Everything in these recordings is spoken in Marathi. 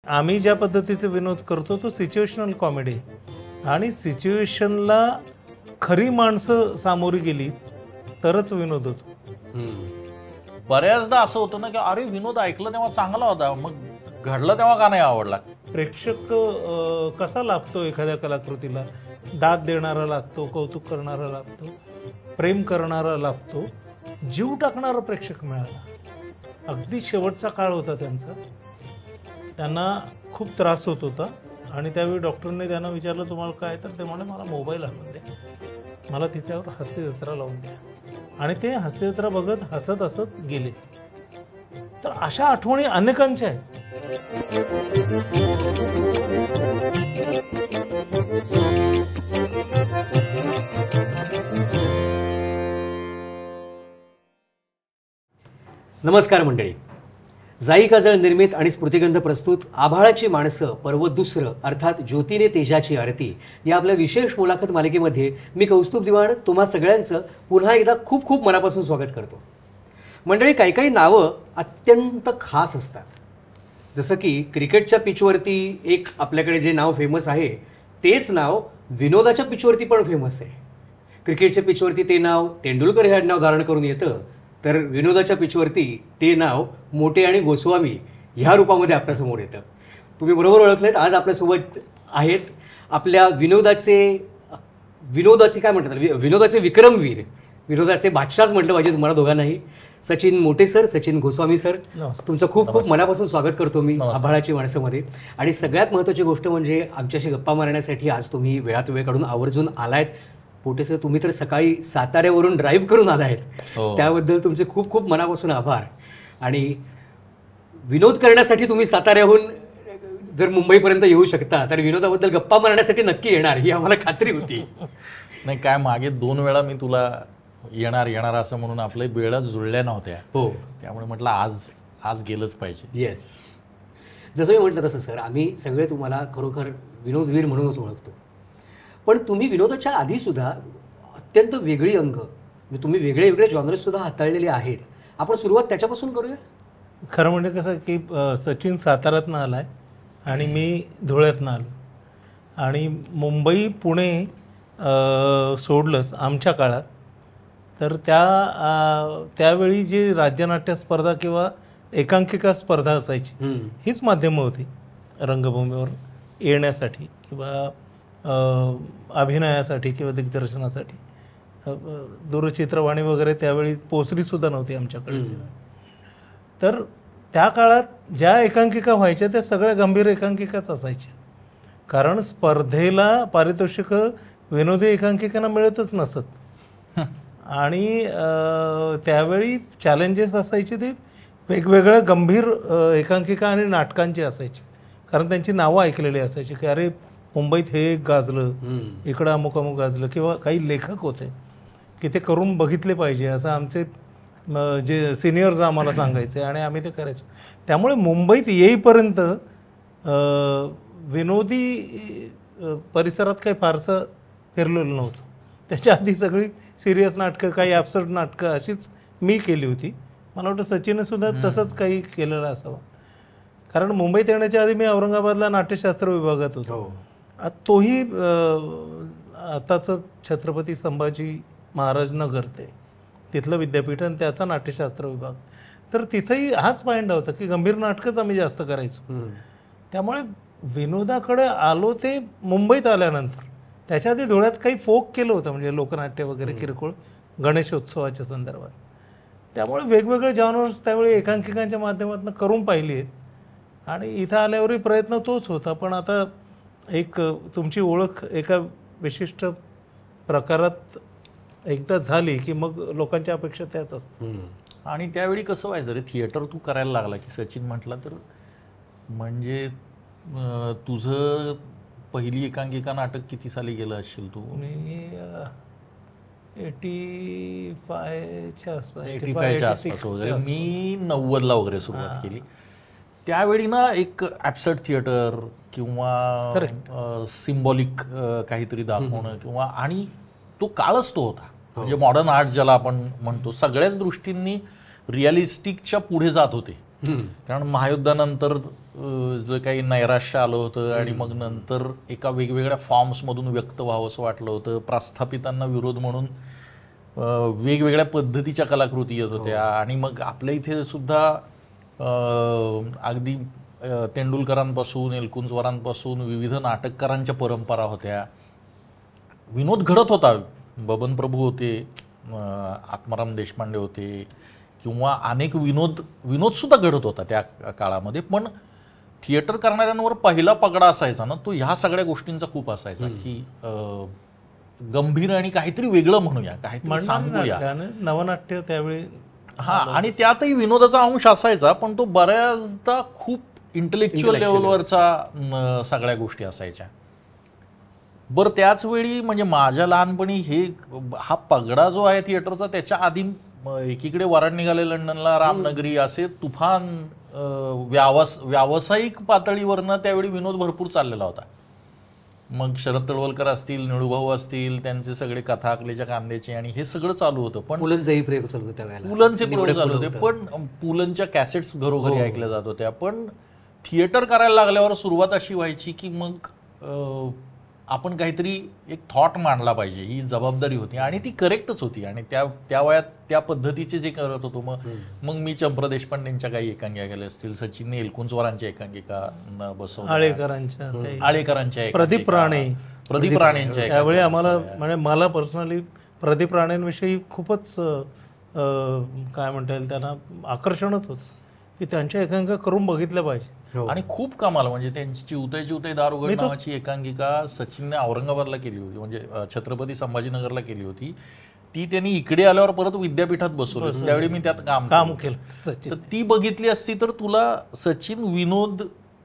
आम्ही ज्या पद्धतीचे विनोद करतो तो सिच्युएशनल कॉमेडी आणि सिच्युएशनला खरी माणसं सामोरी गेली तरच विनोद होतो. बऱ्याचदा असं होतं ना की अरे विनोद ऐकलं तेव्हा चांगला होता, मग घडलं तेव्हा का नाही आवडला. प्रेक्षक कसा लाभतो एखाद्या कलाकृतीला, दाद देणारा लागतो, कौतुक करणारा लागतो, प्रेम करणारा लागतो, जीव टाकणारा प्रेक्षक मिळाला. अगदी शेवटचा काळ होता त्यांचा, त्यांना खूप त्रास होत होता आणि त्यावेळी डॉक्टरने त्यांना विचारलं तुम्हाला काय, तर ते म्हणाले मला मोबाईल आणून द्या, मला तिच्यावर हास्यजत्रा लावून द्या. आणि ते हास्यजत्रा बघत हसत हसत गेले. तर अशा आठवणी अनेकांच्या आहेत. नमस्कार मंडळी. जाई काजळ निर्मित आणि स्मृतिगंध प्रस्तुत आभाळाची माणसं पर्व दुसरं अर्थात ज्योतीने तेजाची आरती या आपल्या विशेष मुलाखत मालिकेमध्ये मी कौस्तुभ दिवाण तुम्हा सगळ्यांचं पुन्हा एकदा खूप खूप मनापासून स्वागत करतो. मंडळी, काही काही नावं अत्यंत खास असतात. जसं की क्रिकेटच्या पिचवरती एक आपल्याकडे जे नाव फेमस आहे तेच नाव विनोदाच्या पिचवरती पण फेमस आहे. क्रिकेटच्या पिचवरती ते नाव तेंडुलकर हे नाव धारण करून येतं, तर विनोदाच्या पिचवरती ते नाव मोटे आणि गोस्वामी ह्या रूपामध्ये आपल्यासमोर येतं. तुम्ही बरोबर ओळखलेत. आज आपल्यासोबत आहेत आपल्या विनोदाचे काय म्हणतात, विनोदाचे विक्रमवीर, विनोदाचे बादशाहच म्हटलं पाहिजे तुम्हाला दोघांनाही. सचिन मोटे सर, सचिन गोस्वामी सर, तुमचं खूप खूप मनापासून स्वागत करतो मी आभाळाची माणसामध्ये. आणि सगळ्यात महत्त्वाची गोष्ट म्हणजे आमच्याशी गप्पा मारण्यासाठी आज तुम्ही वेळात वेळ काढून आवर्जून आलायत. पोटे सर, तुम्ही तर सकाळी साताऱ्यावरून ड्राईव्ह करून आला आहेत, त्याबद्दल तुमचे खूप खूप मनापासून आभार. आणि विनोद करण्यासाठी तुम्ही साताऱ्याहून जर मुंबईपर्यंत येऊ शकता तर विनोदाबद्दल गप्पा मारण्यासाठी नक्की येणार ही आम्हाला खात्री होती. नाही काय, मागे 2 वेळा मी तुला येणार असं म्हणून आपल्या वेळा जुळल्या नव्हत्या. हो, त्यामुळे म्हटलं आज गेलंच पाहिजे. येस, जसं मी म्हटलं तसं सर, आम्ही सगळे तुम्हाला खरोखर विनोदवीर म्हणूनच ओळखतो. पण तुम्ही विनोदाच्या आधीसुद्धा अत्यंत वेगळी अंग, तुम्ही वेगळे वेगळे जॉनर्ससुद्धा हाताळलेले आहेत. आपण सुरुवात त्याच्यापासून करूया. खरं म्हणजे कसं की सचिन साताऱ्यातनं आला आहे आणि मी धुळ्यातनं आलो आणि मुंबई पुणे सोडलंच आमच्या काळात. तर त्यावेळी जी राज्यनाट्य स्पर्धा किंवा एकांकिका स्पर्धा असायची हीच माध्यमं होती रंगभूमीवर येण्यासाठी किंवा अभिनयासाठी किंवा दिग्दर्शनासाठी. दूरचित्रवाणी वगैरे त्यावेळी पोचलीसुद्धा नव्हती आमच्याकडे. तर त्या काळात ज्या एकांकिका व्हायच्या त्या सगळ्या गंभीर एकांकिकाच असायच्या, कारण स्पर्धेला पारितोषिकं विनोदी एकांकिकांना मिळतच नसत. आणि त्यावेळी चॅलेंजेस असायचे ते वेगवेगळ्या गंभीर एकांकिका आणि नाटकांची असायची, कारण त्यांची नावं ऐकलेली असायची की अरे मुंबईत हे गाजलं, इकडं अमुक अमुक गाजलं, किंवा काही लेखक होते की ते करून बघितले पाहिजे असं आमचे जे सिनियर्स आम्हाला सांगायचे आणि आम्ही ते करायचो. त्यामुळे मुंबईत येईपर्यंत विनोदी परिसरात काही फारसं फिरलेलं नव्हतं. त्याच्या आधी सगळी सिरियस नाटकं, काही ॲब्सर्ड नाटकं अशीच मी केली होती. मला वाटतं सचिनने सुद्धा तसंच काही केलेलं असावं, कारण मुंबईत येण्याच्या आधी मी औरंगाबादला नाट्यशास्त्र विभागात होतो. तोही आताचं छत्रपती संभाजी महाराज नगर तिथलं विद्यापीठ आणि त्याचा नाट्यशास्त्र विभाग. तर तिथंही हाच पॉईंट होता की गंभीर नाटकंच आम्ही जास्त करायचो. त्यामुळे विनोदाकडे आलो ते मुंबईत आल्यानंतर. त्याच्या आधी धुळ्यात काही फोक केलं होतं, म्हणजे लोकनाट्य वगैरे किरकोळ गणेशोत्सवाच्या संदर्भात. त्यामुळे वेगवेगळे जॉनर्स त्यावेळी एकांकिकांच्या माध्यमातून करून पाहिली आहेत आणि इथं आल्यावरही प्रयत्न तोच होता. पण आता एक तुमची ओळख एका विशिष्ट प्रकारात एकदा झाली की मग लोकांच्या अपेक्षा त्याच असतात. आणि त्यावेळी कसं व्हायचं रे, थिएटर तू करायला लागला की सचिन म्हटला तर म्हणजे तुझं पहिली एकांकिका नाटक किती साली गेलं असेल तू? मी 85च्या आसपास वगैरे. मी 90ला वगैरे सुरुवात केली. त्यावेळी ना एक ॲब्सर्ड थिएटर किंवा सिम्बॉलिक काहीतरी दाखवणं किंवा, आणि तो काळच तो होता, म्हणजे मॉडर्न आर्ट ज्याला आपण म्हणतो, सगळ्याच दृष्टींनी रिअलिस्टिकच्या पुढे जात होते. कारण महायुद्धानंतर जे काही नैराश्य आलं होतं आणि मग नंतर एका वेगवेगळ्या फॉर्म्समधून व्यक्त व्हावं असं वाटलं होतं. प्रस्थापितांना विरोध म्हणून वेगवेगळ्या पद्धतीच्या कलाकृती येत होत्या आणि मग आपल्या इथे सुद्धा अगदी तेंडुलकरांपासून एलकुंचवारांपासून विविध नाटककारांच्या परंपरा होत्या. विनोद घडत होता. बबन प्रभू होते, आत्माराम देशपांडे होते किंवा अनेक विनोद सुद्धा घडत होता त्या काळामध्ये. पण थिएटर करणाऱ्यांवर पहिला पगडा असायचा ना, तो ह्या सगळ्या गोष्टींचा खूप असायचा की गंभीर आणि काहीतरी वेगळं म्हणूया, काहीतरी सांगूया. नवनाट्य त्यावेळी आणि त्यातही विनोदाचा अंश असायचा, पण तो बऱ्याचदा खूप इंटेलेक्च्युअल लेवलवरचा सगळ्या गोष्टी असायच्या. बरं, त्याच वेळी म्हणजे माझ्या लहानपणी हा पगडा जो आहे थिएटरचा, त्याच्या आधी एकीकडे वराड निघाले लंडनला, रामनगरी असे तुफान व्यावसायिक पातळीवरनं त्यावेळी विनोद भरपूर चाललेला होता. मग शरद तळवलकर असतील, निळूभाऊ असतील, त्यांचे सगळे कथा अकलेच्या कांद्याचे आणि हे सगळं चालू होतं. पण पुलंचेही प्रयोग चालू होते त्यावेळेला, पुलंचे प्रयोग चालू होते, पण पुलंच्या कॅसेट्स घरोघरी ऐकल्या जात होत्या. पण थिएटर करायला लागल्यावर सुरुवात अशी व्हायची की मग आपण काहीतरी एक थॉट मांडला पाहिजे, ही जबाबदारी होती आणि ती करेक्टच होती. आणि त्या वयात त्या पद्धतीचे जे करत होतो, मग मी चंप्र देशपांडेंच्या काही एकांकिका केल्या असतील, सचिनने एलकुंचवारांच्या एकांकिका बसवल्या, आळेकरांच्या, प्रदीप राणेंच्या. त्यावेळी आम्हाला म्हणजे मला पर्सनली प्रदीप राणेंविषयी खूपच काय म्हणता येईल त्यांना आकर्षणच होतं की त्यांच्या एकांकिका करून बघितल्या पाहिजे. आणि खूप कमाल म्हणजे त्यांची चिवताई दार उघड नावाची एकांकिका सचिनने औरंगाबादला केली होती, म्हणजे छत्रपती संभाजीनगरला केली होती. ती त्यांनी इकडे आल्यावर परत विद्यापीठात बसवली, त्यावेळी मी त्यात काम केलं. तर ती बघितली असती तर तुला सचिन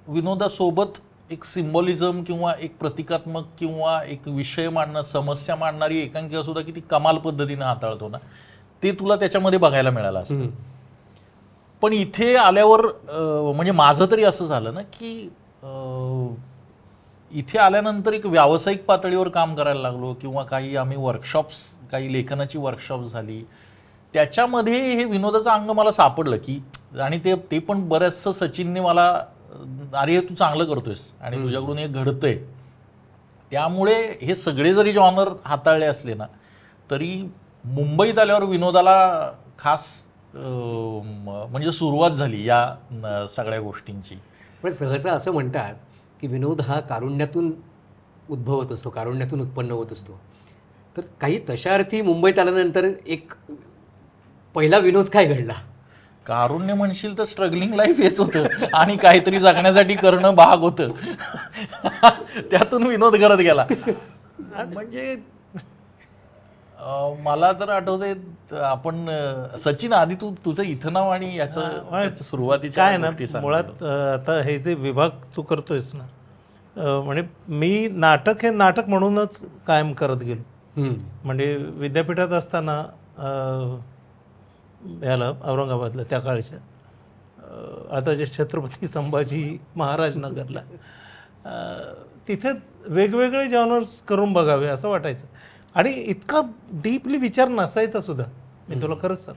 विनोदासोबत एक सिम्बॉलिझम किंवा एक प्रतिकात्मक किंवा एक विषय मांडणं, समस्या मांडणारी एकांकिका सुद्धा किती कमाल पद्धतीने हाताळतो ना, ते तुला त्याच्यामध्ये बघायला मिळालं असतं. पण इथे आल्यावर म्हणजे माझं तरी असं झालं ना की इथे आल्यानंतर एक व्यावसायिक पातळीवर काम करायला लागलो किंवा काही आम्ही काही लेखनाची वर्कशॉप्स झाली, त्याच्यामध्ये हे विनोदाचं अंग मला सापडलं की, आणि ते पण बऱ्याचसं सचिनने मला, अरे तू चांगलं करतोयस आणि तुझ्याकडून हे घडतंय. त्यामुळे हे सगळे जरी जॉनर हाताळले असले ना, तरी मुंबईत आल्यावर विनोदाला खास म्हणजे सुरुवात झाली या सगळ्या गोष्टींची. पण सहसा असं म्हणतात की विनोद हा कारुण्यातून उद्भवत असतो, कारुण्यातून उत्पन्न होत असतो. तर काही तशा अर्थी मुंबईत आल्यानंतर एक पहिला विनोद काय घडला? कारुण्य म्हणशील तर स्ट्रगलिंग लाईफ हेच होतं आणि काहीतरी जगण्यासाठी करणं भाग होतं. त्यातून विनोद घडत गेला. म्हणजे मला तर आठवतंय आपण सचिन आधी तुझं इथं नाव आणि याचं सुरुवातीच्या काय ना, मुळात आता हे जे विभाग तू करतोयस ना, म्हणजे मी नाटक म्हणूनच कायम करत गेलो. म्हणजे विद्यापीठात असताना ह्याला औरंगाबादला त्या काळच्या आता जे छत्रपती संभाजी महाराज नगरला, तिथे वेगवेगळे जॉनर्स करून बघावे असं वाटायचं. आणि इतका डीपली विचार नसायचा सुद्धा, मी तुला खरंच सांग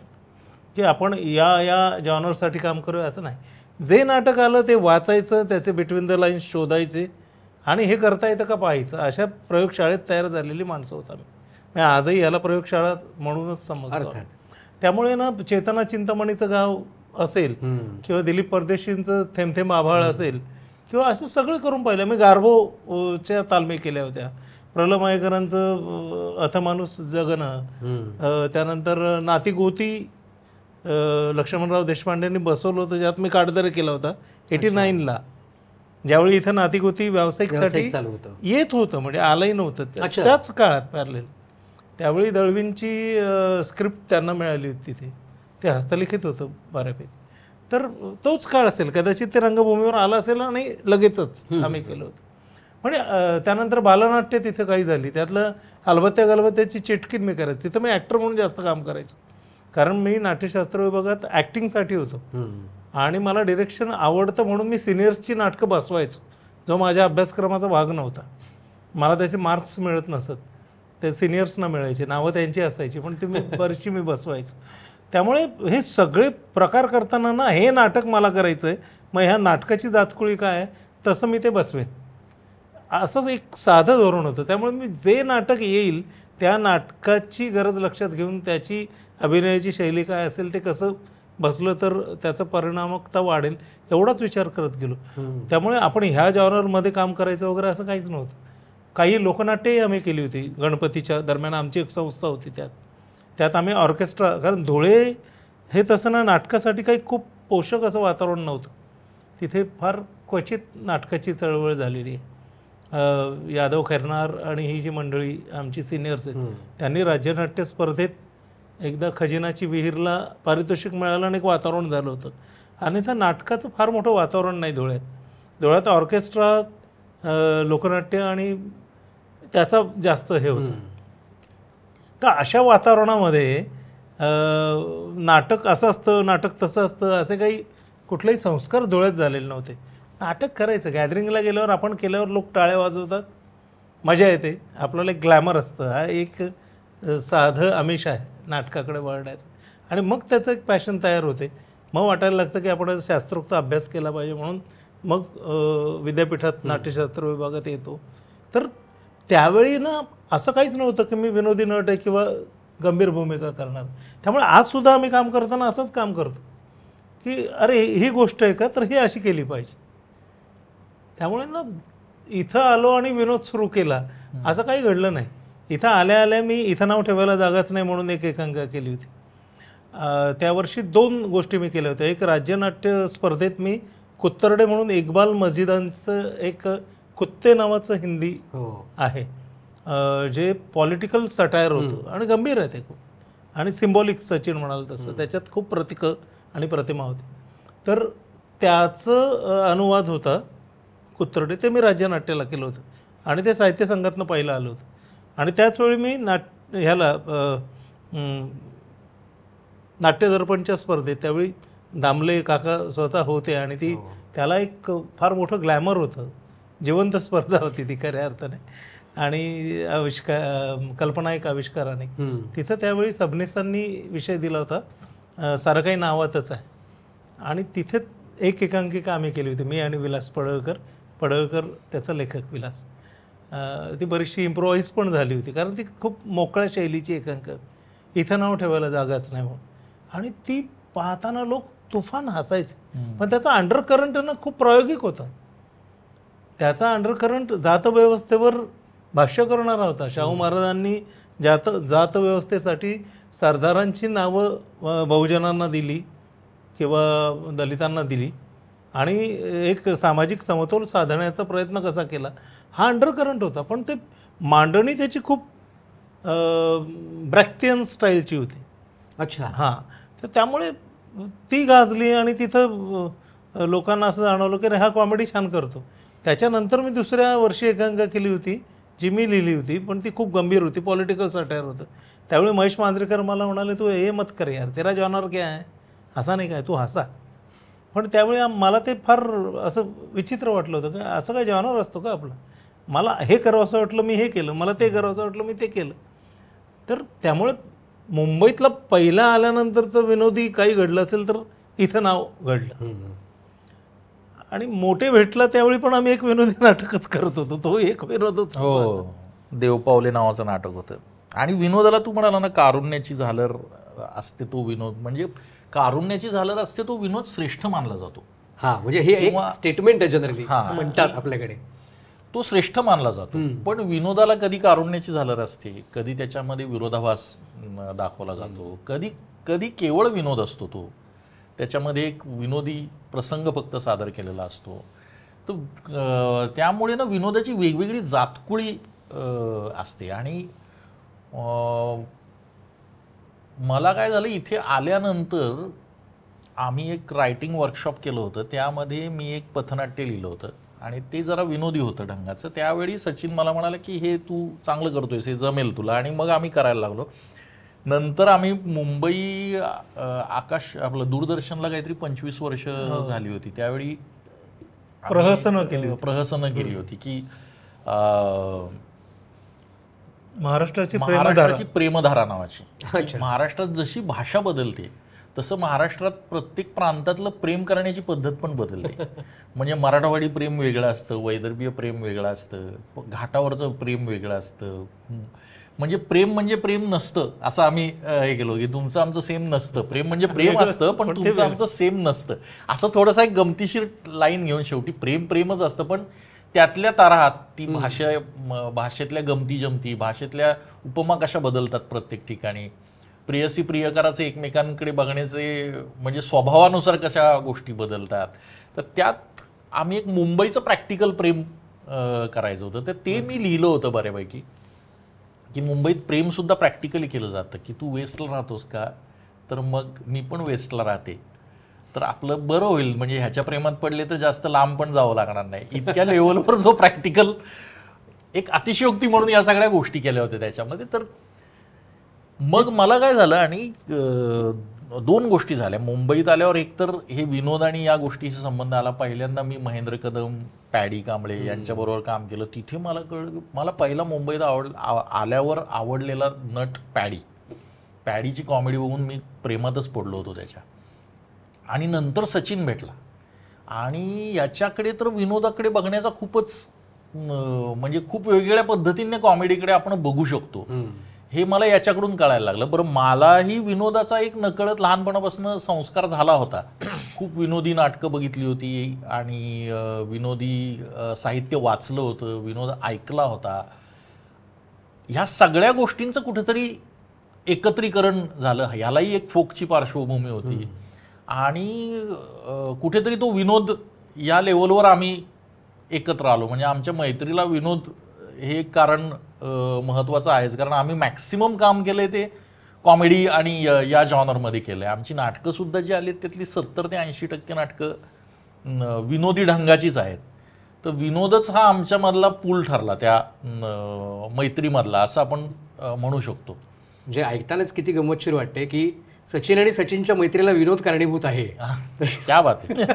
की आपण या जॉनरसाठी काम करूया असं नाही. जे नाटक आलं ते वाचायचं, त्याचे बिटवीन द लाईन्स शोधायचे आणि हे करता येतं का पाहायचं. अशा प्रयोगशाळेत तयार झालेली माणसं होता मी. आजही याला प्रयोगशाळा म्हणूनच समजतो. त्यामुळे ना, चेतना चिंतामणीचं गाव असेल किंवा दिलीप परदेशींचं थेंब थेंब आभाळ असेल किंवा असं सगळं करून पाहिलं मी. गारबोच्या तालमी केल्या होत्या, प्रल्हाद मयेकरांचं अथमानुस जगणं, त्यानंतर नाती गोती लक्ष्मणराव देशपांडेंनी बसवलं होतं, ज्यात मी काटदरे केला होता 89ला, ज्यावेळी इथं नाती गोती व्यावसायिकसाठी येत होतं, म्हणजे आलंही नव्हतं त्याच काळात पॅरलेल. त्यावेळी दळवींची स्क्रिप्ट त्यांना मिळाली होती, ते हस्तलिखित होतं बऱ्यापैकी. तर तोच काळ असेल कदाचित, ते रंगभूमीवर आलं असेल आणि लगेचच आम्ही केलं होतं. म्हणजे त्यानंतर बालनाट्य तिथं काही झाली, त्यातलं अलबत्त्या गलबत्त्याची चिटकीन मी करायचो. तिथं मी ॲक्टर म्हणून जास्त काम करायचो, कारण मी नाट्यशास्त्र विभागात ॲक्टिंगसाठी होतो आणि मला डिरेक्शन आवडतं म्हणून मी सिनियर्सची नाटकं बसवायचो, जो माझ्या अभ्यासक्रमाचा भाग नव्हता. मला त्याचे मार्क्स मिळत नसत, ते सिनियर्सना मिळायचे, नावं त्यांची असायची, पण ती बरीचशी मी बसवायचो. त्यामुळे हे सगळे प्रकार करताना ना हे नाटक मला करायचं आहे, मग ह्या नाटकाची जातकुळी काय आहे तसं मी ते बसवेन, असंच एक साधं धोरण होतं. त्यामुळे मी जे नाटक येईल त्या नाटकाची गरज लक्षात घेऊन त्याची अभिनयाची शैली काय असेल ते कसं बसलं तर त्याचा परिणामकता वाढेल एवढाच विचार करत गेलो. त्यामुळे आपण ह्या जॉनरमध्ये काम करायचं वगैरे असं काहीच नव्हतं. काही लोकनाट्यही आम्ही केली होती गणपतीच्या दरम्यान, आमची एक संस्था होती त्यात आम्ही ऑर्केस्ट्रा, कारण धुळे हे तसं ना नाटकासाठी काही खूप पोषक असं वातावरण नव्हतं. तिथे फार क्वचित नाटकाची चळवळ झालेली आहे. यादव खैरनार आणि ही जी मंडळी आमची सिनियर्स आहेत त्यांनी राज्यनाट्य स्पर्धेत एकदा खजिनाची विहीरला पारितोषिक मिळालं आणि एक वातावरण झालं होतं. आणि त्या नाटकाचं फार मोठं वातावरण नाही धुळ्यात ऑर्केस्ट्रा, लोकनाट्य आणि त्याचा जास्त हे होतं. तर अशा वातावरणामध्ये नाटक असं असतं, नाटक तसं असतं, असे काही कुठलेही संस्कार धुळ्यात झालेले नव्हते. नाटक करायचं, गॅदरिंगला गेल्यावर आपण केल्यावर लोक टाळ्या वाजवतात, मजा येते, आपल्याला एक ग्लॅमर असतं. हा एक साधं आमिष आहे नाटकाकडे वळण्याचं. आणि मग त्याचं एक पॅशन तयार होते. मग वाटायला लागतं की आपण शास्त्रोक्त अभ्यास केला पाहिजे, म्हणून मग विद्यापीठात नाट्यशास्त्र विभागात येतो. तर त्यावेळी ना असं काहीच नव्हतं की मी विनोदी नट आहे किंवा गंभीर भूमिका करणार. त्यामुळे आजसुद्धा आम्ही काम करताना असंच काम करतो की अरे ही गोष्ट आहे का, तर ही अशी केली पाहिजे. त्यामुळे ना इथं आलो आणि विनोद सुरू केला असं काही घडलं नाही. इथं आल्या मी इथं नाव ठेवायला जागाच नाही म्हणून एक एकांकिका केली होती. त्या वर्षी 2 गोष्टी मी केल्या होत्या. एक राज्यनाट्य स्पर्धेत मी कुत्तरडे म्हणून इक्बाल मजिदांचं एक कुत्ते नावाचं हिंदी आहे, जे पॉलिटिकल सटायर होतं आणि गंभीर आहे ते खूप, आणि सिम्बॉलिक सचिन म्हणाल तसं त्याच्यात खूप प्रतीकं आणि प्रतिमा होती. तर त्याचं अनुवाद होता कुत्तरडे, ते मी राज्यनाट्याला केलं होतं आणि ते साहित्य संघातनं पहिलं आलं होतं. आणि त्याचवेळी मी ह्याला नाट्यदर्पणच्या स्पर्धेत, त्यावेळी दामले काका स्वतः होते आणि त्याला एक फार मोठं ग्लॅमर होतं, जिवंत स्पर्धा होती ती खऱ्या अर्थाने. आणि कल्पना एक आविष्काराने तिथं त्यावेळी सबनीसांनी विषय दिला होता, सारं काही नावातच आहे. आणि तिथे एक एकांकिका आम्ही केली होती, मी आणि विलास पडळकर त्याचा लेखक विलास. ती बरीचशी इम्प्रोवाईज पण झाली होती, कारण ती खूप मोकळ्या शैलीची एकांकिका, इथं नाव ठेवायला जागाच नाही म्हणून. आणि ती पाहताना लोक तुफान हसायचे, पण त्याचा अंडरकरंट ना खूप प्रायोगिक होता. त्याचा अंडरकरंट जातव्यवस्थेवर भाष्य करणारा होता. शाहू महाराजांनी जातव्यवस्थेसाठी सरदारांची नावं बहुजनांना दिली किंवा दलितांना दिली आणि एक सामाजिक समतोल साधण्याचा प्रयत्न कसा केला, हा अंडरकरंट होता. पण ते मांडणी त्याची खूप ब्रॅक्टियन स्टाईलची होती. अच्छा. हां, तर त्यामुळे ती गाजली आणि तिथं लोकांना असं जाणवलं की हा कॉमेडी छान करतो. त्याच्यानंतर मी दुसऱ्या वर्षी एकांकिका केली होती जी मी लिहिली होती, पण ती खूप गंभीर होती, पॉलिटिकल सटायर होतं. त्यावेळी महेश मांजरेकर मला म्हणाले, तू हे मत कर यार, तेरा जॉनर क्या आहे, हसा नाही काय, तू हसा. पण त्यावेळी मला ते फार असं विचित्र वाटलं होतं, का असं काय जॉनर असतो का आपलं. मला हे करावं असं वाटलं मी हे केलं, मला ते करावं असं वाटलं मी ते केलं. तर त्यामुळे मुंबईतला पहिला आल्यानंतरचं विनोदी काही घडलं असेल तर इथं नाव घडलं. आणि मोठे भेटला त्यावेळी पण आम्ही एक विनोदी नाटकच करत होतो, तो एक विनोदच. हो, देवपावले नावाचं नाटक होतं. आणि विनोदाला तू म्हणाला ना, कारुण्याची झालर असते तो विनोद, म्हणजे कारुण्याची झालर असते तो विनोद श्रेष्ठ मानला जातो. हा, म्हणजे हे एक स्टेटमेंट आहे जनरली म्हणतात आपल्याकडे, तो श्रेष्ठ मानला जातो. पण विनोदाला कधी कारुण्याची झालर असते, कधी त्याच्यामध्ये विरोधाभास दाखवला जातो, कधी कधी केवळ विनोद असतो, तो त्याच्यामध्ये एक विनोदी प्रसंग फक्त सादर केलेला असतो. तर त्यामुळे ना विनोदाची वेगवेगळी जातकुळी असते. आणि मला काय झालं, इथे आल्यानंतर आम्ही एक रायटिंग वर्कशॉप केलं होतं, त्यामध्ये मी एक पथनाट्य लिहिलं होतं आणि ते जरा विनोदी होतं ढंगाचं. त्यावेळी सचिन मला म्हणाला की हे तू चांगलं करतोयस, हे जमेल तुला, आणि मग आम्ही करायला लागलो. नंतर आम्ही मुंबई आपलं दूरदर्शनला काहीतरी 25 वर्ष झाली होती, त्यावेळी प्रहसनं केली होती की महाराष्ट्राची महाराष्ट्राची प्रेमधारा नावाची. महाराष्ट्रात जशी भाषा बदलते तसं महाराष्ट्रात प्रत्येक प्रांतातलं प्रेम करण्याची पद्धत पण बदलते. म्हणजे मराठवाडी प्रेम वेगळं असतं, वैदर्भीय प्रेम वेगळं असतं, घाटावरचं प्रेम वेगळं असतं. म्हणजे प्रेम नसतं असं आम्ही हे केलो की तुमचं आमचं सेम नसतं. प्रेम म्हणजे प्रेम असतं पण तुमचं आमचं सेम नसतं असं थोडंसं एक गमतीशीर लाईन घेऊन शेवटी प्रेमच असतं. पण त्यातल्या तऱ्हात ती भाषेतल्या गमती जमती, भाषेतल्या उपमा कशा बदलतात प्रत्येक ठिकाणी, प्रेयसी प्रियकराचे एकमेकांकडे बघण्याचे म्हणजे स्वभावानुसार कशा गोष्टी बदलतात. तर त्यात आम्ही एक मुंबईचं प्रॅक्टिकल प्रेम करायचं होतं. तर ते मी लिहिलं होतं बऱ्यापैकी की मुंबईत प्रेम सुद्धा प्रॅक्टिकली केलं जातं की तू वेस्टला राहतोस का, तर मग मी पण वेस्टला राहते, तर आपलं बरं होईल. म्हणजे ह्याच्या प्रेमात पडले तर जास्त लांब पण जावं लागणार नाही. इतक्या लेवलवर जो प्रॅक्टिकल एक अतिशयोक्ती म्हणून या सगळ्या गोष्टी केल्या होत्या त्याच्यामध्ये. तर मग मला काय झालं आणि दोन गोष्टी झाल्या मुंबईत आल्यावर. एकतर हे विनोद आणि या गोष्टीशी संबंध आला. पहिल्यांदा मी महेंद्र कदम, पॅडी कांबळे यांच्याबरोबर काम केलं. तिथे मला कळलं, मला पहिला मुंबईत आल्यावर आवडलेला नट पॅडीची कॉमेडी बघून मी प्रेमातच पडलो होतो त्याच्या. आणि नंतर सचिन भेटला आणि याच्याकडे तर विनोदाकडे बघण्याचा खूपच म्हणजे खूप वेगवेगळ्या पद्धतीने कॉमेडीकडे आपण बघू शकतो हे मला याच्याकडून कळायला लागलं. बरं, मलाही विनोदाचा एक नकळत लहानपणापासून संस्कार झाला होता. खूप विनोदी नाटकं बघितली होती आणि विनोदी साहित्य वाचलं होतं, विनोद ऐकला होता. ह्या सगळ्या गोष्टींचं कुठेतरी एकत्रीकरण झालं. यालाही एक फोकची पार्श्वभूमी होती आणि कुठेतरी तो विनोद या लेवलवर आम्ही एकत्र आलो. म्हणजे आमच्या मैत्रीला विनोद हे कारण महत्त्वाचं आहेच, कारण आम्ही मॅक्सिमम काम केलंय ते कॉमेडी आणि या जॉनरमध्ये केलंय. आमची नाटकं सुद्धा जी आली त्यातली 70 ते 80% नाटकं विनोदी ढंगाचीच आहेत. तर विनोदच हा आमच्यामधला पूल ठरला त्या मैत्रीमधला, असं आपण म्हणू शकतो. म्हणजे ऐकतानाच किती गंमतशीर वाटते की सचिन आणि सचिनच्या मैत्रीला विनोद कारणीभूत आहे. क्या बात आहे.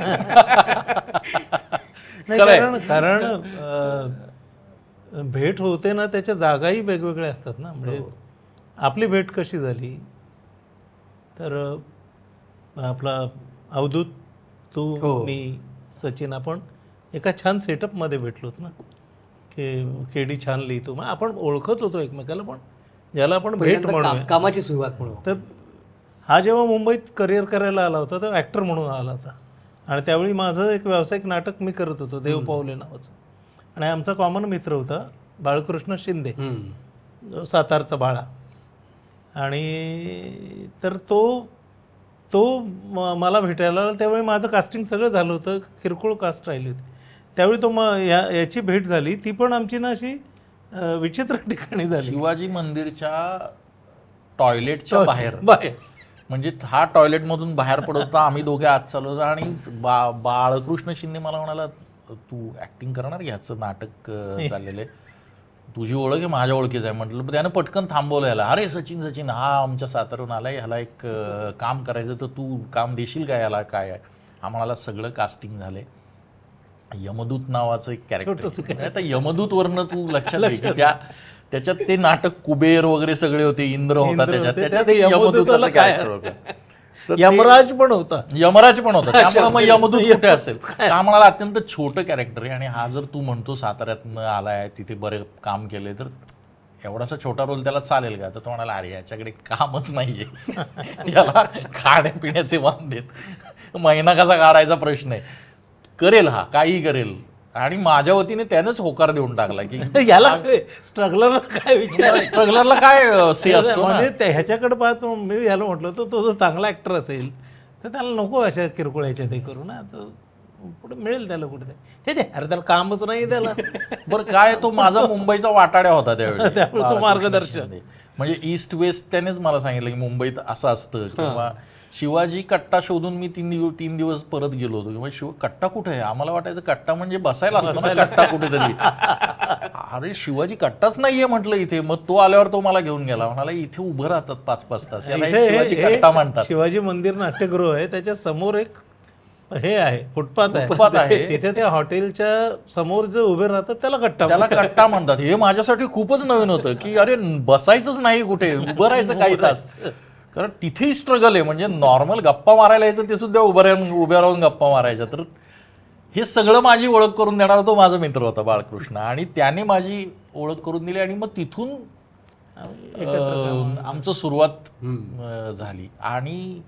कारण भेट होते ना, त्याच्या जागाही वेगवेगळ्या असतात ना. म्हणजे आपली भेट कशी झाली तर आपला अवधूत, तू, मी, सचिन आपण एका छान सेटअपमध्ये भेटलोत ना. केडी छान लिहितो, मग आपण ओळखत होतो एकमेकाला, पण ज्याला आपण भेट म्हणूया कामाची सुरुवात म्हणून. तर हा जेव्हा मुंबईत करिअर करायला आला होता तेव्हा ॲक्टर म्हणून आला होता. आणि त्यावेळी माझं एक व्यावसायिक नाटक मी करत होतो, देव पावले नावाचं. आणि आमचा कॉमन मित्र होता बाळकृष्ण शिंदे, सातारचा बाळा. आणि तर तो मला भेटायला, त्यावेळी माझं कास्टिंग सगळं झालं होतं, किरकोळ कास्ट राहिली होती. त्यावेळी तो याची भेट झाली. ती पण आमची ना अशी विचित्र ठिकाणी झाली. शिवाजी मंदिरच्या टॉयलेटच्या बाहेर म्हणजे हा टॉयलेटमधून बाहेर पडत होता, आम्ही दोघे आत चाललो होतो आणि बाळकृष्ण शिंदे मला म्हणाला, तू ऍक्टिंग करणार, ह्याचं नाटक चाललेलं आहे, तुझी ओळख आहे, माझ्या ओळखीच आहे. म्हटलं त्यानं पटकन थांबवलं याला. अरे सचिन हा आमच्या सातारून आलाय, ह्याला एक काम करायचं, तर तू काम देशील का याला, काय आहे. आम्हाला सगळं कास्टिंग झालंय. यमदूत नावाचं एक कॅरेक्टर. आता यमदूत वरनं तू लक्षात घे की त्याच्यात ते नाटक कुबेर वगैरे सगळे होते, इंद्र होता त्याच्यात यमदूताचं कॅरेक्टर होतं. यमराज पण होता. त्यामुळे मग यमदूत कुठे असेल. आम्हाला अत्यंत छोटं कॅरेक्टर आहे. आणि हा जर तू म्हणतो साताऱ्यातनं आलाय, तिथे बरे काम केले, तर एवढासा छोटा रोल त्याला चालेल का. तर तो म्हणाला, अरे याच्याकडे कामच नाहीये, याला खाण्यापिण्याचे वांदेत, महिना कसा काढायचा प्रश्न आहे. करेल हा, काही करेल. आणि माझ्या वतीने त्यानंच होकार देऊन टाकला की याला स्ट्रगलरला काय विचार, स्ट्रगलरला काय से असतो. म्हणजे ह्याच्याकडे पाहतो मी, याला म्हटलं तर तो जर चांगला ऍक्टर असेल तर त्याला नको अशा किरकोळ ह्याच्या ते करू ना, तर पुढे मिळेल त्याला कुठे. ते अरे त्याला कामच नाही त्याला. बरं काय, तो माझा मुंबईचा वाटाड्या होता त्यावेळी. तो मार्गदर्शक म्हणजे ईस्ट वेस्ट त्यानेच मला सांगितलं की मुंबईत असं असतं. किंवा शिवाजी कट्टा शोधून मी 3 दिवस परत गेलो होतो. किंवा कट्टा कुठे आहे, आम्हाला वाटायचं कट्टा म्हणजे बसायला असतो ना, कट्टा कुठेतरी. अरे शिवाजी कट्टाच नाहीये म्हटलं इथे. मग तो आल्यावर तो मला घेऊन गेला, म्हणाला इथे उभं राहतात 5-5 तास, याला शिवाजी कट्टा म्हणतात. शिवाजी मंदिर नाट्यगृह आहे, त्याच्या समोर एक हे आहे फुटपाथ फुटपाथ आहे. तिथे त्या हॉटेलच्या समोर जे उभे राहतात त्याला कट्टा त्याला कट्टा म्हणतात. हे माझ्यासाठी खूपच नवीन होतं की अरे बसायचंच नाही कुठे, उभं राहायचं काही तास. कारण तिथेही स्ट्रगल आहे. म्हणजे नॉर्मल गप्पा मारायला यायचं ते सुद्धा उभ्या राहून गप्पा मारायच्या. तर हे सगळं माझी ओळख करून देणारा तो माझा मित्र होता बाळकृष्ण, आणि त्याने माझी ओळख करून दिली आणि मग तिथून आमचं सुरुवात झाली. आणि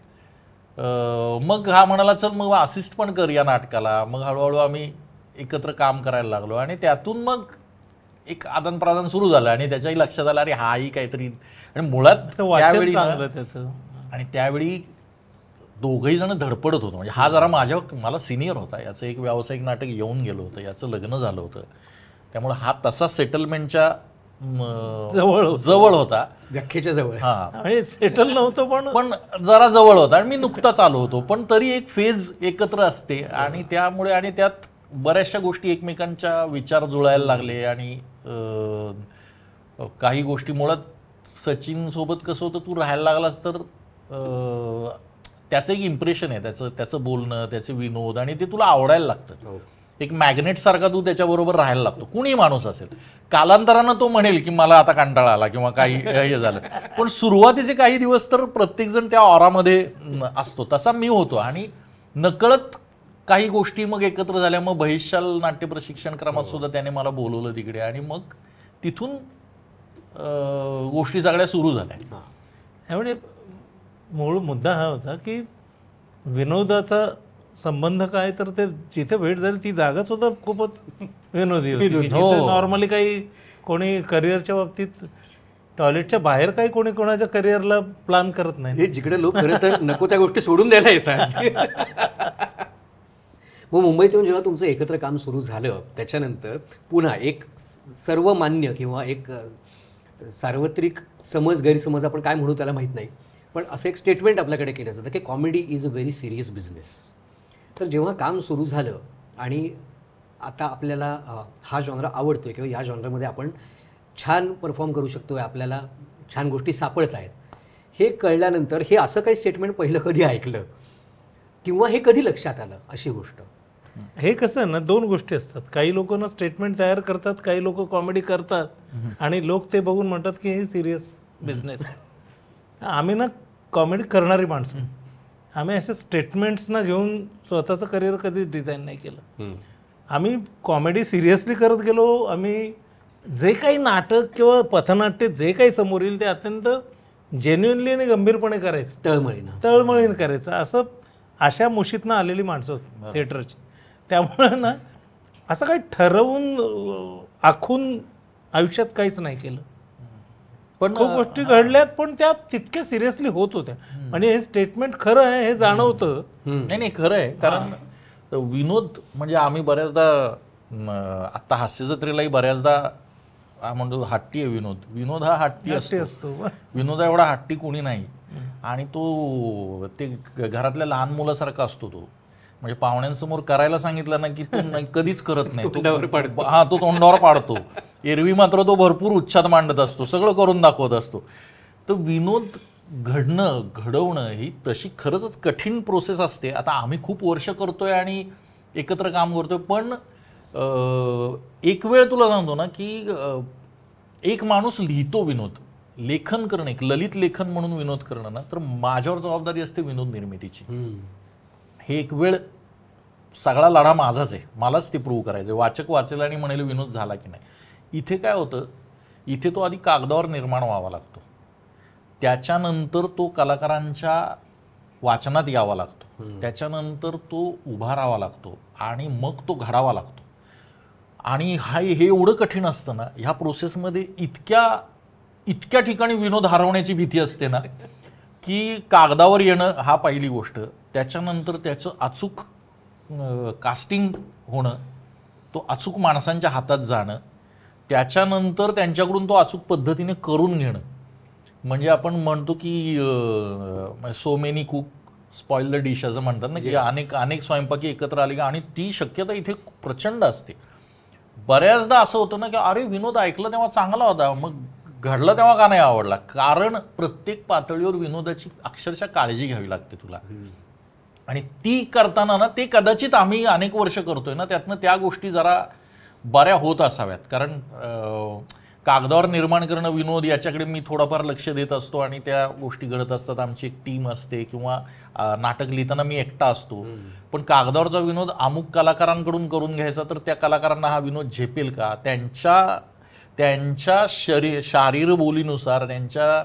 मग हा म्हणाला चल मग असिस्ट पण कर या नाटकाला. मग हळूहळू आम्ही एकत्र काम करायला लागलो आणि त्यातून मग एक आदान प्रदान सुरू झालं आणि त्याच्याही लक्षात आलं अरे हाही काहीतरी. आणि मुळात त्यावेळी त्याचं आणि त्यावेळी दोघही जण धडपडत होतो. म्हणजे हा जरा मला सिनियर होता, याचं एक व्यावसायिक नाटक येऊन गेलं होतं, याचं लग्न झालं होतं, त्यामुळे हा तसा सेटलमेंटच्या जवळ होता, व्याख्येच्या जवळ. हा सेटल नव्हतं पण जरा जवळ होता आणि मी नुकताच आलो होतो. पण तरी एक फेज एकत्र असते आणि त्यामुळे आणि त्यात बऱ्याचशा गोष्टी एकमेकांच्या विचार जुळायला लागले. आणि काही गोष्टी मुळात सचिन सोबत कसं होतं, तू राहायला लागलास तर त्याचं एक इम्प्रेशन आहे, त्याचं बोलणं, त्याचे विनोद, आणि ते तुला आवडायला लागतं. एक मॅग्नेट सारखा तू त्याच्याबरोबर राहायला लागतो. कुणीही माणूस असेल, कालांतरानं तो म्हणेल की मला आता कंटाळा आला किंवा काही हे झालं, पण सुरुवातीचे काही दिवस तर प्रत्येक जण त्या ऑरामध्ये असतो. तसा मी होतो. आणि नकळत काही गोष्टी मग एकत्र झाल्या. मग बहिशाल नाट्य प्रशिक्षण क्रमात सुद्धा त्याने मला बोलवलं तिकडे, आणि मग तिथून गोष्टी सगळ्या सुरू झाल्या. त्यामुळे मूळ मुद्दा हा होता की विनोदाचा संबंध काय, तर ते जिथे भेट झाली ती जागा सुद्धा खूपच विनोदी होती. नॉर्मली काही कोणी करिअरच्या बाबतीत टॉयलेटच्या बाहेर काही कोणी कोणाच्या करिअरला प्लॅन करत नाही. हे जिकडे लोक खरं तर नको त्या गोष्टी सोडून द्यायला येतात. मग मुंबईत येऊन जेव्हा तुमचं एकत्र काम सुरू झालं त्याच्यानंतर पुन्हा एक सर्वमान्य किंवा एक सार्वत्रिक समज गैरसमज आपण काय म्हणू त्याला माहीत नाही, पण असं एक स्टेटमेंट आपल्याकडे केलं जातं की comedy is a very serious business. तर जेव्हा काम सुरू झालं आणि आता आपल्याला हा जॉनरा आवडतोय किंवा या जॉनरामध्ये आपण छान परफॉर्म करू शकतोय, आपल्याला छान गोष्टी सापडत आहेत, हे कळल्यानंतर हे असं काही स्टेटमेंट पहिलं कधी ऐकलं किंवा हे कधी लक्षात आलं अशी गोष्ट? हे कसं आहे ना, दोन गोष्टी असतात. काही लोक ना स्टेटमेंट तयार करतात, काही लोक कॉमेडी करतात आणि लोक ते बघून म्हणतात की हे सिरियस बिझनेस आहे. आम्ही ना कॉमेडी करणारी माणसं, आम्ही अशा स्टेटमेंट्सना घेऊन स्वतःचं करिअर कधीच डिझाईन नाही केलं. आम्ही कॉमेडी सिरियसली करत गेलो. आम्ही जे काही नाटक किंवा पथनाट्य जे काही समोर येईल ते अत्यंत जेन्युइनली आणि गंभीरपणे करायचं, तळमळीनं करायचं. असं अशा मुशीतनं आलेली माणसं होती थिएटरची. त्यामुळे ना असं काही ठरवून आखून आयुष्यात काहीच नाही केलं. पण खूप गोष्टी घडल्यात पण त्या तितक्या सिरियसली होत होत्या. म्हणजे हे स्टेटमेंट खरं आहे हे जाणवतं. नाही खरं आहे. कारण विनोद म्हणजे आम्ही बऱ्याचदा आता हास्य जत्रेलाही बऱ्याचदा म्हणतो हट्टी आहे विनोद हा हट्टी असतो. विनोद एवढा हट्टी कोणी नाही. आणि तो ते घरातल्या लहान मुलासारखा असतो. तो म्हणजे पाहुण्यांसमोर करायला सांगितलं ना की तो कधीच करत नाही. तो तोंडावर पाडतो. एरवी मात्र तो भरपूर उच्छाद मांडत असतो, सगळं करून दाखवत असतो. तर विनोद घडवणं ही तशी खरंच कठीण प्रोसेस असते. आता आम्ही खूप वर्ष करतोय आणि एकत्र काम करतोय, पण एक वेळ तुला सांगतो ना की एक माणूस लिहितो विनोद, लेखन करणं, एक ललित लेखन म्हणून विनोद करणं ना, तर माझ्यावर जबाबदारी असते विनोद निर्मितीची. हे एक वेळ सगळा लढा माझाच आहे, मलाच ते प्रूव्ह करायचं. वाचक वाचेल आणि म्हणेल विनोद झाला की नाही. इथे काय होतं, इथे तो आधी कागदावर निर्माण व्हावा लागतो, त्याच्यानंतर तो कलाकारांच्या वाचनात यावा लागतो, त्याच्यानंतर तो उभा राहावा लागतो आणि मग तो घडावा लागतो. आणि हे एवढं कठीण असतं ना, ह्या प्रोसेसमध्ये इतक्या ठिकाणी विनोद हरवण्याची भीती असते ना की कागदावर येणं हा पहिली गोष्ट, त्याच्यानंतर त्याचं अचूक कास्टिंग होणं, तो अचूक माणसांच्या हातात जाणं, त्याच्यानंतर त्यांच्याकडून तो अचूक पद्धतीने करून घेणं. म्हणजे आपण म्हणतो की so many cook spoil the dish असं म्हणतात ना, की अनेक स्वयंपाकी एकत्र आले आणि ती शक्यता इथे प्रचंड असते. बऱ्याचदा असं होतं ना की अरे विनोद ऐकलं तेव्हा चांगला होता, मग घडलं तेव्हा का नाही आवडला. कारण प्रत्येक पातळीवर विनोदाची अक्षरशः काळजी घ्यावी लागते तुला. आणि ती करताना ना ते कदाचित आम्ही अनेक वर्ष करतोय ना, त्यातनं त्या गोष्टी जरा बऱ्या होत असाव्यात. कारण कागदावर निर्माण करणं विनोद याच्याकडे मी थोडंफार लक्ष देत असतो आणि त्या गोष्टी घडत असतात. आमची एक टीम असते किंवा नाटक लिहिताना मी एकटा असतो. पण कागदावरचा विनोद अमुक कलाकारांकडून करून घ्यायचा तर त्या कलाकारांना हा विनोद झेपेल का, त्यांच्या शारीर बोलीनुसार, त्यांच्या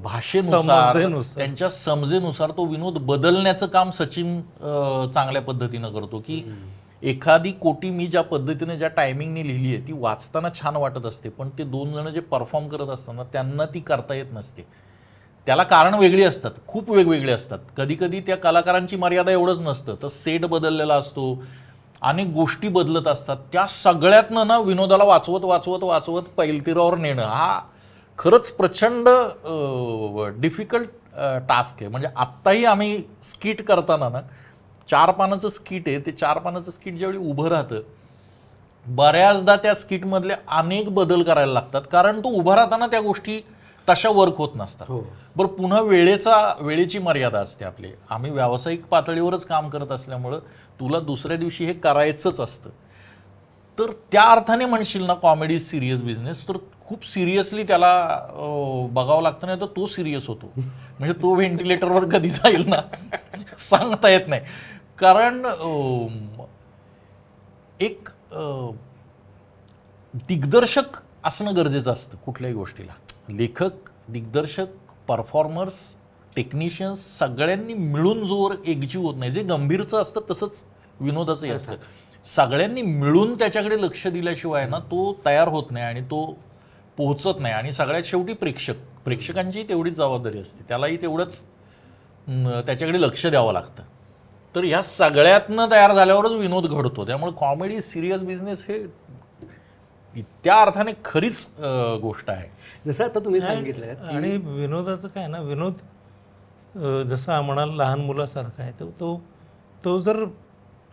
भाषेनुसार, त्यांच्या समजेनुसार तो विनोद बदलण्याचं काम सचिन चांगल्या पद्धतीनं करतो. की एखादी कोटी मी ज्या पद्धतीने ज्या टायमिंगने लिहिली आहे ती वाचताना छान वाटत असते, पण ते 2 जण जे परफॉर्म करत असताना त्यांना ती करता येत नसते. त्याला कारण वेगळी असतात, खूप वेगवेगळे असतात. कधी कधी त्या कलाकारांची मर्यादा एवढंच नसतं, तर सेट बदललेला असतो, अनेक गोष्टी बदलत असतात. त्या सगळ्यातनं ना विनोदाला वाचवत वाचवत वाचवत पैलतीरावर नेणं हा खरंच प्रचंड डिफिकल्ट टास्क आहे. म्हणजे आत्ताही आम्ही स्किट करताना ना 4 पानाचं स्किट आहे, ते 4 पानाचं स्किट ज्यावेळी उभं राहतं बऱ्याचदा त्या स्किटमधले अनेक बदल करायला लागतात, कारण तो उभा राहताना त्या गोष्टी तशा वर्क होत नसतात. बरं, पुन्हा वेळेची मर्यादा असते आपली. आम्ही व्यावसायिक पातळीवरच काम करत असल्यामुळं तुला दुसऱ्या दिवशी हे करायचंच असतं. तर त्या अर्थाने म्हणशील ना कॉमेडी सिरियस बिझनेस, तर खूप सिरियसली त्याला बघावं लागतं, नाही तर तो सिरियस होतो. म्हणजे तो व्हेंटिलेटरवर कधी जाईल ना सांगता येत नाही. कारण एक दिग्दर्शक असणं गरजेचं असतं कुठल्याही गोष्टीला. लेखक, दिग्दर्शक, परफॉर्मर्स, टेक्निशियन्स सगळ्यांनी मिळून जोर एकजीव होत नाही. जे गंभीरचं असतं तसंच विनोदाचंही असतं. सगळ्यांनी मिळून त्याच्याकडे लक्ष दिल्याशिवाय ना तो तयार होत नाही आणि तो पोहोचत नाही. आणि सगळ्यात शेवटी प्रेक्षकांची तेवढीच जबाबदारी असते, त्यालाही तेवढंच त्याच्याकडे लक्ष द्यावं लागतं. तर ह्या सगळ्यातनं तयार झाल्यावरच विनोद घडतो. त्यामुळे कॉमेडी सिरियस बिझनेस हे त्या अर्थाने खरीच गोष्ट आहे. जसं आता तुम्ही सांगितलं. आणि विनोदाचं काय ना, विनोद जसं म्हणाल लहान मुलासारखा आहे, तर तो जर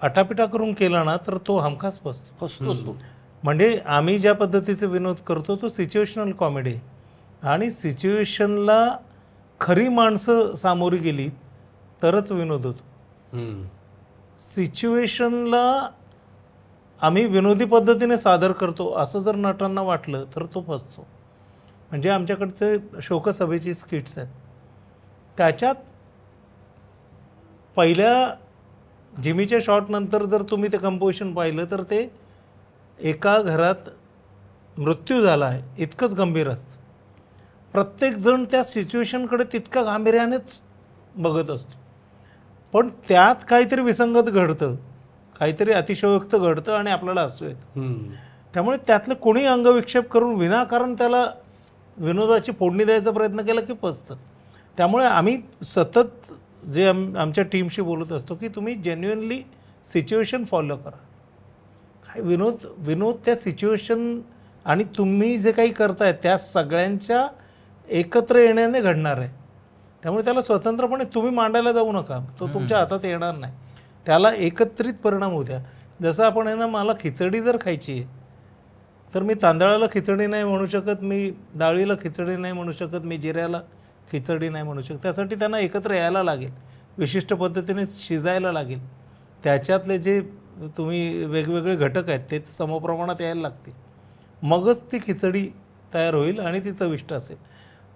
आटापिटा करून केला ना तर तो हमखास फसतोच तो. म्हणजे आम्ही ज्या पद्धतीचे विनोद करतो तो सिच्युएशनल कॉमेडी आहे. आणि सिच्युएशनला खरी माणसं सामोरी गेली तरच विनोद होतो. सिच्युएशनला आम्ही विनोदी पद्धतीने सादर करतो असं जर नटांना वाटलं तर तो फसतो. म्हणजे आमच्याकडचे शोकसभेची स्किट्स आहेत, त्याच्यात पहिल्या जिमीच्या शॉटनंतर जर तुम्ही ते कंपोजिशन पाहिलं तर ते एका घरात मृत्यू झाला आहे इतकंच गंभीर असतं. प्रत्येकजण त्या सिच्युएशनकडे तितक्या गांभीर्यानेच बघत असतो, पण त्यात काहीतरी विसंगत घडतं, काहीतरी अतिशयोक्त घडतं आणि आपल्याला हसू येतं. त्यामुळे त्यातलं कोणी अंगविक्षेप करून विनाकारण त्याला विनोदाची फोडणी द्यायचा प्रयत्न केला की फसतं. त्यामुळे आम्ही सतत जे आमच्या टीमशी बोलत असतो की तुम्ही जेन्युइनली सिच्युएशन फॉलो करा. काय विनोद त्या सिच्युएशन आणि तुम्ही जे काही करताय त्या सगळ्यांच्या एकत्र येण्याने घडणार आहे. त्यामुळे त्याला स्वतंत्रपणे तुम्ही मांडायला जाऊ नका, तो तुमच्या हातात येणार नाही. त्याला एकत्रित परिणाम होऊ द्या. जसं आपण आहे ना, मला खिचडी जर खायची आहे तर मी तांदळाला खिचडी नाही म्हणू शकत, मी डाळीला खिचडी नाही म्हणू शकत, मी जिऱ्याला खिचडी नाही म्हणू शकत. त्यासाठी त्यांना एकत्र यायला लागेल, विशिष्ट पद्धतीने शिजायला लागेल. त्याच्यातले जे तुम्ही वेगवेगळे घटक आहेत ते समप्रमाणात यायला लागतील, मगच ती खिचडी तयार होईल आणि ती चविष्ट असेल.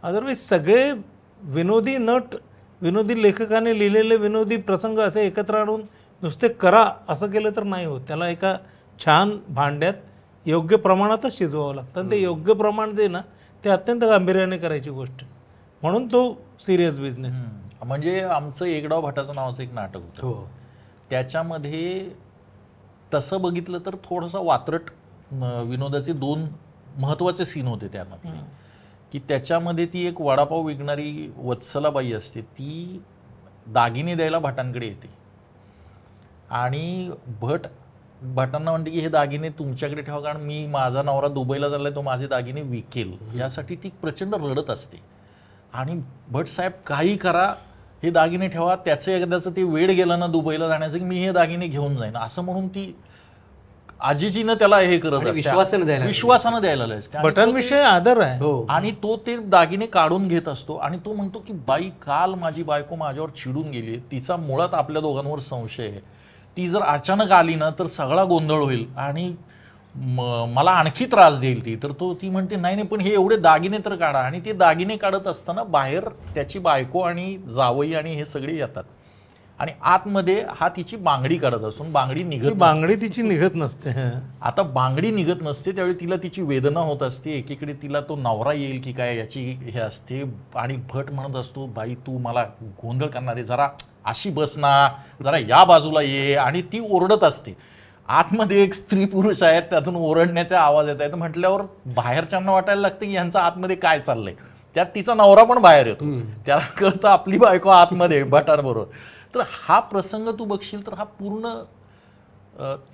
अदरवाईज सगळे विनोदी नट, विनोदी लेखकाने लिहिलेले विनोदी प्रसंग असे एकत्र आणून नुसते करा असं केलं तर नाही होत. त्याला एका छान भांड्यात योग्य प्रमाणातच शिजवावं लागतं. आणि ते योग्य प्रमाण जे ना ते अत्यंत गांभीर्याने करायची गोष्ट, म्हणून तो सिरियस बिझनेस. म्हणजे आमचं एकडाव भटाचं नावाचं एक नाटक होतं, त्याच्यामध्ये तसं बघितलं तर थोडंसं वात्रट विनोदाचे 2 महत्त्वाचे सीन होते त्यामध्ये. की त्याच्यामध्ये ती एक वडापाव विकणारी वत्सलाबाई असते, ती दागिने द्यायला भटांकडे येते आणि भटांना म्हणते की हे दागिने तुमच्याकडे ठेवा, कारण मी, माझा नवरा दुबईला चाललाय, तो माझे दागिने विकेल. यासाठी ती प्रचंड रडत असते. आणि भट साहेब काही करा, हे दागिने ठेवा, त्याचं एकदाचं ते वेळ गेलं ना दुबईला जाण्याचं की मी हे दागिने घेऊन जाईन असं म्हणून ती आजीजीनं त्याला हे करत आणि असते. विश्वासानं द्यायला विश्वासानं द्यायला लागते. आणि बटनविषयी आदर आहे. हो आणि तो ते दागिने काढून घेत असतो आणि तो म्हणतो की बाई काल माझी बायको माझ्यावर चिडून गेली, तिचा मुळात आपल्या दोघांवर संशय आहे, ती जर अचानक आली ना तर सगळा गोंधळ होईल आणि मला आणखी त्रास देईल ती. तर ती म्हणते नाही नाही पण हे एवढे दागिने तर काढा. आणि ते दागिने काढत असताना बाहेर त्याची बायको आणि जावई आणि हे सगळे येतात आणि आतमध्ये हा तिची बांगडी काढत असून बांगडी निघत नसते. बांगडी तिची निघत नसते. आता बांगडी निघत नसते त्यावेळी तिला तिची वेदना होत असते. एकीकडे तिला तो नवरा येईल की काय याची हे असते. आणि भट म्हणत असतो बाई तू मला गोंधळ करणारे, जरा अशी बस ना, जरा या बाजूला ये. आणि ती ओरडत असते. आतमध्ये एक स्त्री पुरुष आहेत, त्यातून ओरडण्याचे आवाज येत आहेत. म्हटल्यावर बाहेरच्यांना वाटायला लागतं की यांचं आतमध्ये काय चाललंय. त्यात तिचा नवरा पण बाहेर येतो. त्याला कळतं आपली बायको आतमध्ये भटांबरोबर. तर हा प्रसंग तू बघशील तर हा पूर्ण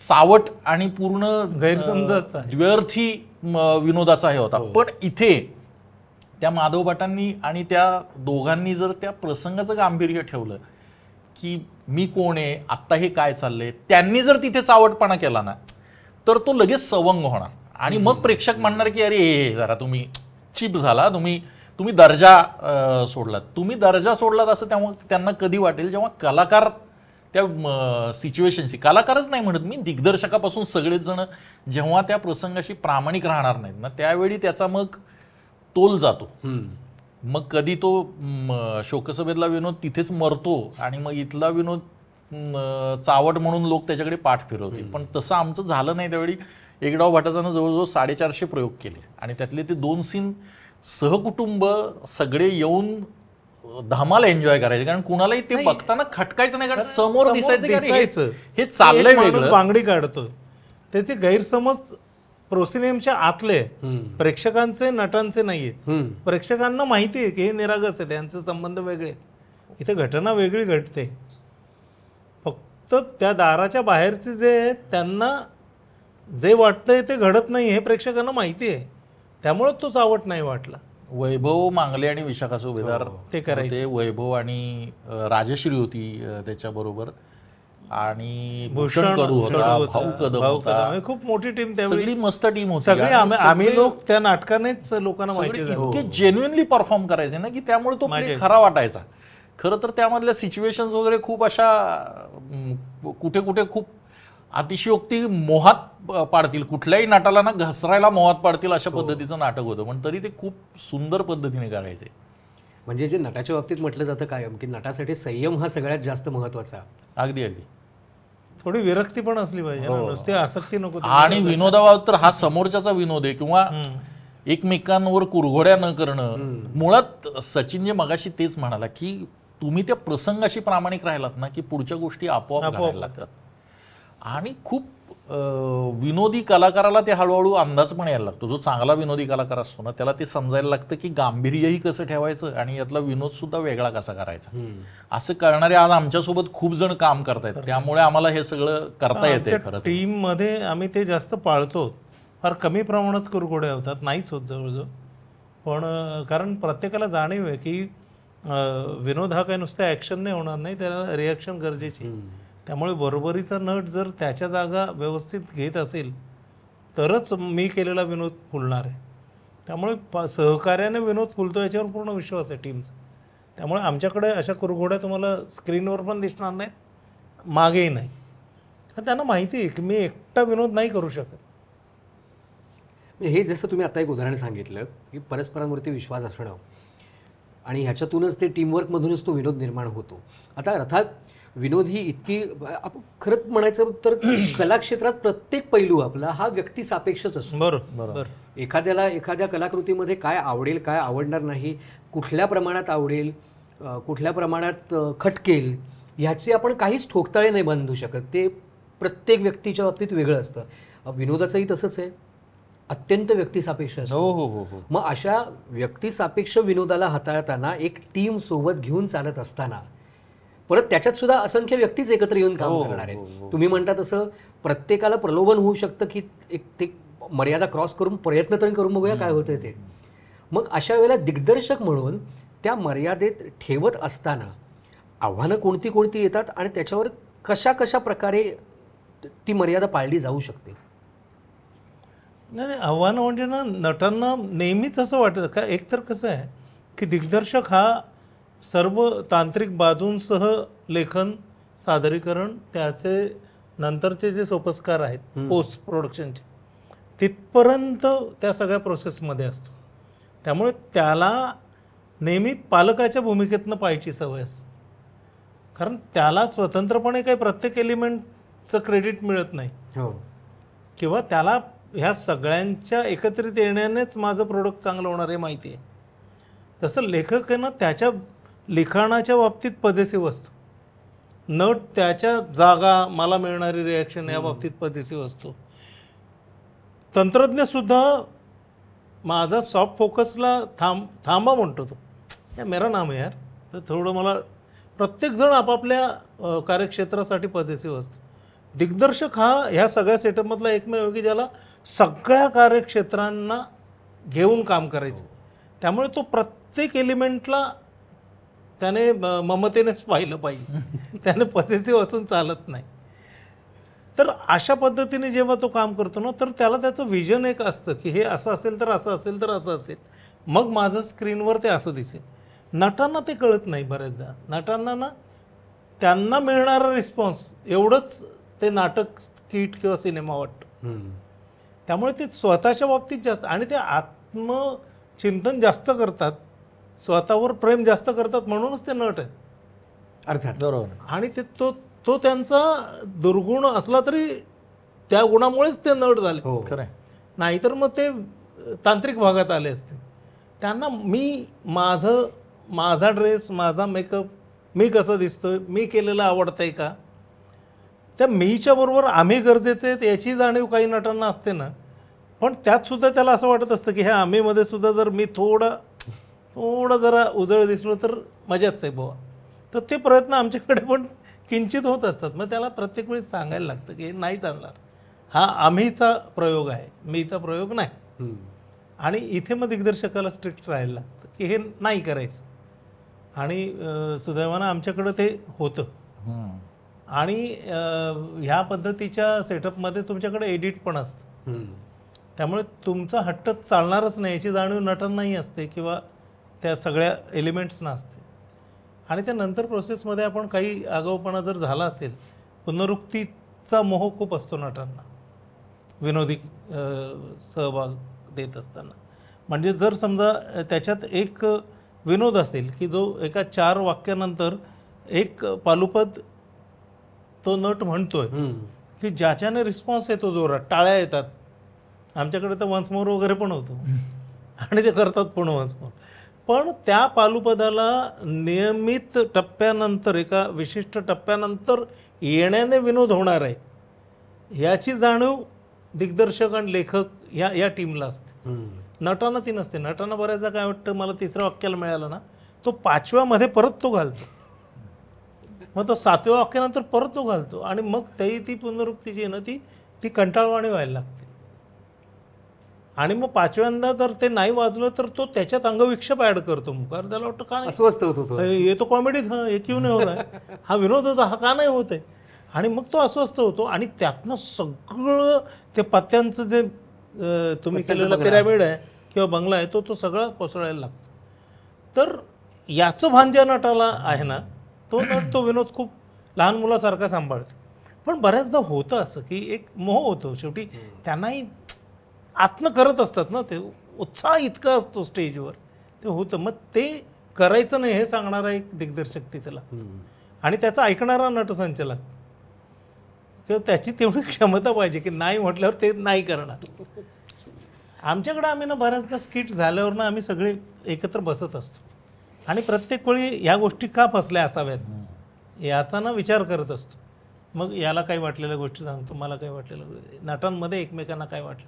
चावट आणि पूर्ण गैरसमजाचा आहे. द्व्यर्थी विनोदाचा हे होता. पण इथे त्या माधव भटांनी आणि त्या दोघांनी जर त्या प्रसंगाचं गांभीर्य ठेवलं की मी कोण आहे, आत्ता हे काय चाललंय, त्यांनी जर तिथे चावटपणा केला ना तर तो लगेच सवंग होणार. आणि मग प्रेक्षक म्हणणार की अरे हे जरा तुम्ही चिप झाला, तुम्ही दर्जा सोडलात. तुम्ही दर्जा सोडलात असं तेव्हा त्यांना कधी वाटेल जेव्हा कलाकार त्या सिच्युएशनशी, कलाकारच नाही म्हणत मी, दिग्दर्शकापासून सगळेच जण जेव्हा त्या प्रसंगाशी प्रामाणिक राहणार नाहीत ना त्यावेळी त्याचा मग तोल जातो. मग कधी तो शोकसभेतला विनोद तिथेच मरतो आणि मग इथला विनोद चावट म्हणून लोक त्याच्याकडे पाठ फिरवतील. पण तसं आमचं झालं नाही. त्यावेळी एकडाव भटाचानं जवळजवळ 450 प्रयोग केले आणि त्यातले ते 2 सीन सहकुटुंब सगळे येऊन धमाल एन्जॉय करायचे. कारण कुणालाही ते बघताना खटकायचं नाही, कारण समोर दिसायचं हे चाललंय वेगळं. बांगडी काढतोय ते गैरसमज प्रोसिनेमच्या आतले, प्रेक्षकांचे नटांचे नाहीये. प्रेक्षकांना माहिती आहे की हे निरागस आहे, त्यांचे संबंध वेगळे, इथे घटना वेगळी घडते. फक्त त्या दाराच्या बाहेरचे जे त्यांना जे वाटतंय ते घडत नाही हे प्रेक्षकांना माहिती आहे. त्यामुळे तो चावट नाही वाटला. वैभव मांगले आणि विशाखा सुभेदार ते करायचे. ते वैभव आणि राजश्री होती त्याच्याबरोबर आणि भूषण कडू होता, भाऊ कदम होता. खूप मोठी टीम त्यावेळी, सगळी मस्त टीम होती. सगळी आम्ही लोक त्या नाटकानेच लोकांना माहिती झालं. इतके जेन्युइनली परफॉर्म करायचे ना की त्यामुळे तो play खरा वाटायचा. खरं तर त्यामधल्या सिच्युएशन्स वगैरे खूप अशा कुठे कुठे खूप अतिशयोक्ती मोहात पाडतील, कुठल्याही नाटाला ना घसरायला मोहात पाडतील अशा पद्धतीचं नाटक होतं. पण तरी ते खूप सुंदर पद्धतीने करायचे. म्हणजे जे नटाच्या बाबतीत म्हटलं जातं कायम की नटासाठी संयम हा सगळ्यात जास्त महत्वाचा. अगदी अगदी. थोडी विरक्ती पण असली पाहिजे, नुसती आसक्ती नको. आणि विनोदाबाबत तर हा समोरच्याचा विनोद आहे किंवा एकमेकांवर कुरघोड्या न करणं. मुळात सचिन जे मगाशी तेच म्हणाला की तुम्ही त्या प्रसंगाशी प्रामाणिक राहिलात ना की पुढच्या गोष्टी आपोआप घडायला लागतात. आणि खूप विनोदी कलाकाराला ते हळूहळू अंदाज पण यायला लागतो. जो चांगला विनोदी कलाकार असतो ना त्याला ते समजायला लागतं की गांभीर्यही कसं ठेवायचं आणि यातला विनोद सुद्धा वेगळा कसा करायचा. असं करणारे आज आमच्यासोबत खूप जण काम करतायत. त्यामुळे आम्हाला हे सगळं करता येते. खरं टीम मध्ये आम्ही ते जास्त पाळतो. फार कमी प्रमाणात कुरघोड्या होतात, नाहीच होत जवळजवळ. पण कारण प्रत्येकाला जाणीव आहे की विनोद हा काय नुसता ॲक्शन नाही होणार नाही, त्याला रिॲक्शन गरजेची. त्यामुळे बरोबरीचा नट जर त्याच्या जागा व्यवस्थित घेत असेल तरच मी केलेला विनोद फुलणार आहे. त्यामुळे सहकार्याने विनोद फुलतो याच्यावर पूर्ण विश्वास आहे टीमचा. त्यामुळे आमच्याकडे अशा कुरघोड्या तुम्हाला स्क्रीनवर पण दिसणार नाहीत, मागेही नाही. त्यांना माहिती आहे की मी एकटा विनोद नाही करू शकत. हे जसं तुम्ही आता एक उदाहरण सांगितलं की परस्परांवरती विश्वास असणं आणि ह्याच्यातूनच ते टीमवर्कमधूनच तो विनोद निर्माण होतो. आता अर्थात विनोद ही इतकी खरंच म्हणायचं तर कला क्षेत्रात प्रत्येक पैलू आपला हा व्यक्तिसापेक्षच असतो. बरोबर. एखाद्याला एखाद्या कलाकृतीमध्ये काय आवडेल, काय आवडणार नाही, कुठल्या प्रमाणात आवडेल, कुठल्या प्रमाणात खटकेल, ह्याची आपण काहीच ठोकताळे नाही बांधू शकत. ते प्रत्येक व्यक्तीच्या बाबतीत वेगळं असतं. विनोदाचंही तसंच आहे, अत्यंत व्यक्तिसापेक्ष असतो. मग अशा व्यक्तिसापेक्ष विनोदाला हाताळताना एक टीम सोबत घेऊन चालत असताना परत त्याच्यात सुद्धा असंख्य व्यक्तीच एकत्र येऊन काम करणार आहेत. तुम्ही म्हणता तसं प्रत्येकाला प्रलोभन होऊ शकतं की एक ते मर्यादा क्रॉस करून प्रयत्न तरी करून बघूया काय होतंय ते. मग अशा वेळेला दिग्दर्शक म्हणून त्या मर्यादेत ठेवत असताना आव्हानं कोणती कोणती येतात आणि त्याच्यावर कशा कशा प्रकारे ती मर्यादा पाळली जाऊ शकते. नाही आव्हान म्हणजे ना नटांना नेहमीच असं वाटतं का, एकतर कसं आहे की दिग्दर्शक हा सर्व तांत्रिक बाजूंसह लेखन सादरीकरण त्याचे नंतरचे जे सोपस्कार आहेत पोस्ट प्रोडक्शनचे तिथपर्यंत त्या सगळ्या प्रोसेसमध्ये असतो. त्यामुळे त्याला नेहमी पालकाच्या भूमिकेतनं पाहायची सवय असते, कारण त्याला स्वतंत्रपणे काही प्रत्येक एलिमेंटचं क्रेडिट मिळत नाही हो. किंवा त्याला ह्या सगळ्यांच्या एकत्रित येण्यानेच माझं प्रोडक्ट चांगलं होणार हे माहिती आहे. तसं लेखक आहे ना त्याच्या लिखाणाच्या बाबतीत पजेसिव्ह असतो, नट त्याच्या जागा मला मिळणारी रिॲक्शन या बाबतीत पजेसिव्ह असतो. तंत्रज्ञसुद्धा माझा सॉफ्ट फोकसला थांबा म्हणतो, तो या मेरा नाम आहे यार. तर थोडं मला प्रत्येकजण आपापल्या कार्यक्षेत्रासाठी पजेसिव्ह असतो. दिग्दर्शक हा ह्या सगळ्या सेटअपमधला एकमेव की ज्याला सगळ्या कार्यक्षेत्रांना घेऊन काम करायचं. त्यामुळे तो प्रत्येक एलिमेंटला त्याने ममतेनेच पाहिलं पाहिजे, त्याने पजेसिव्ह असून चालत नाही. तर अशा पद्धतीने जेव्हा तो काम करतो ना तर त्याला त्याचं विजन एक असतं की हे असं असेल तर असं असेल तर असं असेल, मग माझं स्क्रीनवर ते असं दिसेल. नटांना ते कळत नाही बऱ्याचदा. नटांना ना त्यांना मिळणारा रिस्पॉन्स एवढंच ते नाटक स्किट किंवा सिनेमा वाटतं. त्यामुळे ते स्वतःच्या बाबतीत जास्त आणि ते आत्मचिंतन जास्त करतात, स्वतःवर प्रेम जास्त करतात, म्हणूनच ते नट आहेत अर्थात. बरोबर. आणि ते तो त्यांचा दुर्गुण असला तरी त्या गुणामुळेच ते नट झाले. हो. खरं आहे. नाहीतर मग ते तांत्रिक भागात आले असते. त्यांना माझा ड्रेस, माझा मेकअप, मी कसं दिसतोय, मी केलेलं आवडतंय का, त्या मीच्या बरोबर आम्ही गरजेचे आहेत याची जाणीव काही नटांना असते ना. पण त्यातसुद्धा त्याला असं वाटत असतं की ह्या आम्हीमध्ये सुद्धा जर मी थोडं जरा उजळ दिसलो तर मजाच आहे बुवा. तर ते प्रयत्न आमच्याकडे पण किंचित होत असतात. मग त्याला प्रत्येक वेळी सांगायला लागतं की हे नाही चालणार, हा आम्हीचा प्रयोग आहे, मीचा प्रयोग नाही. आणि इथे मग दिग्दर्शकाला स्ट्रिक्ट राहायला लागतं की हे नाही करायचं. आणि सुदैवानं आमच्याकडं ते होतं. आणि ह्या पद्धतीच्या सेटअपमध्ये तुमच्याकडे एडिट पण असतं, त्यामुळे तुमचा हट्ट चालणारच नाही याची जाणीव नटांनाही असते किंवा त्या सगळ्या एलिमेंट्सना असते. आणि त्यानंतर प्रोसेसमध्ये आपण काही आगाऊपणा जर झाला असेल, पुनरुक्तीचा मोह खूप असतो नटांना विनोदी सहभाग देत असताना. म्हणजे जर समजा त्याच्यात एक विनोद असेल की जो एका 4 वाक्यानंतर एक पालुपद तो नट म्हणतोय की ज्याच्याने रिस्पॉन्स येतो जोरात, टाळ्या येतात. आमच्याकडे तर वन्स मोर वगैरे पण होतो आणि ते करतात पण वन्स मोर. पण त्या पालुपदाला नियमित टप्प्यानंतर, एका विशिष्ट टप्प्यानंतर येण्याने विनोद होणार आहे याची जाणीव दिग्दर्शक आणि लेखक या टीमला असते. नटांना ती नसते. नटांना बऱ्याचदा काय वाटतं, मला 3ऱ्या वाक्याला मिळालं ना, तो 5व्यामध्ये परत तो घालतो, मग तो 7व्या वाक्यानंतर परत तो घालतो आणि मग ती पुनरुक्तीची आहे ना ती कंटाळवाणी व्हायला लागते. आणि मग 5व्यांदा जर ते नाही वाजलं तर तो त्याच्यात अंगविक्षेप ॲड करतो. कारण त्याला वाटतं का नाही, अस्वस्थ होतो, हे तो कॉमेडीत, हे क्यों नाही हो रहा है, हा विनोद होता, हा का नाही होत आहे. आणि मग तो अस्वस्थ होतो आणि त्यातनं सगळं ते पत्त्यांचं जे तुम्ही केलेलं पिरॅमिड आहे किंवा बंगला आहे तो सगळा कोसळायला लागतो. तर याचं भान ज्या नटाला आहे ना, तो नट तो विनोद खूप लहान मुलासारखा सांभाळतो. पण बऱ्याचदा होतं असं की एक मोह होतो, शेवटी त्यांनाही आत्म करत असतात ना, ते उत्साह इतका असतो स्टेजवर, ते होतं. मग ते करायचं नाही हे सांगणारा एक दिग्दर्शक तिथे लागतो आणि त्याचा ऐकणारा नटसंच लागतो किंवा त्याची तेवढी क्षमता पाहिजे की नाही म्हटल्यावर ते नाही करणार. आमच्याकडे आम्ही ना बऱ्याचदा स्किट झाल्यावर ना आम्ही सगळे एकत्र बसत असतो आणि प्रत्येक वेळी ह्या गोष्टी का फसल्या असाव्यात याचा ना विचार करत असतो. मग याला काय वाटलेल्या गोष्टी सांगतो, मला काय वाटलेलं, नटांमध्ये एकमेकांना काय वाटलं,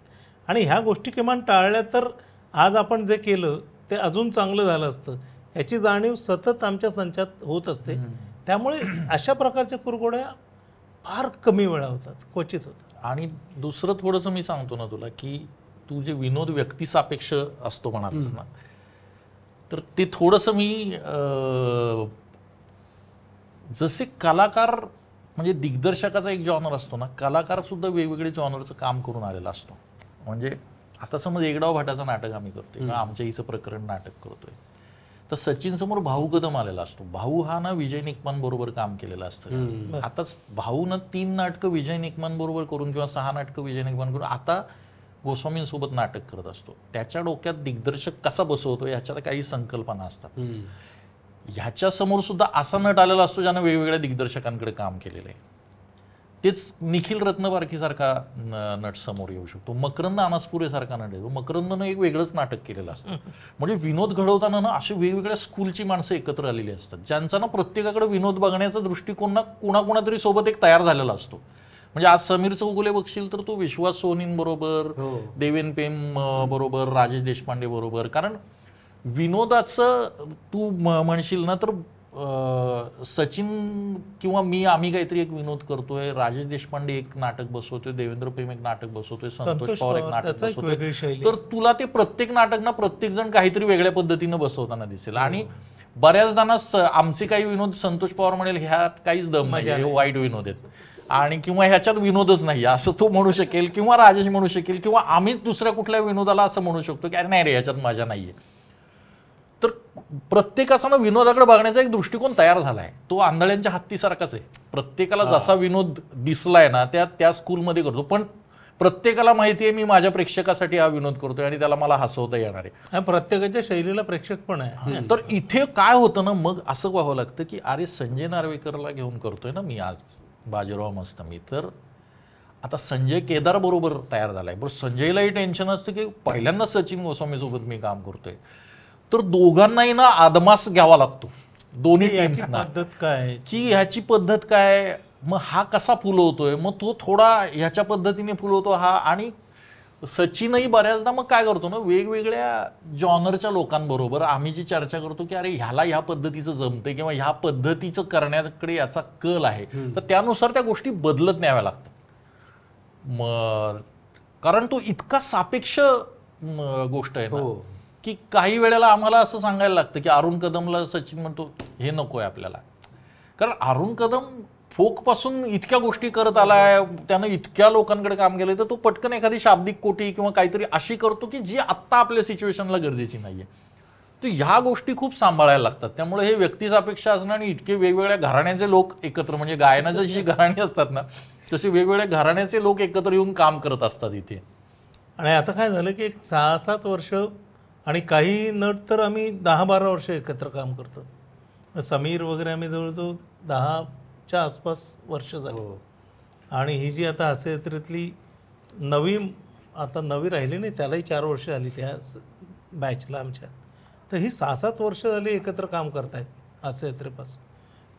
आणि ह्या गोष्टी किमान टाळल्या तर आज आपण जे केलं ते अजून चांगलं झालं असतं याची जाणीव सतत आमच्या संचात होत असते. त्यामुळे अशा प्रकारच्या कुरघोड्या फार कमी वेळा होतात, क्वचित होतात. आणि दुसरं थोडंसं मी सांगतो ना तुला की तू जे विनोद व्यक्तिसापेक्ष असतो म्हणालीस ना, तर ते थोडंसं मी जसे कलाकार म्हणजे दिग्दर्शकाचा एक जॉनर असतो ना, कलाकार सुद्धा वेगवेगळे जॉनरचं काम करून आलेला असतो. म्हणजे आता समज एकडाव भाटाचं नाटक आम्ही करतोय किंवा आमच्या हिचं प्रकरण नाटक करतोय, तर सचिन समोर भाऊ कदम आलेला असतो. भाऊ हा ना विजय निकमान बरोबर काम केलेलं असतं. आता भाऊनं 3 नाटकं विजय निकमान बरोबर करून किंवा 6 नाटकं विजय निकमान करून आता गोस्वामींसोबत नाटक करत असतो. त्याच्या डोक्यात दिग्दर्शक कसा बसवतो याच्यात काही संकल्पना असतात. ह्याच्या समोर सुद्धा असा नट आलेला असतो ज्यानं वेगवेगळ्या दिग्दर्शकांकडे काम केलेलं आहे. तेच निखिल रत्नबारकी सारखा नट समोर येऊ शकतो. मकरंद अनासपुरे सारखा नट येतो. मकरंदनं एक वेगळंच नाटक केलेलं असतं. म्हणजे विनोद घडवताना ना अशी वेगवेगळ्या स्कूलची माणसं एकत्र आलेली असतात, ज्यांचा ना प्रत्येकाकडे विनोद बघण्याचा दृष्टिकोन ना कुणाकुणातरी सोबत एक तयार झालेला असतो. म्हणजे आज समीर चौगुले बघशील तर तो विश्वास सोनींबरोबर, देवेन पेम बरोबर, राजेश देशपांडे बरोबर. कारण विनोदाचं तू म्हणशील ना तर सचिन किंवा आम्ही काहीतरी एक विनोद करतोय, राजेश देशपांडे एक नाटक बसवतोय, देवेंद्र पेम एक नाटक बसवतोय, संतोष पवार एक नाटक बसवतोय, तर तुला ते प्रत्येक नाटक ना प्रत्येक जण काहीतरी वेगळ्या पद्धतीनं बसवताना दिसेल. आणि बऱ्याचदा ना आमचे काही विनोद संतोष पवार म्हणेल ह्यात काहीच दम नाही, हे वाईट विनोद आहेत आणि किंवा ह्याच्यात विनोदच नाही असं तो म्हणू शकेल, किंवा राजेश म्हणू शकेल, किंवा आम्ही दुसऱ्या कुठल्या विनोदाला असं म्हणू शकतो की अरे नाही रे ह्याच्यात मजा नाहीये. तर प्रत्येकाचा ना विनोदाकडे बघण्याचा एक दृष्टिकोन तयार झालाय. तो आंधळ्यांच्या हत्तीसारखाच आहे. प्रत्येकाला जसा विनोद दिसलाय ना त्या स्कूलमध्ये करतो, पण प्रत्येकाला माहिती आहे मी माझ्या प्रेक्षकासाठी हा विनोद करतोय आणि त्याला मला हसवता येणार आहे. प्रत्येकाच्या शैलीला प्रेक्षक पण आहे. तर इथे काय होतं ना, मग असं व्हावं लागतं की अरे संजय नार्वेकरला घेऊन करतोय ना मी आज बाजीराव मस्तमी, तर आता संजय केदार बरोबर तयार झालाय. बरं संजयलाही टेन्शन असतं की पहिल्यांदा सचिन गोस्वामी सोबत मी काम करतोय, तर दोघांनाही ना आदमास घ्यावा लागतो दोन्ही टीम्सना. पद्धत काय की ह्याची पद्धत काय, मग हा कसा फुलवतोय, मग तो थोडा ह्याच्या पद्धतीने फुलवतो हा. आणि सचिनही बऱ्याचदा मग काय करतो ना, वेगवेगळ्या जॉनरच्या लोकांबरोबर आम्ही जी चर्चा करतो की अरे ह्याला ह्या पद्धतीचं जमतंय किंवा ह्या पद्धतीचं करण्याकडे याचा कल आहे, तर त्यानुसार त्या गोष्टी बदलत न्याव्या लागतात. मग कारण तो इतका सापेक्ष गोष्ट आहे ना की काही वेळेला आम्हाला असं सांगायला लागतं की अरुण कदमला सचिन म्हणतो हे नकोय आपल्याला, कारण अरुण कदम फोक पासून इतक्या गोष्टी करत आलाय, त्यानं इतक्या लोकांकडे काम केलंय, तर तो पटकन एखादी शाब्दिक कोटी किंवा काहीतरी अशी करतो की जी आत्ता आपल्या सिच्युएशनला गरजेची नाहीये. तर ह्या गोष्टी खूप सांभाळायला लागतात. त्यामुळे हे व्यक्तिसापेक्ष असणं आणि इतके वेगवेगळ्या घराण्याचे लोक एकत्र, म्हणजे गायनाची जशी घराणी असतात ना तसे वेगवेगळ्या घराण्याचे लोक एकत्र येऊन काम करत असतात इथे. आणि आता काय झालं की एक 6-7 वर्ष आणि काही नट तर आम्ही 10-12 वर्ष एकत्र काम करतो. समीर वगैरे आम्ही जवळजवळ 10च्या आसपास वर्ष झाली. आणि ही जी आता हास्य जत्रेतली आता नवी राहिली नाही, त्यालाही 4 वर्ष झाली त्या बॅचला आमच्या. तर ही 6-7 वर्ष झाली एकत्र काम करतायत हास्य जत्रेपासून.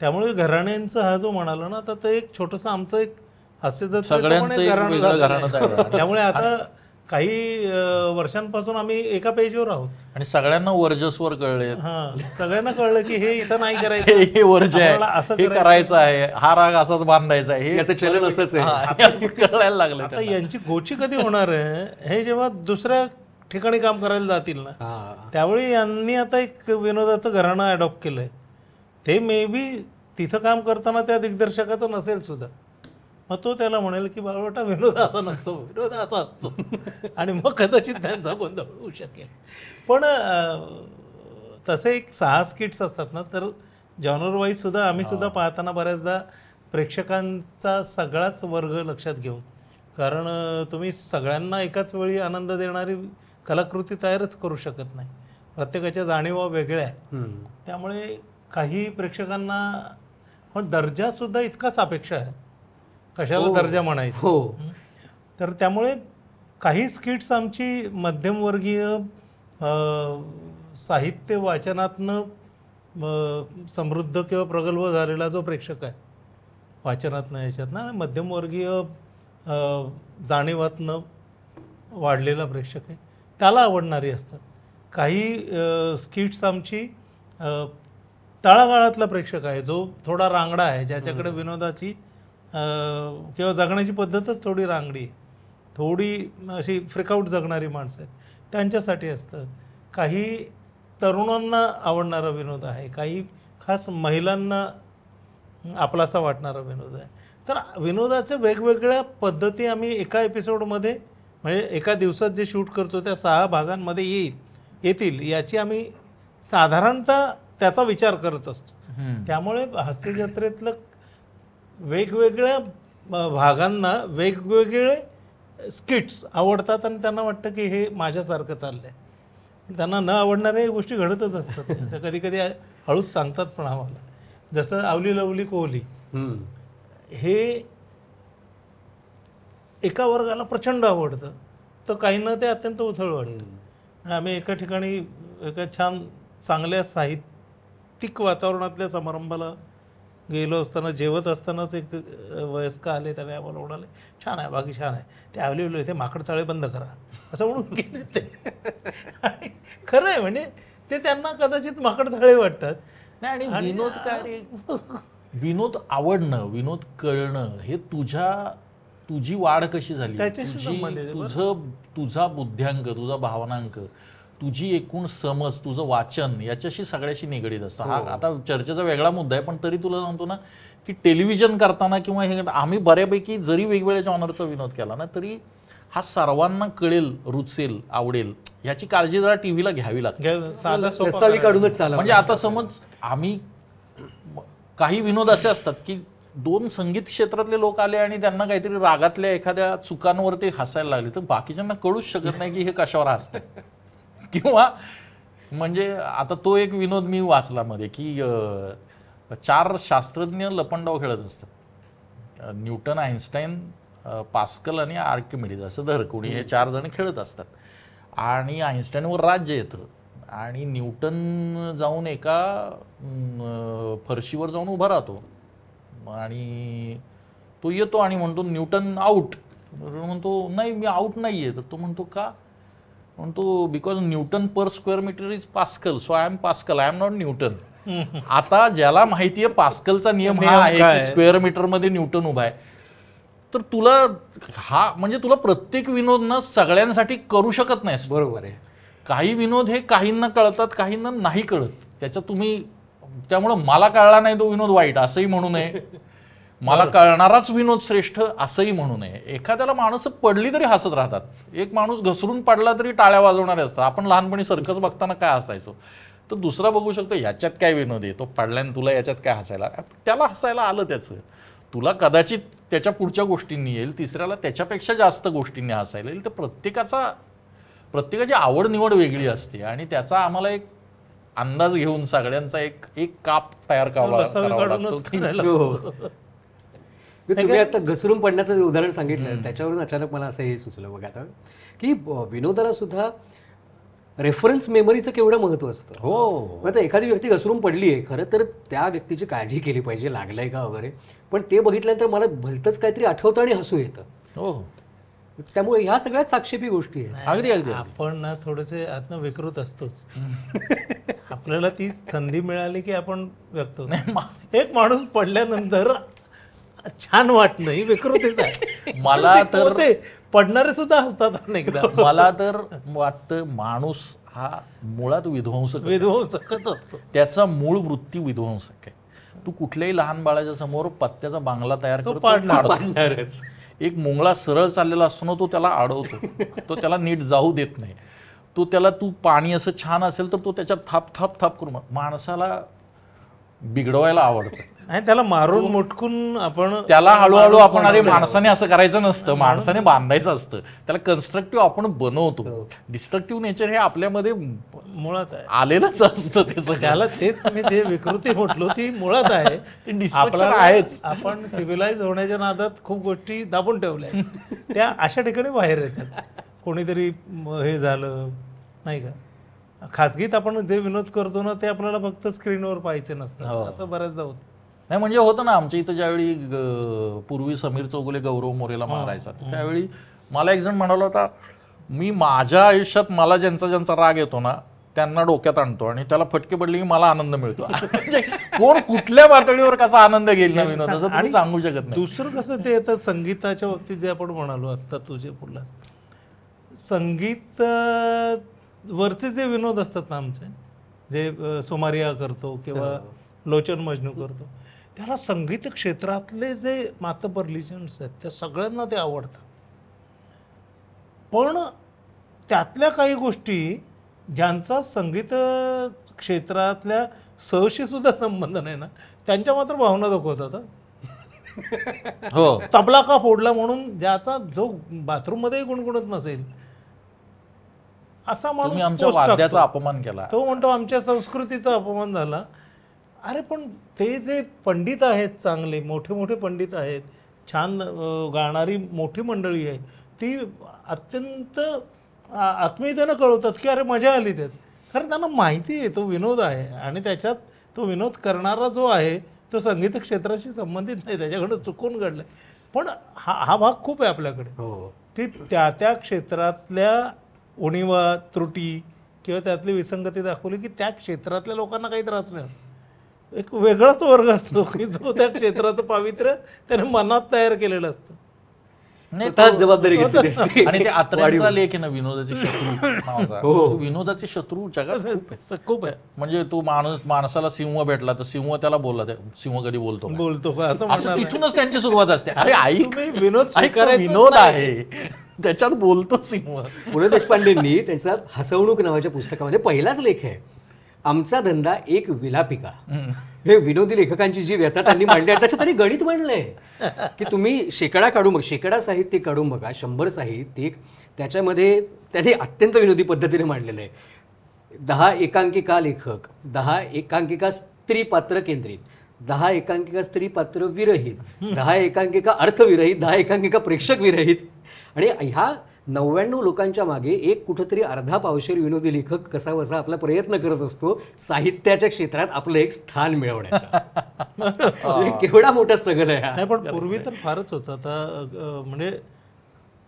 त्यामुळे घराण्यांचं हा जो म्हणाला ना, आता ते एक छोटंसं आमचं एक हास्य जत्रेचं. त्यामुळे आता काही वर्षांपासून आम्ही एका पेजवर आहोत आणि सगळ्यांना वर्जस्वर कळले. हा, सगळ्यांना कळलं की हे इथं नाही करायचं, हे वर्ज आहे, हे करायचं आहे, हा राग असाच बांधायचा आहे, याचं चलन असंच आहे, कळायला लागलं. आता यांची गोची कधी होणार आहे, हे जेव्हा दुसऱ्या ठिकाणी काम करायला जातील ना, त्यावेळी यांनी आता एक विनोदाचं घराणं अडॉप्ट केलंय. ते मे बी तिथं काम करताना त्या दिग्दर्शकाचं नसेल सुद्धा, मग तो त्याला म्हणेल की बाळवटा विनोद असा नसतो, विनोद असा असतो, आणि मग कदाचित त्यांचा गोंधळ होऊ शकेल. पण तसे एक 6 स्किट्स असतात ना, तर जॉनर वाईज सुद्धा आम्ही सुद्धा पाहताना बऱ्याचदा प्रेक्षकांचा सगळाच वर्ग लक्षात घेऊन, कारण तुम्ही सगळ्यांना एकाच वेळी आनंद देणारी कलाकृती तयारच करू शकत नाही. प्रत्येकाच्या जाणीवा वेगळ्या आहे. त्यामुळे काही प्रेक्षकांना पण दर्जासुद्धा इतका सापेक्ष आहे, कशाला दर्जा म्हणायचं. तर त्यामुळे काही स्किट्स आमची मध्यमवर्गीय साहित्य वाचनातनं समृद्ध किंवा प्रगल्भ झालेला जो प्रेक्षक आहे, वाचनातनं याच्यातनं मध्यमवर्गीय जाणीवातनं वाढलेला प्रेक्षक आहे, त्याला आवडणारी असतात. काही स्किट्स आमची तळागाळातला प्रेक्षक आहे, जो थोडा रांगडा आहे, ज्याच्याकडे विनोदाची किंवा जगण्याची पद्धतच थोडी रांगडी आहे, थोडी अशी फ्रिकआउट जगणारी माणसं आहेत, त्यांच्यासाठी असतं. काही तरुणांना आवडणारा विनोद आहे, काही खास महिलांना आपलासा वाटणारा विनोद आहे. तर विनोदाच्या वेगवेगळ्या पद्धती आम्ही एका एपिसोडमध्ये म्हणजे एका दिवसात जे शूट करतो त्या 6 भागांमध्ये येतील याची आम्ही साधारणतः त्याचा विचार करत असतो. त्यामुळे हास्य जत्रेतलं वेगवेगळ्या भागांना वेगवेगळे स्किट्स आवडतात आणि त्यांना वाटतं की हे माझ्यासारखं चाललंय. त्यांना न आवडणाऱ्या गोष्टी घडतच असतात. त्या कधी कधी हळूच सांगतात पण आम्हाला. जसं आवली लवली कोहली हे एका वर्गाला प्रचंड आवडतं, तर काहींना ते अत्यंत उथळ वाटतं. आम्ही एका ठिकाणी एका छान चांगल्या साहित्यिक वातावरणातल्या समारंभाला गेलो असताना जेवत असतानाच एक वयस्क आले, त्याने आम्हाला म्हणाले छान आहे, बाकी छान आहे, ते आवले ते माकड चाळे बंद करा असं म्हणून गेले ते. खरं आहे, म्हणजे ते त्यांना कदाचित माकड चाळे वाटतात. नाही, आणि विनोद काय रे, विनोद आवडणं, विनोद कळणं हे तुझी वाढ कशी झाली, तुझा बुद्ध्यांक, तुझा भावनांक, तुझी एकूण समज, तुझं वाचन याच्याशी सगळ्याशी निगडीत असतं. हा आता चर्चेचा वेगळा मुद्दा आहे, पण तरी तुला सांगतो ना की टेलिव्हिजन करताना किंवा हे आम्ही बऱ्यापैकी जरी वेगवेगळ्या जॉनरचा विनोद केला ना तरी हा सर्वांना कळेल, रुचेल, आवडेल याची काळजी जरा टीव्हीला घ्यावी लागते. म्हणजे आता समज आम्ही काही विनोद असे असतात की 2 संगीत क्षेत्रातले लोक आले आणि त्यांना काहीतरी रागातल्या एखाद्या चुकांवर ते हसायला लागले, तर बाकीच्यांना कळूच शकत नाही की हे कशावर हसतात. किंवा म्हणजे आता तो एक विनोद मी वाचला मध्ये की 4 शास्त्रज्ञ लपंडाव खेळत असतात. न्यूटन, आईन्स्टाईन, पास्कल आणि आर्किमिडीज असं धर कोणी, हे 4 जण खेळत असतात आणि आईन्स्टाईनवर राज्य येतं आणि न्यूटन जाऊन एका फरशीवर जाऊन उभा राहतो आणि तो येतो आणि म्हणतो न्यूटन आऊट. म्हणतो नाही, मी आऊट नाही आहे. तर तो म्हणतो का? म्हणतो because newton per square metre is pascal, so I am Pascal, I am not Newton. आता ज्याला माहितीये पास्कलचा नियम हा आहे की स्क्वेअर मीटर मध्ये न्यूटन उभा आहे, तर तुला हा म्हणजे तुला प्रत्येक विनोद ना सगळ्यांसाठी करू शकत नाही. बरोबर आहे. काही विनोद हे काहींना कळतात, काहींना नाही कळत. त्याच्यात तुम्ही त्यामुळं मला कळला नाही तो विनोद वाईट असंही म्हणू नये, मला कळणाराच विनोद श्रेष्ठ असंही म्हणू नये. एखाद्याला माणसं पडली तरी हसत राहतात. एक माणूस घसरून पडला तरी टाळ्या वाजवणारे असतात. आपण लहानपणी सर्कस बघताना काय हसायचो, तर दुसरा बघू शकतो याच्यात काय विनोद आहे, तो पडल्याने तुला याच्यात काय हसायला, त्याला हसायला आलं त्याचं, तुला कदाचित त्याच्या पुढच्या गोष्टींनी येईल, तिसऱ्याला त्याच्यापेक्षा जास्त गोष्टींनी हसायला येईल. तर प्रत्येकाची आवड निवड वेगळी असते आणि त्याचा आम्हाला एक अंदाज घेऊन सगळ्यांचा एक काप तयार करावा लागतो. तुम्ही आता घसरून पडण्याचं जे उदाहरण सांगितलं त्याच्यावरून अचानक मला असं हे सुचलं बघा आता की विनोदाला सुद्धा रेफरन्स मेमरीचं केवढं महत्व असतं. हो, आता एखादी व्यक्ती घसरून पडली आहे, खरं तर त्या व्यक्तीची काळजी केली पाहिजे, लागलाय का वगैरे, पण ते बघितल्यानंतर मला भलतंच काहीतरी आठवतं आणि हसू येतं. हो, त्यामुळे ह्या सगळ्यात साक्षेपी गोष्टी आहेत. अगदी अगदी. आपण ना थोडेसे आत्म विकृत असतोच. आपल्याला ती संधी मिळाली की आपण व्यक्त होतो. एक माणूस पडल्यानंतर छान वाटणं ही विकृतीच आहे. मला तर पडणारे सुद्धा हसतात अनेकदा. मला तर वाटतं माणूस हा मुळात विध्वंसकच असतो. त्याचा मूळ वृत्ती विध्वंसक आहे. तू कुठल्याही लहान बाळाच्या समोर पत्त्याचा बांगला तयार करतो, पाडणारच. एक मुंगळा सरळ चाललेला असतो ना, तो त्याला अडवतो, तो त्याला नीट जाऊ देत नाही, तो त्याला तू पाणी असं छान असेल तर तो त्याच्यात थाप थाप थाप करून माणसाला बिघडवायला आवडतं. आणि त्याला मारून मुटकून आपण त्याला हळूहळू आपण अरे माणसाने असं करायचं नसतं, माणसाने बांधायचं असतं, त्याला कन्स्ट्रक्टिव्ह आपण बनवतो. डिस्ट्रक्टिव्ह नेचर हे आपल्यामध्ये मुळात आहे, आलेलंच असतं. त्याला तेच मी ते विकृती म्हटलो, ती मुळात आहे. आपल्याला आहेच. आपण सिव्हिलाइज होण्याच्या नादात खूप गोष्टी दाबून ठेवल्या, त्या अशा ठिकाणी बाहेर येतात. कोणीतरी हे झालं नाही का, खाजगीत आपण जे विनोद करतो ना ते आपल्याला फक्त स्क्रीनवर पाहायचे नसतं, असं बऱ्याचदा होतं. नाही म्हणजे होतं ना, आमच्या इथं ज्यावेळी पूर्वी समीर चौगुले गौरव मोरेला मारायचा, त्यावेळी मला एक जण म्हणाला होता, मी माझ्या आयुष्यात मला ज्यांचा राग येतो ना त्यांना डोक्यात आणतो आणि त्याला फटके पडले की मला आनंद मिळतो. म्हणजे कोण कुठल्या पातळीवर कसा आनंद घेईल ना विनोद, असं तुम्ही सांगू शकत नाही. दुसरं कसं ते आता संगीताच्या बाबतीत जे आपण म्हणालो आत्ता तुझे पुढला संगीत वरचे जे विनोद असतात ना आमचे, जे सोमारिया करतो किंवा लोचन मजनू करतो, त्याला संगीत क्षेत्रातले जे मातबर लिजंड्स आहेत त्या सगळ्यांना ते आवडतं. पण त्यातल्या काही गोष्टी ज्यांचा संगीत क्षेत्रातल्या सहशी सुद्धा संबंध नाही ना, त्यांच्या मात्र भावना दाखवतात. हो, तबला का फोडला म्हणून ज्याचा जो बाथरूममध्ये गुणगुणत नसेल असा तुम्ही माणूस आमच्या पोस्ट टाकतो. वाद्याचा अपमान केला. तो म्हणतो आमच्या संस्कृतीचा अपमान झाला. अरे पण ते जे पंडित आहेत, चांगले मोठे मोठे पंडित आहेत, छान गाणारी मोठी मंडळी आहे, ती अत्यंत आत्मीयतेनं कळवतात की अरे मजा आली त्यात. कारण त्यांना माहिती आहे तो विनोद आहे आणि त्याच्यात तो विनोद करणारा जो आहे तो संगीत क्षेत्राशी संबंधित नाही, त्याच्याकडे चुकून घडलं. पण हा भाग खूप आहे आपल्याकडे की त्या क्षेत्रातल्या उणीवा, त्रुटी किंवा त्यातली विसंगती दाखवली की त्या क्षेत्रातल्या लोकांना काही त्रास नाही. एक वेगळाच वर्ग असतो की जो त्या क्षेत्राचं पावित्र्य त्याने मनात तयार केलेलं असतं. स्वतःच जबाबदारी घेतली असते. आणि ते आत्र्यांचा लेख आहे ना, विनोदाचे शत्रू नावाचा. तो विनोदाचे शत्रू जगात खूप आहे. खूप आहे. म्हणजे तो माणसाला सिंह भेटला तर सिंह त्याला बोलला, सिंह कधी बोलतो का असं असं तिथूनच त्यांची सुरुवात असते. अरे आई तुम्ही विनोद ऐक, तो स्वीकारायचाच विनोद नाही. आहे, त्याच्यात बोलतो सिंह. पु ल देशपांडेंनी त्यांचा हसवणूक नावाच्या पुस्तकामध्ये पहिलाच लेख आहे, आमचा धंदा एक विलापिका. हे विनोदी लेखकांची जी व्यथा त्यांनी मांडली आहे, त्याच्यात त्यांनी गणित मांडलंय की तुम्ही शेकडा काढून बघा, शेकडा साहित्य काढून बघा, 100 साहित्यिक, त्याच्यामध्ये त्यांनी अत्यंत विनोदी पद्धतीने मांडलेलं आहे. 10 एकांकिका लेखक, 10 एकांकिका स्त्री पात्र केंद्रित, 10 एकांकिका स्त्री पात्र विरहित, 10 एकांकिका अर्थविरहित, 10 एकांकिका प्रेक्षक विरहित. आणि ह्या 99 लोकांच्या मागे एक कुठंतरी अर्धा पावशेर विनोदी लेखक कसा बसा आपला प्रयत्न करत असतो साहित्याच्या क्षेत्रात आपलं एक स्थान मिळवण्याचा. केवढा मोठा स्ट्रगल आहे हा. नाही पण पूर्वी तर फारच होतं. आता म्हणजे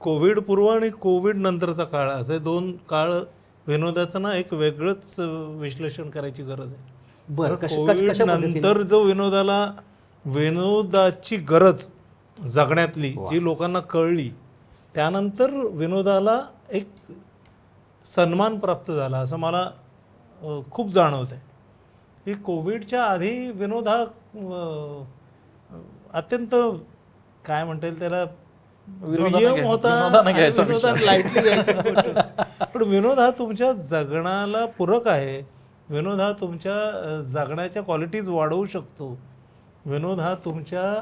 कोविड पूर्व आणि कोविड नंतरचा काळ असे दोन काळ विनोदाचं ना एक वेगळंच विश्लेषण करायची गरज आहे. बरं, कोविड नंतर जो विनोदाची गरज जगण्यातली जी लोकांना कळली, त्यानंतर विनोदाला एक सन्मान प्राप्त झाला असं मला खूप जाणवत आहे. की कोविडच्या आधी विनोद हा अत्यंत काय म्हणता येईल त्याला दुय्यम होता, लाईटली घ्यायचा. पण विनोद हा तुमच्या जगण्याला पूरक आहे. विनोद हा तुमच्या जगण्याच्या क्वालिटीज वाढवू शकतो. विनोद हा तुमच्या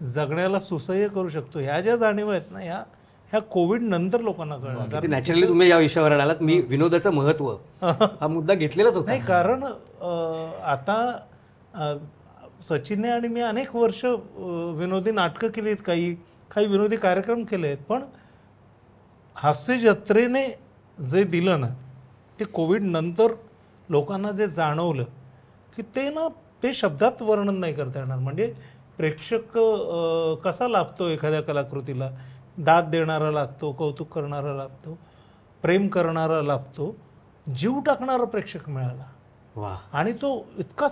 जगण्याला सुसह्य करू शकतो. ह्या ज्या जाणीवा आहेत ना, ह्या कोविड नंतर लोकांना कळलं. नॅचरली तुम्ही या विषयावर आलात. मी विनोदाचं महत्व हा मुद्दा घेतलेलाच होता. नाही, कारण आता सचिनने आणि मी अनेक वर्ष विनोदी नाटकं केली आहेत, काही विनोदी कार्यक्रम केले आहेत. पण हास्य जत्रेने जे दिलं ना, ते कोविड नंतर लोकांना जे जाणवलं की ते शब्दात वर्णन नाही करता येणार. म्हणजे प्रेक्षक कसा लाभतो एखाद्या कलाकृतीला, दाद देणारा लागतो, कौतुक करणारा लागतो, प्रेम करणारा लागतो, जीव टाकणारा प्रेक्षक मिळाला. वा. आणि तो इतका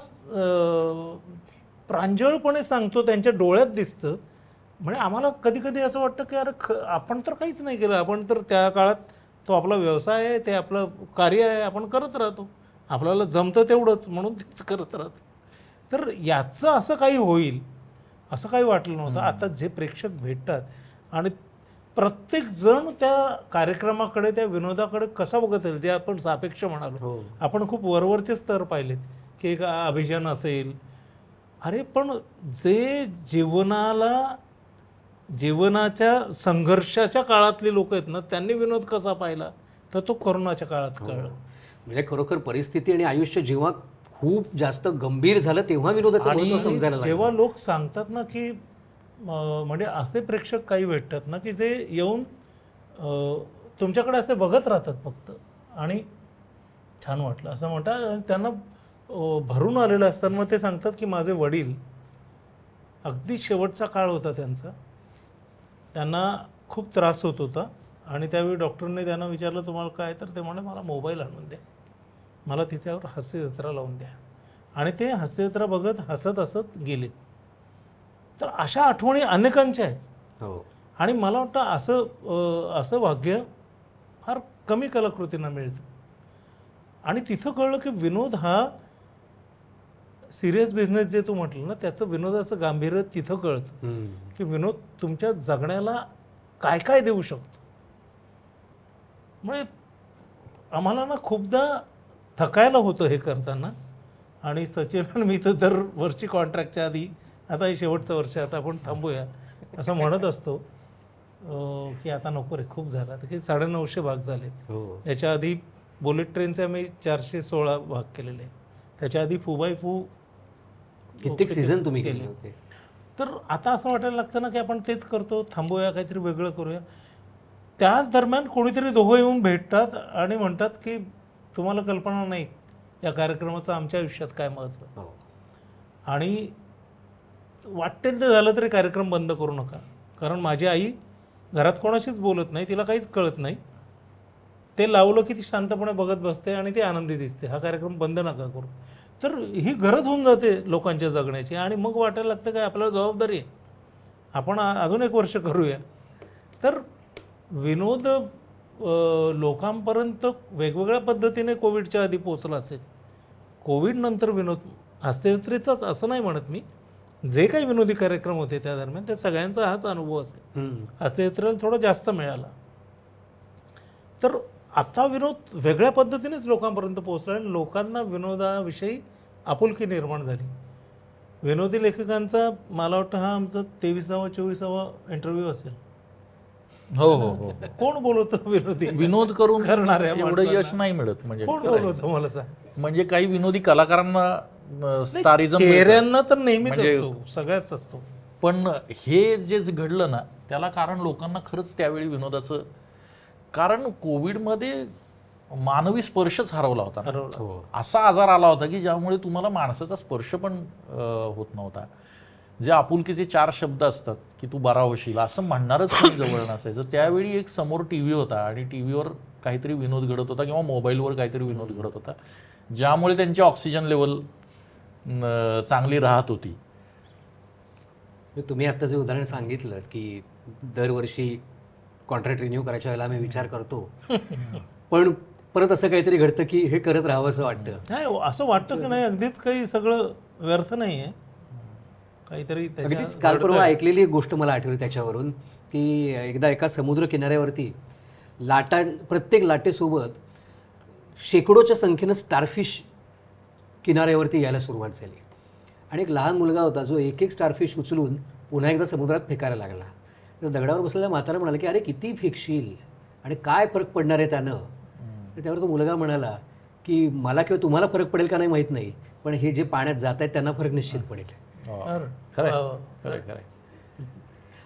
प्रांजळपणे सांगतो, त्यांच्या डोळ्यात दिसतं. म्हणजे आम्हाला कधी कधी असं वाटतं की अरे आपण तर काहीच नाही केलं, आपण तर त्या काळात तो आपला व्यवसाय आहे, ते आपलं कार्य आहे, आपण करत राहतो, आपल्याला जमतं तेवढंच म्हणून तेच करत राहतो. तर याचं असं काही होईल असं काही वाटलं नव्हतं. आता जे प्रेक्षक भेटतात आणि प्रत्येक जण त्या कार्यक्रमाकडे, त्या विनोदाकडे कसा बघत येईल, जे आपण सापेक्ष म्हणालो. आपण खूप वरवरचे स्तर पाहिलेत की एक अभिजन असेल. अरे पण जे जीवनाच्या संघर्षाच्या काळातली लोक आहेत ना, त्यांनी विनोद कसा पाहिला तर तो कोरोनाच्या काळात कळलं. म्हणजे खरोखर परिस्थिती आणि आयुष्य जेव्हा खूप जास्त गंभीर झालं तेव्हा विनोदाचं महत्त्व समजायला लागलं. जेव्हा लोक सांगतात ना की म्हणजे असे प्रेक्षक काही भेटतात ना की जे येऊन तुमच्याकडे असे बघत राहतात फक्त आणि छान वाटलं असं म्हणतात. त्यांना भरून आलेलं असतं. मग ते सांगतात की माझे वडील, अगदी शेवटचा काळ होता त्यांचा, त्यांना खूप त्रास होत होता आणि त्यावेळी डॉक्टरने त्यांना विचारलं तुम्हाला काय, तर ते म्हणे मला मोबाईल आणून द्या, मला तिच्यावर हास्यजत्रा लावून द्या. आणि ते हास्यजत्रा बघत हसत हसत गेलेत. तर अशा आठवणी अनेकांच्या आहेत. आणि मला वाटतं असं भाग्य फार कमी कलाकृतींना मिळतं. आणि तिथं कळलं की विनोद हा सिरियस बिझनेस जे तू म्हटलं ना, त्याचं विनोदाचं गांभीर्य तिथं कळतं की विनोद तुमच्या जगण्याला काय काय देऊ शकतो. म्हणजे आम्हाला ना खूपदा थकायला होतं हे करताना. आणि सचिन आणि मी तर दरवर्षी कॉन्ट्रॅक्टच्या आधी आता हे शेवटचं वर्ष आता आपण थांबूया असं म्हणत असतो की आता नको रे खूप झालं. आता की 950 भाग झालेत. याच्या आधी बुलेट ट्रेनचे आम्ही 416 भाग केलेले. त्याच्या आधी फू बाय फू कित्येक सीझन तुम्ही केले होते. तर आता असं वाटायला लागतं ना की आपण तेच करतो, थांबूया, काहीतरी वेगळं करूया. त्याच दरम्यान कोणीतरी दोघं येऊन भेटतात आणि म्हणतात की तुम्हाला कल्पना नाही या कार्यक्रमाचं आमच्या आयुष्यात काय महत्त्व. आणि वाटेल ते झालं तरी कार्यक्रम बंद करू नका. कारण माझी आई घरात कोणाशीच बोलत नाही, तिला काहीच कळत नाही. ते लावलं की ती शांतपणे बघत बसते आणि ती आनंदी दिसते. हा कार्यक्रम बंद नका करू. तर ही गरज होऊन जाते लोकांच्या जगण्याची. आणि मग वाटायला लागतं काय आपल्याला जबाबदारी आहे, आपण अजून एक वर्ष करूया. तर विनोद लोकांपर्यंत वेगवेगळ्या पद्धतीने कोविडच्या आधी पोचला असेल. कोविडनंतर विनोद हास्यजत्रेचाच असं नाही म्हणत मी, जे काही विनोदी कार्यक्रम होते त्या दरम्यान त्या सगळ्यांचा हाच अनुभव असेल. हास्यजत्रेला थोडा जास्त मिळाला. तर आता विनोद वेगळ्या पद्धतीनेच लोकांपर्यंत पोहोचला आणि लोकांना विनोदाविषयी आपुलकी निर्माण झाली. विनोदी लेखकांचा मला वाटतं हा आमचा 23वा-24वा इंटरव्ह्यू असेल. हो हो हो. कोण बोलवतं विनोदी विनोद करून करणाऱ्या एवढं यश नाही मिळत. म्हणजे कोण बोलवतं मला सांग. म्हणजे काही विनोदी कलाकारांना स्टारिझम चेहऱ्यांना तर नेहमीच असतो, सगळ्याच असतो. पण हे जे घडलं ना त्याला कारण लोकांना खरंच त्यावेळी विनोदाचं, कारण कोविडमध्ये मानवी स्पर्शच हरवला होता. असा आजार आला होता की ज्यामुळे तुम्हाला माणसाचा स्पर्श पण होत नव्हता. जे आपुलकीचे 4 शब्द असतात की तू बरा होशील असं म्हणणारच कोणी जवळ नसायचं. त्यावेळी एक समोर TV होता आणि टीव्हीवर काहीतरी विनोद घडत होता किंवा मोबाईलवर काहीतरी विनोद घडत होता, ज्यामुळे त्यांची ऑक्सिजन लेवल चांगली राहत होती. तुम्ही आता जे उदाहरण सांगितलं की दरवर्षी कॉन्ट्रॅक्ट रिन्यू करायच्या वेळेला आम्ही विचार करतो, पण परत असं काहीतरी घडतं की हे करत राहावं असं वाटतं. नाही असं वाटतं की नाही अगदीच काही सगळं व्यर्थ नाही आहे, काहीतरी. अगदीच काल परवा ऐकलेली एक गोष्ट मला आठवली त्याच्यावरून की एकदा एका समुद्र किनाऱ्यावरती प्रत्येक लाटेसोबत शेकडोच्या संख्येनं स्टारफिश किनाऱ्यावरती यायला सुरुवात झाली. आणि एक लहान मुलगा होता जो एक स्टारफिश उचलून पुन्हा एकदा समुद्रात फेकायला लागला. तर दगडावर बसलेल्या म्हातारा म्हणाला की अरे किती फेकशील आणि काय फरक पडणार आहे त्यानं. तर त्यावर तो मुलगा म्हणाला की मला किंवा तुम्हाला फरक पडेल का नाही माहीत नाही, पण हे जे पाण्यात जात आहेत त्यांना फरक निश्चित पडेल.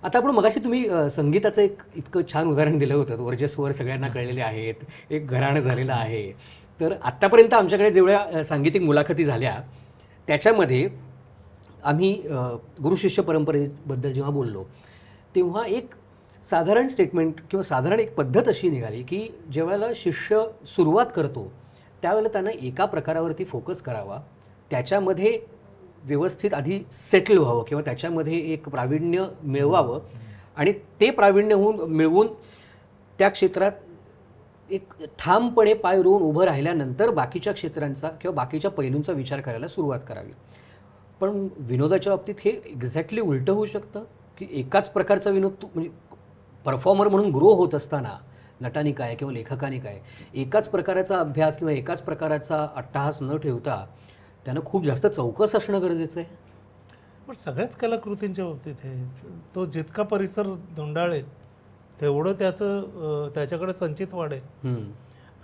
आता आपण मगाशी तुम्ही संगीताचं एक इतकं छान उदाहरण दिलं होतं. वरचे स्वर सगळ्यांना कळलेले आहेत, एक घराणं झालेलं आहे. तर आत्तापर्यंत आमच्याकडे जेवढ्या सांगीतिक मुलाखती झाल्या त्याच्यामध्ये आम्ही गुरुशिष्य परंपरेबद्दल जेव्हा बोललो तेव्हा एक साधारण स्टेटमेंट किंवा साधारण एक पद्धत अशी निघाली की ज्यावेळेला शिष्य सुरुवात करतो त्यावेळेला त्यानं एका प्रकारावरती फोकस करावा, त्याच्यामध्ये व्यवस्थित आधी सेटल व्हावं किंवा त्याच्यामध्ये एक प्रावीण्य मिळवावं आणि ते प्रावीण्य मिळवून त्या क्षेत्रात एक ठामपणे पाय रोवून उभं राहिल्यानंतर बाकीच्या क्षेत्रांचा किंवा बाकीच्या पैलूंचा विचार करायला सुरुवात करावी. पण विनोदाच्या बाबतीत हे एक्झॅक्टली उलटं होऊ शकतं की एकाच प्रकारचा विनोद म्हणजे परफॉर्मर म्हणून ग्रो होत असताना नटानी काय किंवा लेखकाने काय एकाच प्रकाराचा अभ्यास किंवा एकाच प्रकाराचा अट्टहास न ठेवता त्यानं खूप जास्त चौकस असणं गरजेचं आहे. पण सगळ्याच कलाकृतींच्या बाबतीत आहे, तो जितका परिसर धुंडाळेल तेवढं त्याच्याकडे संचित वाढेल.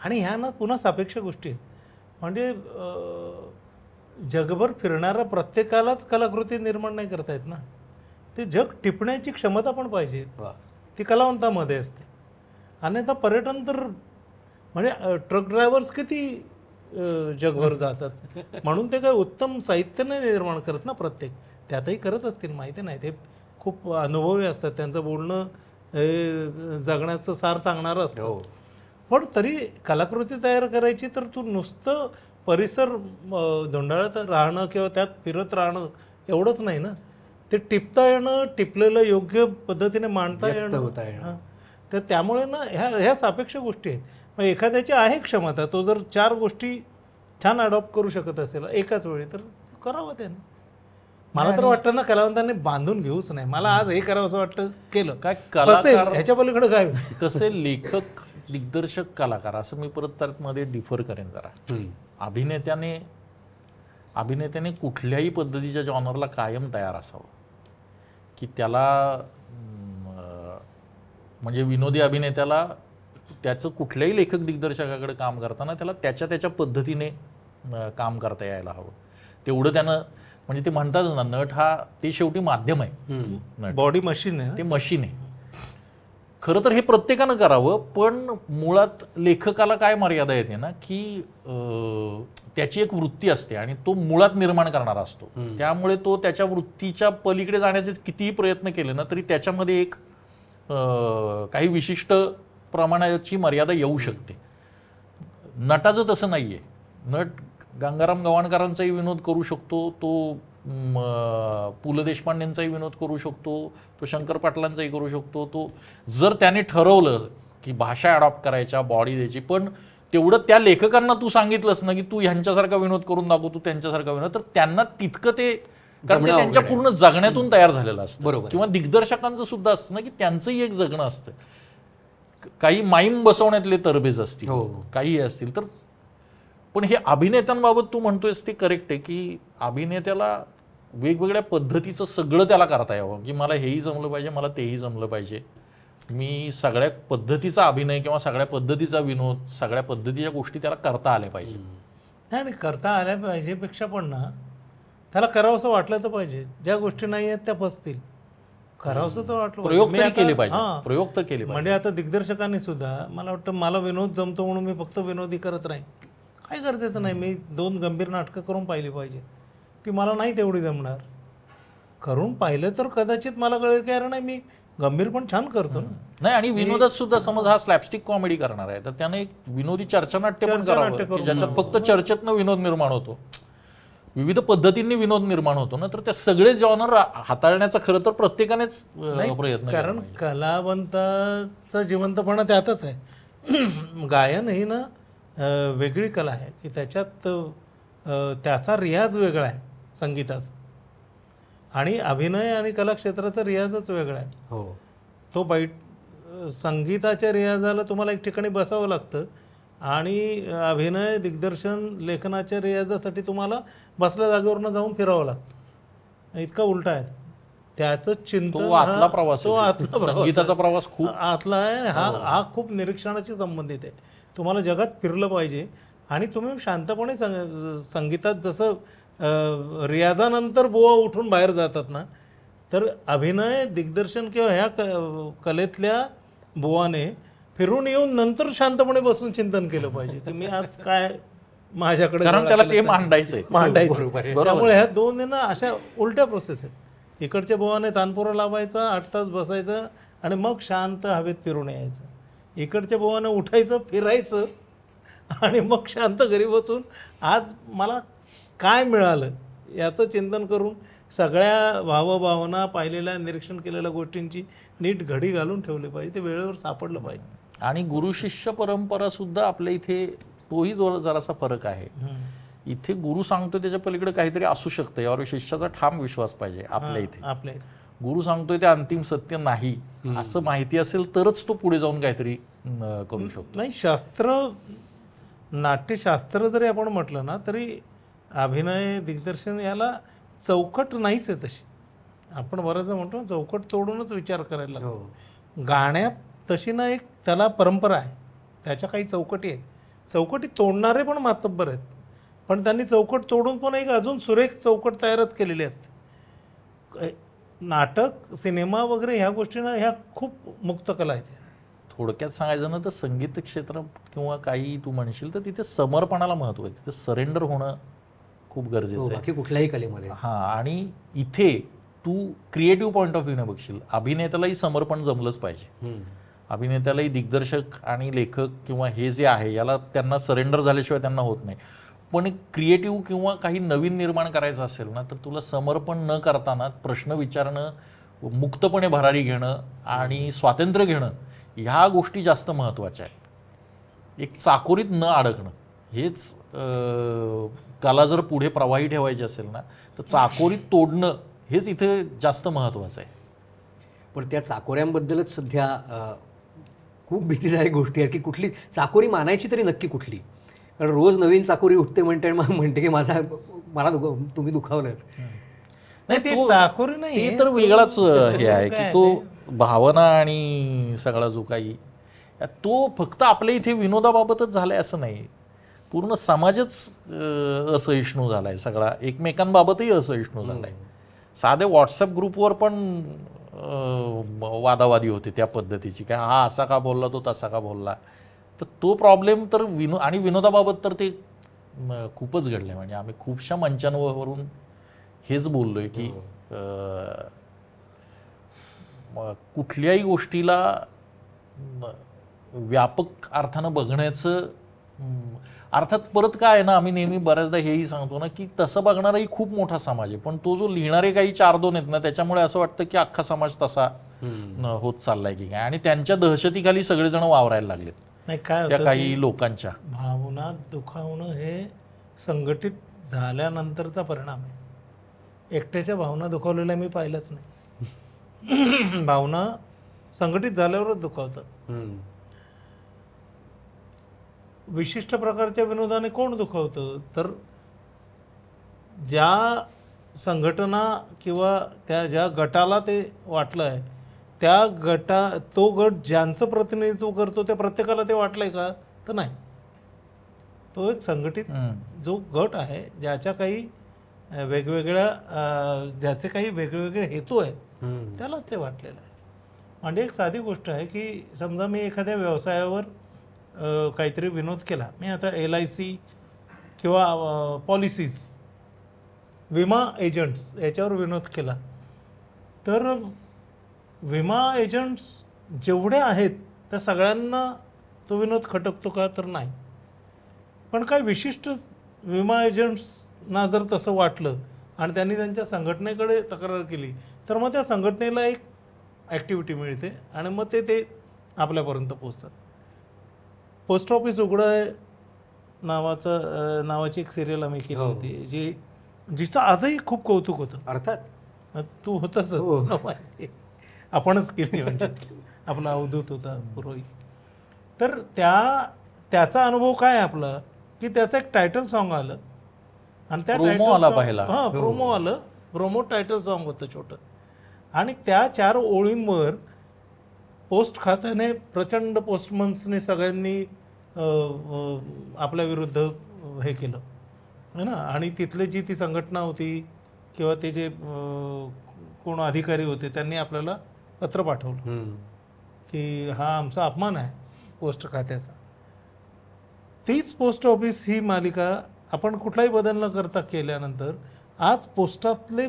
आणि ह्या ना पुन्हा सापेक्ष गोष्टी आहेत. म्हणजे जगभर फिरणाऱ्या प्रत्येकालाच कलाकृती निर्माण नाही करता येत ना. ते जग टिपण्याची क्षमता पण पाहिजे, ती कलावंतामध्ये असते. आणि आता पर्यटन तर म्हणजे ट्रक ड्रायव्हर्स किती जगभर जातात, म्हणून ते काही उत्तम साहित्य नाही निर्माण करत ना प्रत्येक. त्यातही करत असतील माहिती नाही, ते खूप अनुभवी असतात, त्यांचं बोलणं जगण्याचं सार सांगणारं असतं. पण तरी कलाकृती तयार करायची तर तू नुसतं परिसर धुंडाळत राहणं किंवा त्यात फिरत राहणं एवढंच नाही ना, ते टिपता येणं, टिपलेलं योग्य पद्धतीने मांडता येणं. तर त्यामुळे ना ह्या सापेक्ष गोष्टी आहेत. मग एखाद्याची आहे क्षमता, तो जर 4 गोष्टी छान अडॉप्ट करू शकत असेल एकाच वेळी तर करावं त्याने. मला तर वाटतं ना कलावंतांनी बांधून घेऊच नाही. मला आज हे करावं असं वाटतं, केलं काय कलाकार ह्याच्या पलीकडे काय. कसे लेखक दिग्दर्शक कलाकार असं मी परत त्यामध्ये डिफर करेन जरा. अभिनेत्याने कुठल्याही पद्धतीच्या जॉनरला कायम तयार असावं, की त्याला म्हणजे विनोदी अभिनेत्याला त्याचं कुठल्याही लेखक दिग्दर्शकाकडे काम करताना त्याला त्याच्या पद्धतीने काम करता यायला हवं. तेवढं त्यानं म्हणजे ते म्हणतात ना, नट हा ते शेवटी माध्यम आहे, बॉडी मशीन आहे, ते मशीन आहे. खरं तर हे प्रत्येकानं करावं, पण मुळात लेखकाला काय मर्यादा येते ना, की त्याची एक वृत्ती असते आणि तो मुळात निर्माण करणारा असतो. त्यामुळे तो त्याच्या वृत्तीच्या पलीकडे जाण्याचे कितीही प्रयत्न केले ना तरी त्याच्यामध्ये एक काही विशिष्ट प्रमाणाची मर्यादा येऊ शकते. नटाचं तसं नाहीये. नट गंगाराम गवाणकरांचाही विनोद करू शकतो, तो पु ल देशपांडेंचाही विनोद करू शकतो, तो शंकर पाटलांचाही करू शकतो. तो जर त्याने ठरवलं की भाषा अडॉप्ट करायच्या, बॉडी द्यायची, पण तेवढं त्या लेखकांना तू सांगितलंस ना की तू ह्यांच्यासारखा विनोद करून दाखव, तू त्यांच्यासारखा विनोद, तर त्यांना तितकं ते कारण ते त्यांच्या पूर्ण जगण्यातून तयार झालेलं असतं. बरोबर. किंवा दिग्दर्शकांचं सुद्धा असतं ना की त्यांचंही एक जगणं असतं. काही माईम बसवण्यातले तरबेज असतील, काही असतील, तर पण हे अभिनेत्यांबाबत तू म्हणतोयस ते करेक्ट आहे की अभिनेत्याला वेगवेगळ्या पद्धतीचं सगळं त्याला करता यावं, की मला हेही जमलं पाहिजे, मला तेही जमलं पाहिजे, मी सगळ्या पद्धतीचा अभिनय किंवा सगळ्या पद्धतीचा विनोद, सगळ्या पद्धतीच्या गोष्टी त्याला करता आल्या पाहिजे. नाही, आणि करता आल्या पाहिजेपेक्षा पण ना त्याला करावंसं वाटलं तर पाहिजे. ज्या गोष्टी नाही आहेत त्या फसतील, करावंसं तर वाटलं प्रयोग मी तरी आता- केले पाहिजे, हां. प्रयोग तर केले पाहिजे. म्हणजे आता दिग्दर्शकांनी सुद्धा मला वाटतं मला विनोद जमतो म्हणून मी फक्त विनोदी करत राहीन, काही गरजेचं नाही. मी 2 गंभीर नाटकं करून पाहिली पाहिजे, ती मला नाही तेवढी जमणार. करून पाहिलं तर कदाचित मला कळेल की अरे नाही, मी गंभीर पण छान करतो ना. नाही, आणि विनोदात सुद्धा समज हा स्लॅपस्टिक कॉमेडी करणार आहे तर त्याने एक विनोदी चर्चानाट्य पण करावं, की ज्याच्यात फक्त चर्चेतनं विनोद निर्माण होतो, विविध पद्धतींनी विनोद निर्माण होतो ना, तर त्या सगळे जॉनर हाताळण्याचा खरं तर प्रत्येकानेच प्रयत्न, कारण कलावंताचा जिवंतपणा त्यातच आहे. गायन ही ना वेगळी कला आहे की त्याच्यात त्याचा रियाज वेगळा आहे संगीताचा, आणि अभिनय आणि कलाक्षेत्राचा रियाजच वेगळा आहे. हो, तो संगीताच्या रियाजाला तुम्हाला एक ठिकाणी बसावं लागतं आणि अभिनय दिग्दर्शन लेखनाच्या रियाजासाठी तुम्हाला बसल्या जागेवरनं जाऊन फिरावं लागतं. इतका उलटा आहे त्याचं चिंतन. तो आतला प्रवास तो आहे. आतला प्रवास संगीताचा आहे. प्रवास खूप आतला आहे. हा खूप निरीक्षणाशी संबंधित आहे. तुम्हाला जगात फिरलं पाहिजे आणि तुम्ही शांतपणे संगीतात जसं रियाजानंतर बुवा उठून बाहेर जातात ना, तर अभिनय दिग्दर्शन किंवा ह्या कलेतल्या बुवाने फिरून येऊन नंतर शांतपणे बसून चिंतन केलं पाहिजे की मी आज काय माझ्याकडे, कारण त्याला ते मांडायचंय. त्यामुळे ह्या दोन ना अशा उलट्या प्रोसेस आहेत. इकडच्या बुवाने तानपुरा लावायचा, 8 तास बसायचं आणि मग शांत हवेत फिरून यायचं. इकडच्या बुवाने उठायचं, फिरायचं आणि मग शांत घरी बसून आज मला काय मिळालं याचं चिंतन करून सगळ्या भावभावना, पाहिलेल्या निरीक्षण केलेल्या गोष्टींची नीट घडी घालून ठेवली पाहिजे. ते वेळेवर सापडलं पाहिजे. आणि गुरु शिष्य परंपरा सुद्धा आपल्या इथे तोही जरासा फरक आहे. इथे गुरु सांगतोय त्याच्या पलीकडे काहीतरी असू शकतं यावर शिष्याचा ठाम विश्वास पाहिजे. आपल्या इथे गुरु सांगतोय ते अंतिम सत्य नाही असं माहिती असेल तरच तो पुढे जाऊन काहीतरी करू शकतो. नाही, शास्त्र, नाट्यशास्त्र जरी आपण म्हटलं ना तरी अभिनय दिग्दर्शन याला चौकट नाहीच आहे तशी. आपण बरंच म्हणतो चौकट तोडूनच विचार करायला लागतो. गाण्यात तशी ना एक त्याला परंपरा आहे, त्याच्या काही चौकटी आहेत. चौकटी तोडणारे पण मातब्बर आहेत, पण त्यांनी चौकट तोडून पण एक अजून सुरेख चौकट तयारच केलेली असते. नाटक, सिनेमा वगैरे ह्या गोष्टींना ह्या खूप मुक्त कला आहेत. थोडक्यात सांगायचं ना तर संगीत क्षेत्र किंवा काही तू म्हणशील तर तिथे समर्पणाला महत्व आहे, तिथे सरेंडर होणं खूप गरजेचं आहे, बाकी कुठल्याही कलेमध्ये. आणि इथे तू क्रिएटिव्ह पॉईंट ऑफ व्ह्यूने बघशील अभिनेत्यालाही समर्पण जमलंच पाहिजे. अभिनेत्यालाही दिग्दर्शक आणि लेखक किंवा हे जे आहे याला त्यांना सरेंडर झाल्याशिवाय त्यांना होत नाही. पण क्रिएटिव्ह किंवा काही नवीन निर्माण करायचं असेल ना तर तुला समर्पण न करताना प्रश्न विचारणं, मुक्तपणे भरारी घेणं आणि स्वातंत्र्य घेणं ह्या गोष्टी जास्त महत्त्वाच्या आहेत. एक चाकोरीत न अडकणं हेच कला जर पुढे प्रवाही ठेवायची असेल ना तर चाकोरीत तोडणं हेच इथे जास्त महत्त्वाचं आहे. पण त्या चाकोऱ्यांबद्दलच सध्या खूप भीतीदायक गोष्टी आहेत की कुठली चाकोरी मानायची तरी नक्की कुठली. कारण रोज नवीन चाकोरी उठते म्हणते आणि म्हणते की मला तुम्ही दुखावलं. नाही ते चाकोरी नाही, ते तर वेगळाच हे आहे की तो भावना आणि सगळा जो काही तो फक्त आपल्या इथे विनोदाबाबतच झालाय असं नाही. पूर्ण समाजच असहिष्णू झालाय, सगळा एकमेकांबाबतही असहिष्णू झालाय. साधे व्हॉट्सअप ग्रुपवर पण वादावादी होते त्या पद्धतीची, काय हा असा का बोलला तो तसा का बोलला. तर तो प्रॉब्लेम तर आणि विनोदाबाबत तर ते खूपच घडलंय. म्हणजे आम्ही खूपशा मंचांवरून हेच बोललोय की कुठल्याही गोष्टीला व्यापक अर्थानं बघण्याचं, अर्थात परत काय आहे ना, आम्ही नेहमी बऱ्याचदा हेही सांगतो ना की तसं बघणाराही खूप मोठा समाज आहे, पण तो जो लिहिणारे काही 4-2 आहेत ना, त्याच्यामुळे असं वाटतं की अख्खा समाज तसा होत चाललाय की काय, आणि त्यांच्या दहशतीखाली सगळेजण वावरायला लागलेत. नाही काय त्या काही लोकांच्या भावना दुखावणं हे संघटित झाल्यानंतरचा परिणाम आहे. एकट्याच्या भावना दुखावलेल्या मी पाहिलंच नाही. भावना संघटित झाल्यावरच दुखावतात. विशिष्ट प्रकारच्या विनोदाने कोण दुखावतं, तर ज्या संघटना किंवा त्या ज्या गटाला ते वाटलं आहे त्या तो गट ज्यांचं प्रतिनिधित्व करतो त्या प्रत्येकाला ते वाटलंय का, तर नाही. तो एक संघटित जो गट आहे ज्याच्या काही ज्याचे काही वेगवेगळे हेतू आहेत त्यालाच ते वाटलेलं आहे. म्हणजे एक साधी गोष्ट आहे की समजा मी एखाद्या व्यवसायावर काहीतरी विनोद केला, मी आता LIC किंवा पॉलिसीज, विमा एजंट्स याच्यावर विनोद केला, तर विमा एजंट्स जेवढे आहेत त्या सगळ्यांना तो विनोद खटकतो का, तर नाही. पण काय विशिष्ट विमा एजंट्सना जर तसं वाटलं आणि त्यांनी त्यांच्या संघटनेकडे तक्रार केली, तर मग त्या संघटनेला एक ॲक्टिव्हिटी मिळते आणि मग ते आपल्यापर्यंत पोचतात. पोस्ट ऑफिस उघडं आहे नावाची एक सिरियल आम्ही केली होती, जिचं आजही खूप कौतुक होतं. अर्थात तू होताच, आपणच केली, म्हणजे आपला अवधूत होता पुरोहित. तर त्याचा अनुभव काय आपला की त्याचं एक टायटल सॉन्ग आलं आणि त्या प्रोमो आलं, प्रोमो टायटल सॉन्ग होतं छोटं, आणि त्या 4 ओळींवर पोस्ट खात्याने प्रचंड पोस्टमन्सने सगळ्यांनी आपल्या विरुद्ध हे केलं है ना. आणि तिथले जी ती संघटना होती किंवा ते जे कोण अधिकारी होते त्यांनी आपल्याला पत्र पाठवलं की हा आमचा अपमान आहे पोस्ट खात्याचा. तीच पोस्ट ऑफिस ही मालिका आपण कुठलाही बदल न करता केल्यानंतर आज पोस्टातले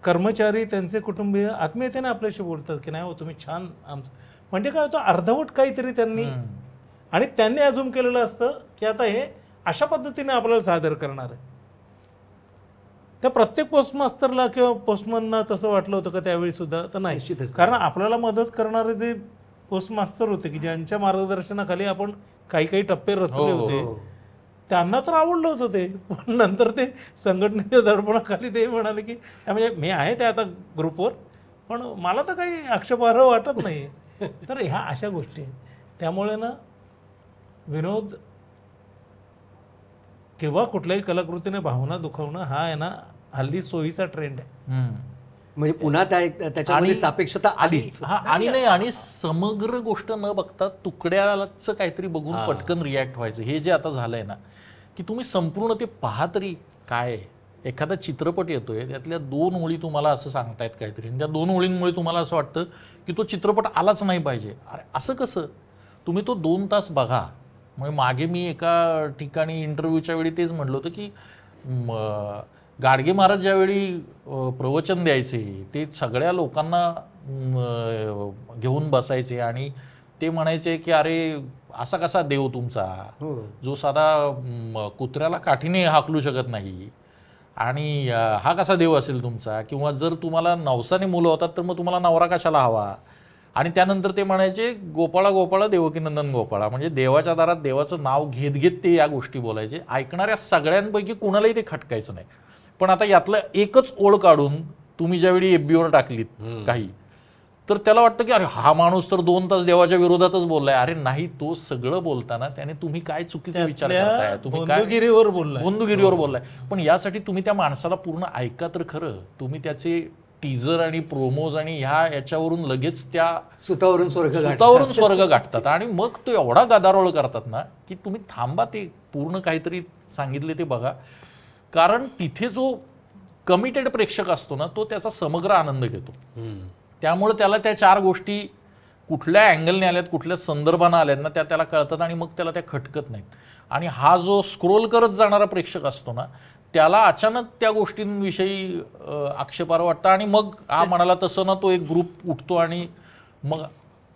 कर्मचारी, त्यांचे कुटुंबीय आत्मीयतेने आपल्याशी बोलतात की नाही हो तुम्ही छान आमचं, म्हणजे काय होतं अर्धवट काहीतरी त्यांनी, आणि त्यांनी अजून केलेलं असतं की आता हे अशा पद्धतीने आपल्याला सादर करणार आहे. त्या प्रत्येक पोस्टमास्टरला किंवा पोस्टमनना तसं वाटलं होतं का त्यावेळी सुद्धा, तर नाही. कारण आपल्याला मदत करणारे जे पोस्टमास्टर होते की ज्यांच्या मार्गदर्शनाखाली आपण काही टप्पे रचले होते, त्यांना तर आवडलं होतं ते. पण नंतर ते संघटनेच्या दडपणाखाली ते म्हणाले की म्हणजे मी आहे त्या आता ग्रुपवर, पण मला तर काही आक्षेपार्ह वाटत नाही. तर ह्या अशा गोष्टी आहेत. त्यामुळे ना विनोद किंवा कुठल्याही कलाकृतीने भावना दुखवणं हा आहे ना हल्ली सोयीचा ट्रेंड आहे. म्हणजे पुन्हा त्याच्यामध्ये सापेक्षता आलीच. आणि समग्र गोष्ट न बघता तुकड्याचं काहीतरी बघून पटकन रिॲक्ट व्हायचं, हे जे आता झालंय ना की तुम्ही संपूर्ण ते पहा तरी काय. एखादा चित्रपट येतोय त्यातल्या 2 ओळी तुम्हाला असं सांगतायत काहीतरी, आणि त्या 2 ओळींमुळे तुम्हाला असं वाटतं की तो चित्रपट आलाच नाही पाहिजे. अरे असं कसं, तुम्ही तो 2 तास बघा. म्हणजे मागे मी एका ठिकाणी इंटरव्ह्यूच्या वेळी तेच म्हटलं होतं की गाडगे महाराज ज्यावेळी प्रवचन द्यायचे ते सगळ्या लोकांना घेऊन बसायचे आणि ते म्हणायचे की अरे असा कसा देव तुमचा, जो साधा कुत्र्याला काठीने हाकलू शकत नाही, आणि हा कसा देव असेल तुमचा, किंवा जर तुम्हाला नवसाने मुलं होतात तर मग तुम्हाला नवरा कशाला हवा. आणि त्यानंतर ते म्हणायचे गोपाळा गोपाळा देवकीनंदन गोपाळा, म्हणजे देवाच्या दारात देवाचं नाव घेत घेत ते या गोष्टी बोलायचे. ऐकणाऱ्या सगळ्यांपैकी कुणालाही ते खटकायचं नाही. पण आता यातलं एकच ओळ काढून तुम्ही ज्यावेळी FBवर टाकलीत काही, तर त्याला वाटतं की अरे हा माणूस तर 2 तास देवाच्या विरोधातच बोललाय. अरे नाही, तो सगळं बोलताना त्याने तुम्ही काय चुकीचा विचार करताय, तुम्ही काय बंधुगिरीवर बोललाय. बंधुगिरीवर बोललाय. पण यासाठी तुम्ही त्या माणसाला पूर्ण ऐका तर खरं. तुम्ही त्याचे टीजर आणि प्रोमोज आणि याच्यावरून लगेच त्या सुतावरून स्वर्ग गाठतात आणि मग तो एवढा गदारोळ करतात ना की तुम्ही थांबा, ते पूर्ण काहीतरी सांगितले ते बघा. कारण तिथे जो कमिटेड प्रेक्षक असतो ना तो त्याचा समग्र आनंद घेतो. त्यामुळे त्याला त्या 4 गोष्टी कुठल्या अँगलने आल्यात, कुठल्या संदर्भाने आल्यात ना त्याला कळतात आणि मग त्याला त्या खटकत नाहीत. आणि हा जो स्क्रोल करत जाणारा प्रेक्षक असतो ना त्याला अचानक त्या गोष्टींविषयी आक्षेपार्ह वाटतं आणि मग हा म्हणाला तसं ना तो एक ग्रुप उठतो आणि मग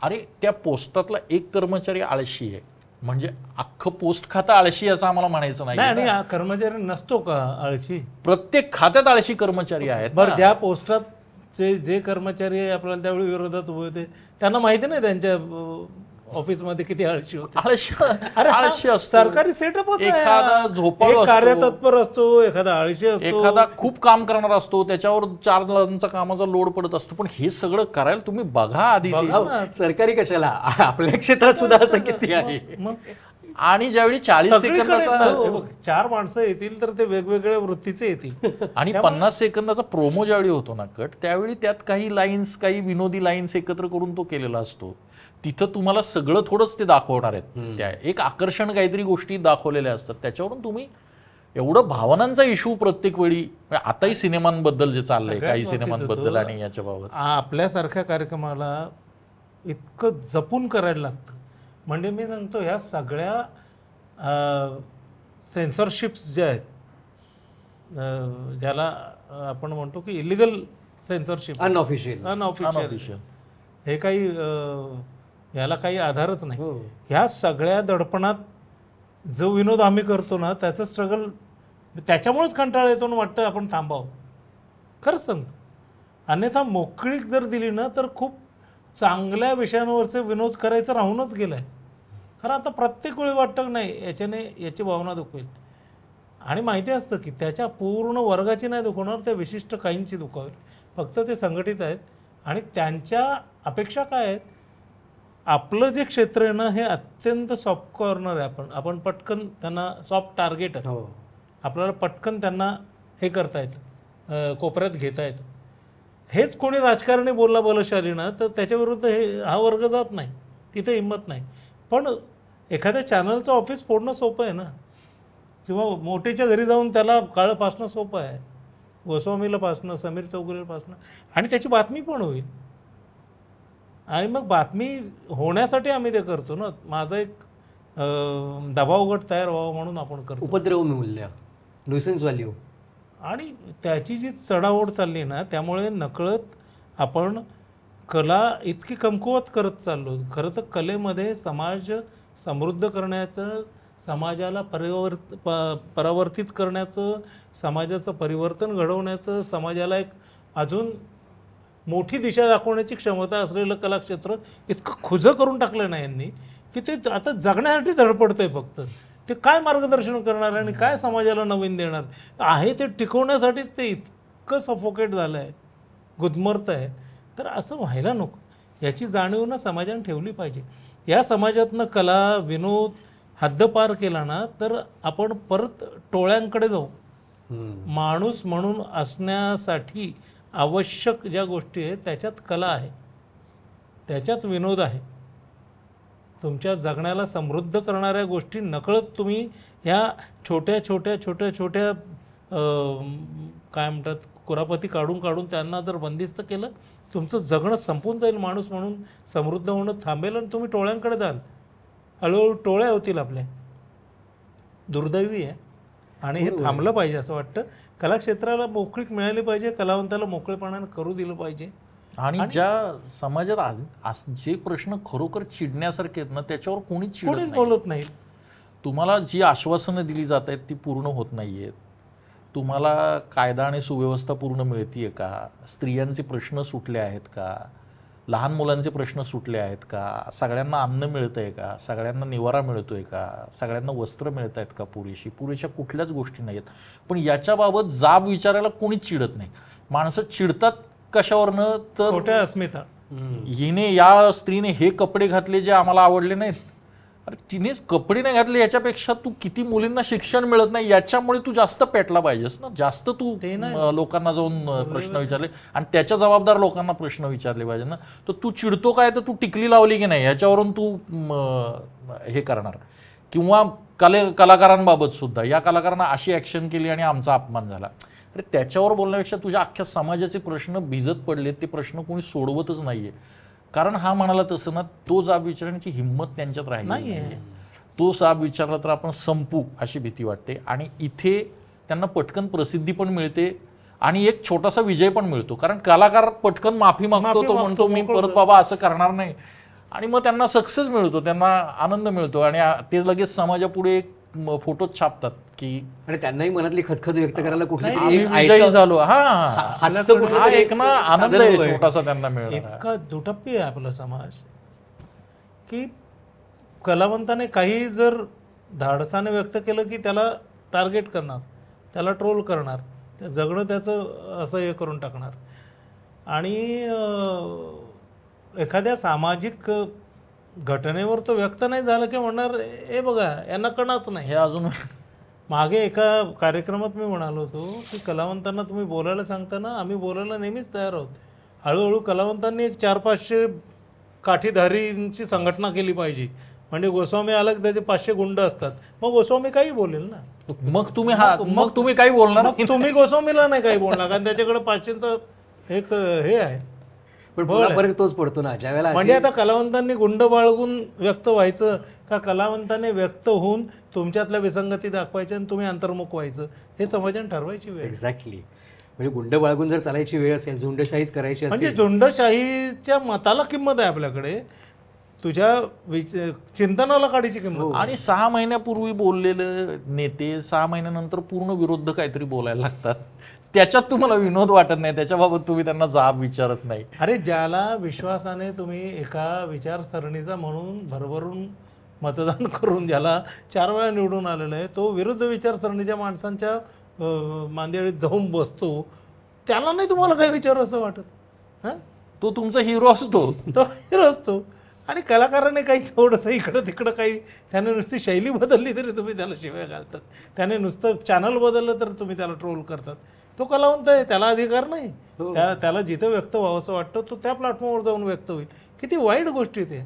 अरे त्या पोस्टातला एक कर्मचारी आळशी आहे म्हणजे अख्खं पोस्ट खातं आळशी असं आम्हाला म्हणायचं नाही. आणि कर्मचारी नसतो का आळशी? प्रत्येक खात्यात आळशी कर्मचारी आहेत. बरं, ज्या पोस्टात जे कर्मचारी आपल्याला त्यावेळी विरोधात उभे होते त्यांना माहिती नाही त्यांच्या ऑफिसमध्ये किती आळशी होते. आळशी असतो, सरकारी सेटअप, एखादा झोपाळू असतो, कार्यतत्पर असतो, एखादा आळशी असतो, एखादा खूप काम करणार असतो, त्याच्यावर 4 जणांचा कामाचा लोड पडत असतो. पण हे सगळं करायला तुम्ही बघा आधी. सरकारी कशाला, आपल्या क्षेत्रात सुद्धा असं किती आहे. आणि ज्यावेळी 40 सेकंदाचा 4 माणसं येतील तर ते वेगवेगळ्या वृत्तीचे येतील. आणि 50 सेकंदाचा प्रोमो ज्यावेळी होतो ना कट, त्यावेळी त्यात काही लाईन्स, काही विनोदी लाईन्स एकत्र करून तो केलेला असतो. तिथं तुम्हाला सगळं थोडंच ते दाखवणार आहेत. त्या एक आकर्षण काहीतरी गोष्टी दाखवलेल्या असतात. त्याच्यावरून तुम्ही एवढं भावनांचा इश्यू प्रत्येक वेळी, आताही सिनेमांबद्दल जे चाललंय काही सिनेमांबद्दल आणि याच्या बाबत आपल्यासारख्या कार्यक्रमाला इतकं जपून करायला लागतं. म्हणजे मी सांगतो ह्या सगळ्या सेन्सॉरशिप्स ज्या आहेत, ज्याला आपण म्हणतो की इलिगल सेन्सॉरशिप, अनऑफिशियल, हे काही याला काही आधारच नाही. ह्या सगळ्या दडपणात जो विनोद आम्ही करतो ना त्याचं स्ट्रगल, त्याच्यामुळेच कंटाळा येतो ना, वाटतं आपण थांबावं. खरंच सांगतो. अन्यथा मोकळीक जर दिली ना तर खूप चांगल्या विषयांवरचे विनोद करायचं राहूनच गेलं आहे. खरं आता प्रत्येक वेळी वाटतं नाही याच्याने याची भावना दुखवेल, आणि माहिती असतं की त्याच्या पूर्ण वर्गाची नाही दुखवणार, त्या विशिष्ट काहींची दुखावेल. फक्त ते संघटित आहेत आणि त्यांच्या अपेक्षा काय आहेत. आपलं जे क्षेत्र आहे ना हे अत्यंत सॉफ्ट कॉर्नर आहे. आपण पटकन त्यांना सॉफ्ट टार्गेट आहे. आपल्याला पटकन त्यांना हे करता येतं, कोपऱ्यात घेता येतं. हेच कोणी राजकारणी बोलला बलशाली ना तर त्याच्याविरुद्ध हा वर्ग जात नाही, तिथे हिंमत नाही. पण एखाद्या चॅनलचं ऑफिस फोडणं सोपं आहे ना, किंवा मोठीच्या घरी जाऊन त्याला काळं पासणं सोपं आहे, गोस्वामीला पासणं, समीर चौगुलेला पासणं, आणि त्याची बातमी पण होईल. आणि मग बातमी होण्यासाठी आम्ही ते करतो ना. माझा एक दबाव गट तयार व्हावा म्हणून आपण करतो. उपद्रव मूल्य, न्यूसेन्स व्हॅल्यू, आणि त्याची जी चढाओढ चालली ना त्यामुळे नकळत आपण कला इतकी कमकुवत करत चाललो. खरं तर कलेमध्ये समाज समृद्ध करण्याचं, समाजाला परावर्तित करण्याचं, समाजाचं परिवर्तन घडवण्याचं, समाजाला एक अजून मोठी दिशा दाखवण्याची क्षमता असलेलं कलाक्षेत्र इतकं खुजं करून टाकलं नाही यांनी की ते आता जगण्यासाठी धडपडतं आहे. फक्त ते काय मार्गदर्शन करणार आणि काय समाजाला नवीन देणार आहे ते टिकवण्यासाठीच ते इतकं सफोकेट झालं आहे, गुदमरतं आहे. तर असं व्हायला नको, याची जाणीव ना समाजाने ठेवली पाहिजे. या समाजातनं कला, विनोद हद्दपार केला ना तर आपण परत टोळ्यांकडे जाऊ. माणूस म्हणून असण्यासाठी आवश्यक ज्या गोष्टी आहेत त्याच्यात कला आहे, त्याच्यात विनोद आहे. तुमच्या जगण्याला समृद्ध करणाऱ्या गोष्टी नकळत तुम्ही ह्या छोट्या छोट्या छोट्या छोट्या काय म्हणतात कुरापती काढून काढून त्यांना जर बंदिस्त केलं, तुमचं जगणं संपून जाईल. माणूस म्हणून समृद्ध होणं थांबेल आणि तुम्ही टोळ्यांकडे जाल. हळूहळू टोळ्या होतील आपल्या. दुर्दैवी आहे आणि हे थांबलं पाहिजे असं वाटतं. कलाक्षेत्राला मोकळीक मिळाली पाहिजे, कलावंताला मोकळेपणाने करू दिलं पाहिजे. आणि ज्या समाजात जे प्रश्न खरोखर चिडण्यासारखे आहेत ना त्याच्यावर कोणीच बोलत नाही. तुम्हाला जी आश्वासनं दिली जात आहेत ती पूर्ण होत नाहीयेत. तुम्हाला कायदा आणि सुव्यवस्था पूर्ण मिळतीये का? स्त्रियांचे प्रश्न सुटले आहेत का? लहान मुलांचे प्रश्न सुटले आहेत का? सगळ्यांना अन्न मिळतंय का? सगळ्यांना निवारा मिळतोय का? सगळ्यांना वस्त्र मिळत आहेत का? पुरेशा कुठल्याच गोष्टी नाहीत. पण याच्याबाबत जाब विचारायला कोणीच चिडत नाही. माणसं चिडतात कशावरनं तर खोट्या अस्मिता, हिने या स्त्रीने हे कपडे घातले जे आम्हाला आवडले नाहीत. अरे तिनेच कपडे नाही घातले याच्यापेक्षा तू किती मुलींना शिक्षण मिळत नाही याच्यामुळे तू जास्त पेटला पाहिजेस ना, जास्त तू लोकांना जाऊन प्रश्न विचारले आणि त्याच्या जबाबदार लोकांना प्रश्न विचारले पाहिजे ना. तर तू चिडतो काय, तर तू टिकली लावली की नाही ह्याच्यावरून तू हे करणार. किंवा कलाकारांबाबत सुद्धा या कलाकारांना अशी ऍक्शन केली आणि आमचा अपमान झाला. अरे त्याच्यावर बोलण्यापेक्षा तुझ्या अख्ख्या समाजाचे प्रश्न भिजत पडले, ते प्रश्न कोणी सोडवतच नाहीये. कारण हा म्हणाला तसं ना, तो जाब विचारण्याची हिंमत त्यांच्यात राहिली नाहीये. तो जाब विचारला तर आपण संपू अशी भीती वाटते. आणि इथे त्यांना पटकन प्रसिद्धी पण मिळते आणि एक छोटासा विजय पण मिळतो. कारण कलाकार पटकन माफी मागतो, तो म्हणतो मी परत बाबा असं करणार नाही, आणि मग त्यांना सक्सेस मिळतो, त्यांना आनंद मिळतो आणि ते लगेच समाजापुढे एक फोटो छापतात की, आणि त्यांनाही मनातली खतखत व्यक्त करायला आम्ही विजयी झालो. हा एक ना आनंद आहे छोटासा त्यांना मिळाला. इतका दुटप्पी आहे आपला समाज की कलावंताने काही जर धाडसाने व्यक्त केलं की त्याला टार्गेट करणार, त्याला ट्रोल करणार, त्या जगणं त्याचं असं हे करून टाकणार. आणि एखाद्या सामाजिक घटनेवर तो व्यक्त नाही झाला की म्हणणार हे बघा यांना कणाच नाही. हे अजून मागे एका कार्यक्रमात मी म्हणालो होतो की कलावंतांना तुम्ही बोलायला सांगताना आम्ही बोलायला नेहमीच तयार आहोत. हळूहळू कलावंतांनी एक 400-500 काठीधारींची संघटना केली पाहिजे. म्हणजे गोस्वामी आला की त्याचे 500 गुंड असतात, मग गोस्वामी काही बोलेल ना. मग तुम्ही काही बोलणार, तुम्ही गोस्वामीला नाही काही बोलणार, कारण त्याच्याकडे 500चं एक हे आहे. पण फरक तोच पडतो ना ज्यावेळेला. म्हणजे आता कलावंतांनी गुंड बाळगून व्यक्त व्हायचं का कलावंताने व्यक्त होऊन तुमच्यातल्या विसंगती दाखवायच्या आणि तुम्ही अंतर्मुख व्हायचं, हे समाजाने ठरवायची वेळ. एक्झॅक्टली. म्हणजे गुंड बाळगून जर चालायची वेळ असेल, झुंडशाहीच करायची असेल, म्हणजे झुंडशाहीच्या मताला किंमत आहे आपल्याकडे, तुझ्या चिंतनाला काढीची किंमत. आणि 6 महिन्यापूर्वी बोललेले नेते 6 महिन्यानंतर पूर्ण विरुद्ध काहीतरी बोलायला लागतात. त्याच्यात तुम्हाला विनोद वाटत नाही, त्याच्याबाबत तुम्ही त्यांना जाब विचारत नाही. अरे ज्याला विश्वासाने तुम्ही एका विचारसरणीचा म्हणून भरभरून मतदान करून ज्याला 4 वेळा निवडून आलेलं आहे, तो विरुद्ध विचारसरणीच्या माणसांच्या मांदियाळीत जाऊन बसतो, त्याला नाही तुम्हाला काय विचार असं वाटत? हां, तो तुमचा हिरो असतो, तो हिरो असतो. आणि कलाकाराने काही थोडंसं इकडं तिकडं काही, त्याने नुसती शैली बदलली तरी तुम्ही त्याला शिव्या घालतात, त्याने नुसतं चॅनल बदललं तर तुम्ही त्याला ट्रोल करतात. तो कलावंत आहे, त्याला अधिकार नाही. त्याला जिथं व्यक्त व्हावं असं वाटतं तो त्या प्लॅटफॉर्मवर जाऊन व्यक्त होईल. किती वाईट गोष्टी ते.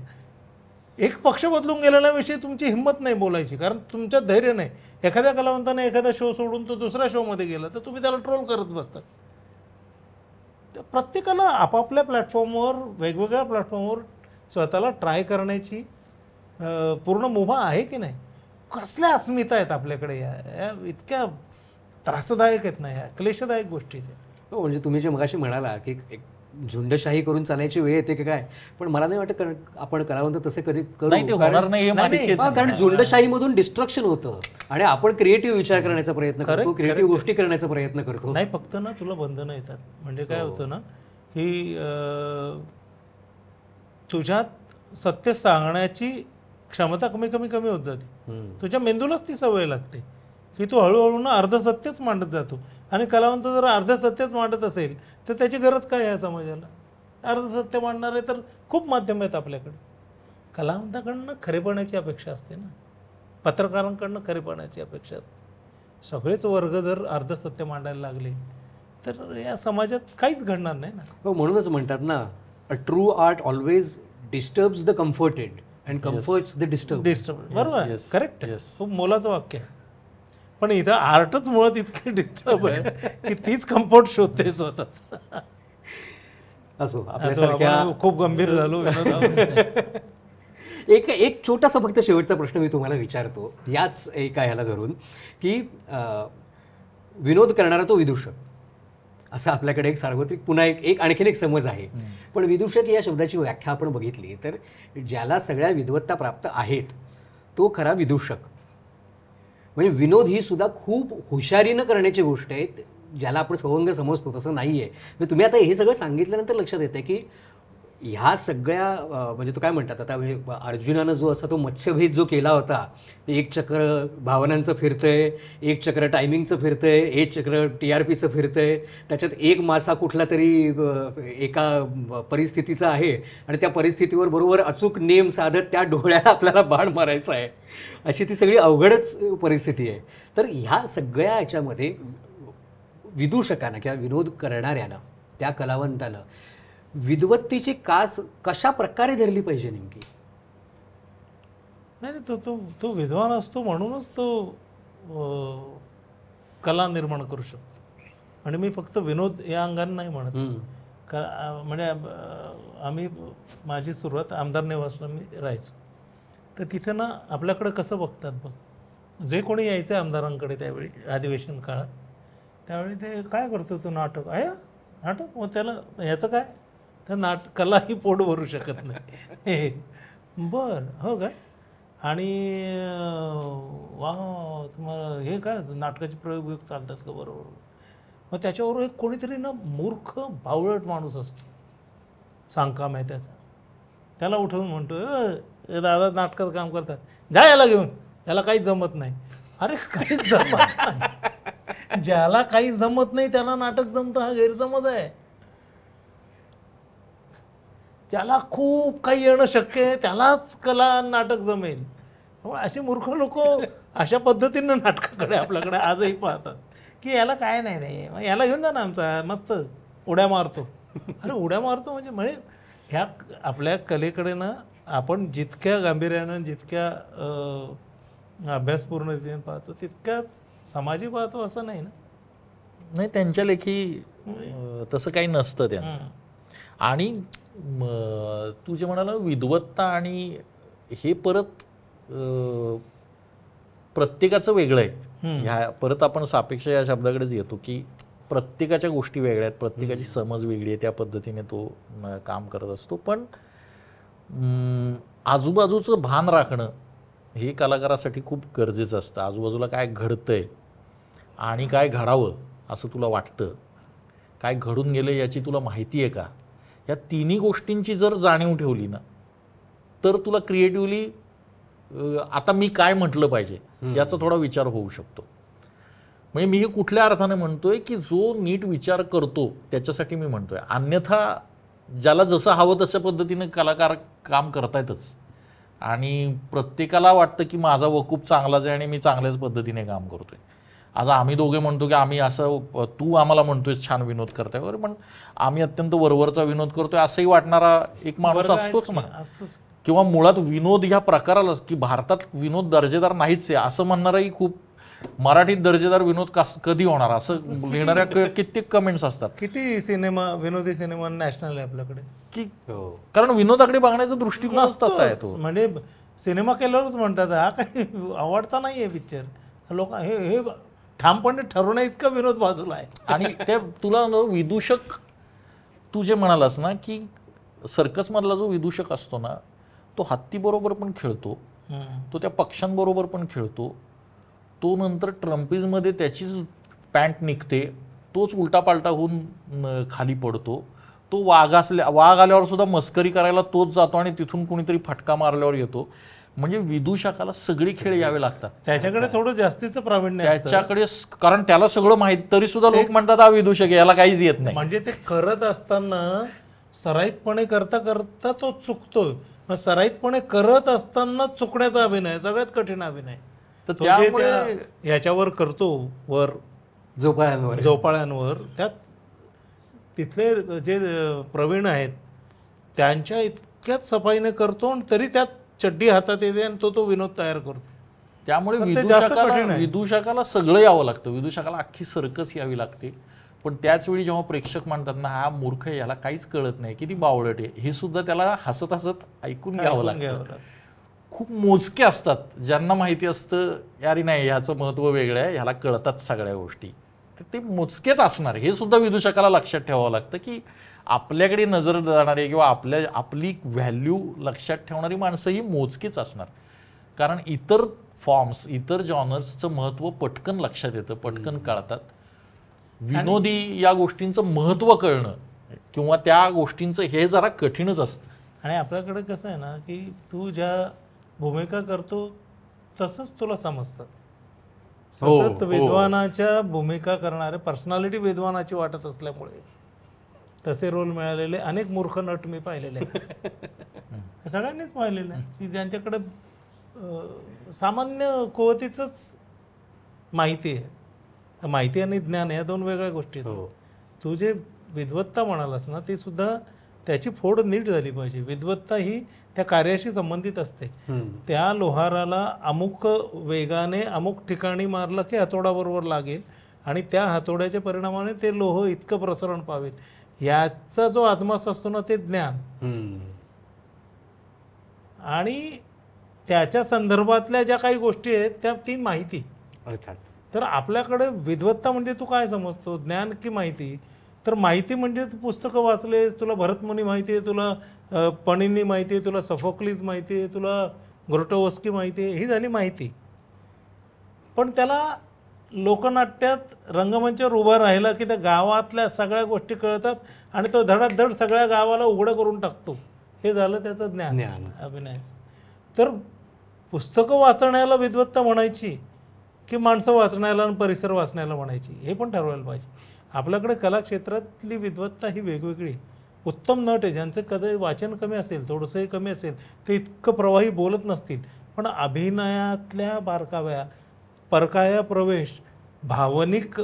एक पक्ष बदलून गेलेल्याविषयी तुमची हिंमत नाही बोलायची, कारण तुमच्यात धैर्य नाही. एखाद्या कलावंताने एखादा शो सोडून तो दुसऱ्या शोमध्ये गेला तर तुम्ही त्याला ट्रोल करत बसतात. प्रत्येकाला आपापल्या प्लॅटफॉर्मवर, वेगवेगळ्या प्लॅटफॉर्मवर स्वतःला ट्राय करण्याची पूर्ण मुभा आहे की नाही? कसल्या अस्मिता आहेत आपल्याकडे, या इतक्या त्रासदायक आहेत ना, या क्लेशदायक गोष्टी आहेत. हो, म्हणजे तुम्ही जे मगाशी म्हणाला की एक झुंडशाही करून चालायची वेळ येते की काय, पण मला नाही वाटत आपण कलावंत तसे कधी करू. नाही, ते होणार नाही. कारण झुंडशाहीमधून डिस्ट्रक्शन होतं आणि आपण क्रिएटिव्ह विचार करण्याचा प्रयत्न करतो, क्रिएटिव्ह गोष्टी करण्याचा प्रयत्न करतो. नाही, फक्त ना तुला बंधनं येतात. म्हणजे काय होतं ना की तुझ्यात सत्य सांगण्याची क्षमता कमी होत जाते. तुझ्या मेंदूलाच ती सवय लागते की तू हळूहळू ना अर्ध सत्यच मांडत जातो. आणि कलावंत जर अर्ध सत्यच मांडत असेल तर त्याची गरज काय आहे समाजाला? अर्ध सत्य मांडणारे तर खूप माध्यम आहेत आपल्याकडे. कलावंताकडनं खरेपणाची अपेक्षा असते ना, पत्रकारांकडनं खरेपणाची अपेक्षा असते. सगळेच वर्ग जर अर्ध सत्य मांडायला लागले तर या समाजात काहीच घडणार नाही ना. हो, म्हणूनच म्हणतात ना, a true art always disturbs the comforted and comforts the disturb. बरोबर, करेक्ट, खूप मोलाचं वाक्य आहे. पण इथं आर्टच मुळात इतकी डिस्टर्ब आहे की तीच कम्फर्ट शोधते स्वतःच. असो, आपल्यासारख्या खूप गंभीर झालो. एक छोटासा फक्त शेवटचा प्रश्न मी तुम्हाला विचारतो, याच एका ह्याला धरून, की विनोद करणारा तो विदूषक, असं आपल्याकडे एक सार्वत्रिक पुन्हा आणखीन एक समज आहे. पण विदूषक या शब्दाची व्याख्या आपण बघितली तर ज्याला सगळ्या विद्वत्ता प्राप्त आहेत तो खरा विदूषक. म्हणजे विनोद ही सुद्धा खूप हुशारीनं करण्याची गोष्ट आहे, ज्याला आपण सवंग समजतो तसं नाही आहे. म्हणजे तुम्ही आता हे सगळं सांगितल्यानंतर लक्षात येतं की ह्या सगळ्या म्हणजे तो काय म्हणतात आता, म्हणजे अर्जुनानं जो असा तो मत्स्यभेद जो केला होता, एक चक्र भावनांचं फिरतंय, एक चक्र टायमिंगचं फिरतंय, एक चक्र TRPचं फिरतंय, त्याच्यात एक मासा कुठला तरी एका परिस्थितीचा आहे आणि त्या परिस्थितीवर बरोबर अचूक नेम साधत त्या डोळ्याला आपल्याला बाण मारायचा आहे, अशी ती सगळी अवघडच परिस्थिती आहे. तर ह्या सगळ्या ह्याच्यामध्ये विदूषकांना किंवा विनोद करणाऱ्यानं, त्या कलावंतानं विद्वत्तेची कास कशा प्रकारे धरली पाहिजे नेमकी? नाही तो तो तो विद्वान असतो म्हणूनच तो कला निर्माण करू शकतो. आणि मी फक्त विनोद या अंगाने नाही म्हणत. म्हणजे आम्ही माझी सुरुवात आमदार निवासला मी राहायचो, तर तिथे ना आपल्याकडे कसं बघतात बघ, जे कोणी यायचं आमदारांकडे त्यावेळी अधिवेशन काळात, त्यावेळी ते काय करतो तो नाटक आहे नाटक, मग त्याला ह्याचं काय, तर नाटकालाही पोट भरू शकत नाही. बरं हो काय, आणि वा तुम्हाला हे काय नाटकाचे प्रयोग चालतात का, बरोबर. मग त्याच्यावर एक कोणीतरी ना मूर्ख बावळट माणूस असतो, सांगकाम आहे त्याचा, त्याला उठवून म्हणतो दादा नाटकात काम करतात, जा याला घेऊन, याला काहीच जमत नाही. अरे काहीच जमत नाही, ज्याला काही जमत नाही त्याला नाटक जमतं हा गैरसमज आहे. ज्याला खूप काही येणं शक्य आहे त्यालाच कला नाटक जमेल. त्यामुळे असे मूर्ख लोक अशा पद्धतीनं नाटकाकडे आपल्याकडे आजही पाहतात की याला काय नाही रे, मग याला घेऊन जा ना, आमचा मस्त उड्या मारतो. अरे उड्या मारतो म्हणजे ह्या आपल्या कलेकडे ना आपण जितक्या गांभीर्यानं, जितक्या अभ्यासपूर्ण रीतीने पाहतो तितक्याच समाजी पाहतो असं नाही ना. नाही, त्यांच्या लेखी तसं काही नसतं त्यांचं. आणि तू जे म्हणाला विद्वत्ता आणि हे परत प्रत्येकाचं वेगळं आहे. ह्या परत आपण सापेक्ष या शब्दाकडेच येतो की प्रत्येकाच्या गोष्टी वेगळ्या आहेत, प्रत्येकाची समज वेगळी आहे, त्या पद्धतीने तो काम करत असतो. पण आजूबाजूचं भान राखणं हे कलाकारासाठी खूप गरजेचं असतं. आजूबाजूला काय घडतंय आणि काय घडावं असं तुला वाटतं, काय घडून गेलं याची तुला माहिती आहे का, या तिन्ही गोष्टींची जर जाणीव ठेवली ना तर तुला क्रिएटिव्हली आता मी काय म्हटलं पाहिजे याचा थोडा विचार होऊ शकतो. म्हणजे मी हे कुठल्या अर्थाने म्हणतोय की जो नीट विचार करतो त्याच्यासाठी मी म्हणतोय. अन्यथा ज्याला जसं हवं तशा पद्धतीने कलाकार काम करतायतच आणि प्रत्येकाला वाटतं की माझा वकूप चांगलाच आहे आणि मी चांगल्याच पद्धतीने काम करतोय. आज आम्ही दोघे म्हणतो की आम्ही असं, तू आम्हाला म्हणतोय छान विनोद करताय वगैरे, पण आम्ही अत्यंत वरवरचा विनोद करतोय असंही वाटणारा एक माणूस असतोच ना. किंवा मुळात विनोद ह्या प्रकारालाच की भारतात विनोद दर्जेदार नाहीच आहे असं म्हणणारही खूप, मराठीत दर्जेदार विनोद कधी होणार असं लिहिणाऱ्या कित्येक कमेंट्स असतात. किती सिनेमा, विनोदी सिनेमा नॅशनल आहे आपल्याकडे की, कारण विनोदाकडे बघण्याचा दृष्टिकोन तसा आहे तो. म्हणजे सिनेमा केल्यावरच म्हणतात हा काही आवडता नाही आहे पिक्चर, लोक हे ठामपणे ठरवण्या इतका विनोद बाजूला आहे. आणि ते तुला विदूषक, तू जे म्हणालास ना की सर्कसमधला जो विदूषक असतो ना तो हत्तीबरोबर पण खेळतो, तो त्या पक्ष्यांबरोबर पण खेळतो, तो नंतर ट्रम्पिजमध्ये त्याचीच पॅन्ट निघते, तोच उलटापालटा होऊन खाली पडतो, तो वाघ आल्यावर सुद्धा मस्करी करायला तोच जातो आणि तिथून कुणीतरी फटका मारल्यावर येतो. म्हणजे विदूषकाला सगळे खेळ यावे लागतात. त्याच्याकडे थोडं जास्तीचं प्रावीण्य त्याच्याकडे, कारण त्याला सगळं माहित तरी सुद्धा लोक म्हणतात हा विदूषक आहे, याला काहीच येत नाही. म्हणजे ते करत असताना सराईतपणे करता करता तो चुकतोय. मग सराईतपणे करत असताना चुकण्याचा अभिनय सगळ्यात कठीण अभिनय. तर त्यामुळे याच्यावर करतो वर झोपाळ्यांवर त्यात तिथले जे प्रवीण आहेत त्यांच्या इतक्याच सफाईने करतो आणि तरी त्यात चड्डी हातात येते आणि तो विनोद तयार करतो. त्यामुळे विदूषकाला सगळं यावं लागतं, विदूषकाला अख्खी सर्कस यावी लागते. पण त्याच वेळी जेव्हा प्रेक्षक म्हणतात ना हा मूर्ख आहे, याला काहीच कळत नाही, किती बावळट आहे, हे सुद्धा त्याला हसत हसत ऐकून घ्यावं लागतं. खूप मोजके असतात ज्यांना माहिती असतं यारी नाही ह्याचं महत्त्व वेगळं आहे, ह्याला कळतात सगळ्या गोष्टी, तर ते मोजकेच असणार. हे सुद्धा विदूषकाला लक्षात ठेवावं लागतं की आपल्याकडे नजर जाणारी किंवा आपली व्हॅल्यू लक्षात ठेवणारी माणसं ही मोजकीच असणार. कारण इतर फॉर्म्स, इतर जॉनर्सचं महत्त्व पटकन लक्षात येतं, पटकन कळतात. विनोदी या गोष्टींचं महत्त्व कळणं किंवा त्या गोष्टींचं हे जरा कठीणच असतं. आणि आपल्याकडे कसं आहे ना की तू ज्या भूमिका करतो तसंच तुला समजतात. सतत विद्वानाच्या भूमिका करणारे पर्सनॅलिटी विद्वानाची वाटत असल्यामुळे तसे रोल मिळालेले अनेक मूर्ख नट मी पाहिलेले आहेत. सगळ्यांनीच पाहिलेले आहे की ज्यांच्याकडे सामान्य कुवतीचंच माहिती आहे. माहिती आणि ज्ञान या दोन वेगळ्या गोष्टी आहेत. तू जे विद्वत्ता म्हणालास ना ती सुद्धा त्याची फोड नीट झाली पाहिजे. विद्वत्ता ही त्या कार्याशी संबंधित असते. त्या लोहाराला अमुक वेगाने अमुक ठिकाणी मारलं की हातोडाबरोबर लागेल आणि त्या हातोड्याच्या परिणामाने ते लोह इतकं प्रसरण पावेल. याचा जो आत्मास असतो ना ते ज्ञान आणि त्याच्या संदर्भातल्या ज्या काही गोष्टी आहेत त्या ती माहिती. तर आपल्याकडे विद्वत्ता म्हणजे तू काय समजतो, ज्ञान की माहिती? तर माहिती म्हणजे तू पुस्तकं वाचलेस, तुला भरतमुनी माहिती आहे, तुला पणिनी माहिती आहे, तुला सफोक्लिस माहिती आहे, तुला ग्रोटोवस्की माहिती आहे, ही झाली माहिती. पण त्याला लोकनाट्यात रंगमंचावर उभा राहिला की त्या गावातल्या सगळ्या गोष्टी कळतात आणि तो धडाधड सगळ्या गावाला उघडं करून टाकतो. हे झालं त्याचं ज्ञान अभिनयाचं. तर पुस्तकं वाचण्याला विद्वत्ता म्हणायची की माणसं वाचण्याला आणि परिसर वाचण्याला म्हणायची हे पण ठरवायला पाहिजे. आपल्याकडे कला क्षेत्रातली विद्वत्ता ही वेगवेगळी. उत्तम नट आहे ज्यांचं कधी वाचन कमी असेल, थोडंसंही कमी असेल, ते इतकं प्रवाही बोलत नसतील, पण अभिनयातल्या बारकाव्या, परकाया प्रवेश, भावनिक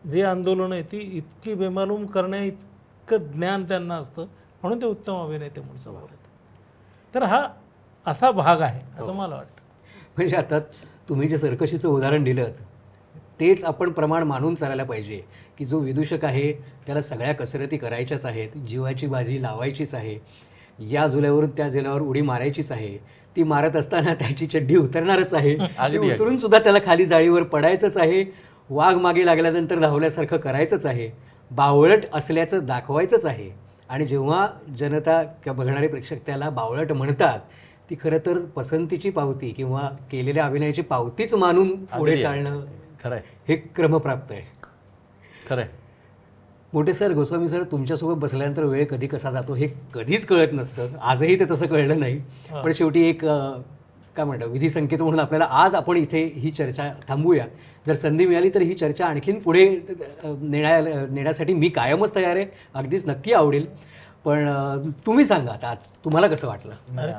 जे आंदोलन आहे ती इतकी बेमालूम करण्या इतकं ज्ञान त्यांना असतं, म्हणून ते उत्तम अभिनेते म्हणून समोर येतात. तर हा असा भाग आहे असं मला वाटतं. म्हणजे आता तुम्ही जे सर्कशीचं उदाहरण दिलं तेच आपण प्रमाण मानून चालायला पाहिजे की जो विदूषक आहे त्याला सगळ्या कसरती करायच्याच आहेत, जीवाची बाजी लावायचीच आहे, या झुल्यावरून त्या झुल्यावर उडी मारायचीच आहे, ती मारत असताना त्याची चड्डी उतरणारच आहे, उतरून सुद्धा त्याला खाली जाळीवर पडायचंच आहे, वाघ मागे लागल्यानंतर धावल्यासारखं करायचंच आहे, बावळट असल्याचं दाखवायचंच आहे. आणि जेव्हा जनता किंवा बघणारे प्रेक्षक त्याला बावळट म्हणतात ती खरं तर पसंतीची पावती किंवा केलेल्या अभिनयाची पावतीच मानून पुढे चालणं खरंय, हे क्रमप्राप्त आहे. खरंय. मोठे सर, गोस्वामी सर, तुमच्यासोबत बसल्यानंतर वेळ कधी कसा जातो हे कधीच कळत नसतं. आजही ते तसं कळलं नाही. पण शेवटी एक काय म्हणतात विधी संकेत म्हणून आपल्याला आज आपण इथे ही चर्चा थांबूया. जर संधी मिळाली तर ही चर्चा आणखीन पुढे नेण्यासाठी मी कायमच तयार आहे, अगदीच नक्की आवडेल. पण तुम्ही सांगा आता तुम्हाला कसं वाटलं?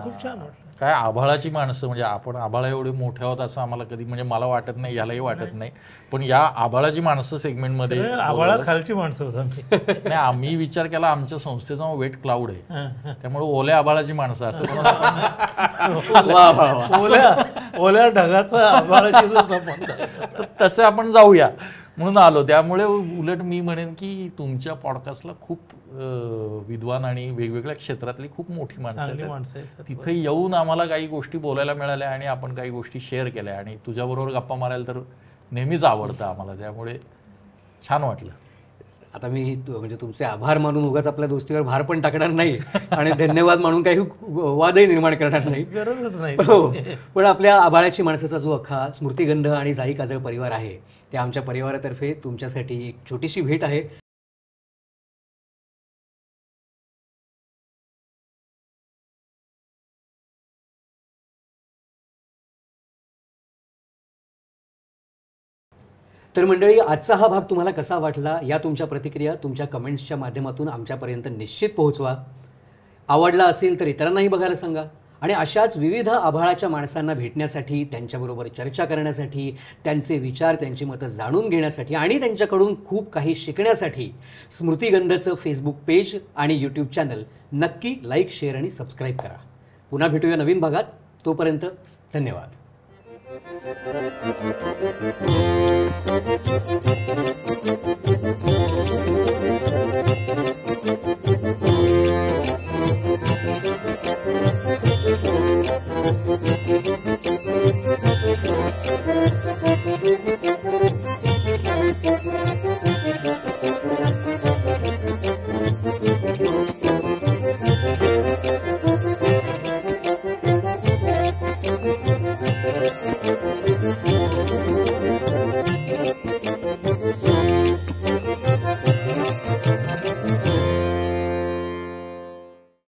खूप छान वाटलं. काय आभाळाची माणसं, म्हणजे आपण आभाळा एवढे मोठे आहोत असं आम्हाला कधी म्हणजे मला वाटत नाही, यालाही वाटत नाही. पण या आभाळाची माणसं सेगमेंटमध्ये आभाळा खालची माणसं होतात. नाही, आम्ही विचार केला आमच्या संस्थेचं वेट क्लाउड आहे, त्यामुळे ओल्या आभाळाची माणसं असं ओल्या ढगाचा आभाळाशी संबंध, तर तसं आपण जाऊया म्हणून आलो. त्यामुळे उलट मी म्हणेन की तुमच्या पॉडकास्टला खूप विद्वान आणि वेगवेगळ्या क्षेत्रातली खूप मोठी माणसं आहेत. तिथे येऊन आम्हाला काही गोष्टी बोलायला मिळाल्या आणि आपण काही गोष्टी शेअर केल्या आणि तुझ्याबरोबर गप्पा मारायला तर नेहमीच आवडतं आम्हाला, त्यामुळे छान वाटलं. आता मी म्हणजे तुमचे आभार मानून उगाच आपल्या दोस्तीवर भार पण टाकणार नाही आणि धन्यवाद मानून काही वादही निर्माण करणार नाही, गरजच नाही. पण आपल्या आभाळाची माणसाचा जो अख्खा स्मृतिगंध आणि जाई काजळ परिवार आहे त्या आमच्या परिवारातर्फे तुमच्यासाठी एक छोटीशी भेट आहे. तर मंडळी, आजचा हा भाग तुम्हाला कसा वाटला या तुमच्या प्रतिक्रिया तुमच्या कमेंट्सच्या माध्यमातून आमच्यापर्यंत निश्चित पोहोचवा. आवडला असेल तर इतरांनाही बघायला सांगा आणि अशाच विविध आभाळाच्या माणसांना भेटण्यासाठी, त्यांच्याबरोबर चर्चा करण्यासाठी, त्यांचे विचार, त्यांची मतं जाणून घेण्यासाठी आणि त्यांच्याकडून खूप काही शिकण्यासाठी स्मृतिगंधचं फेसबुक पेज आणि यूट्यूब चॅनल नक्की लाईक, शेअर आणि सबस्क्राईब करा. पुन्हा भेटूया नवीन भागात. तोपर्यंत धन्यवाद. Thank you.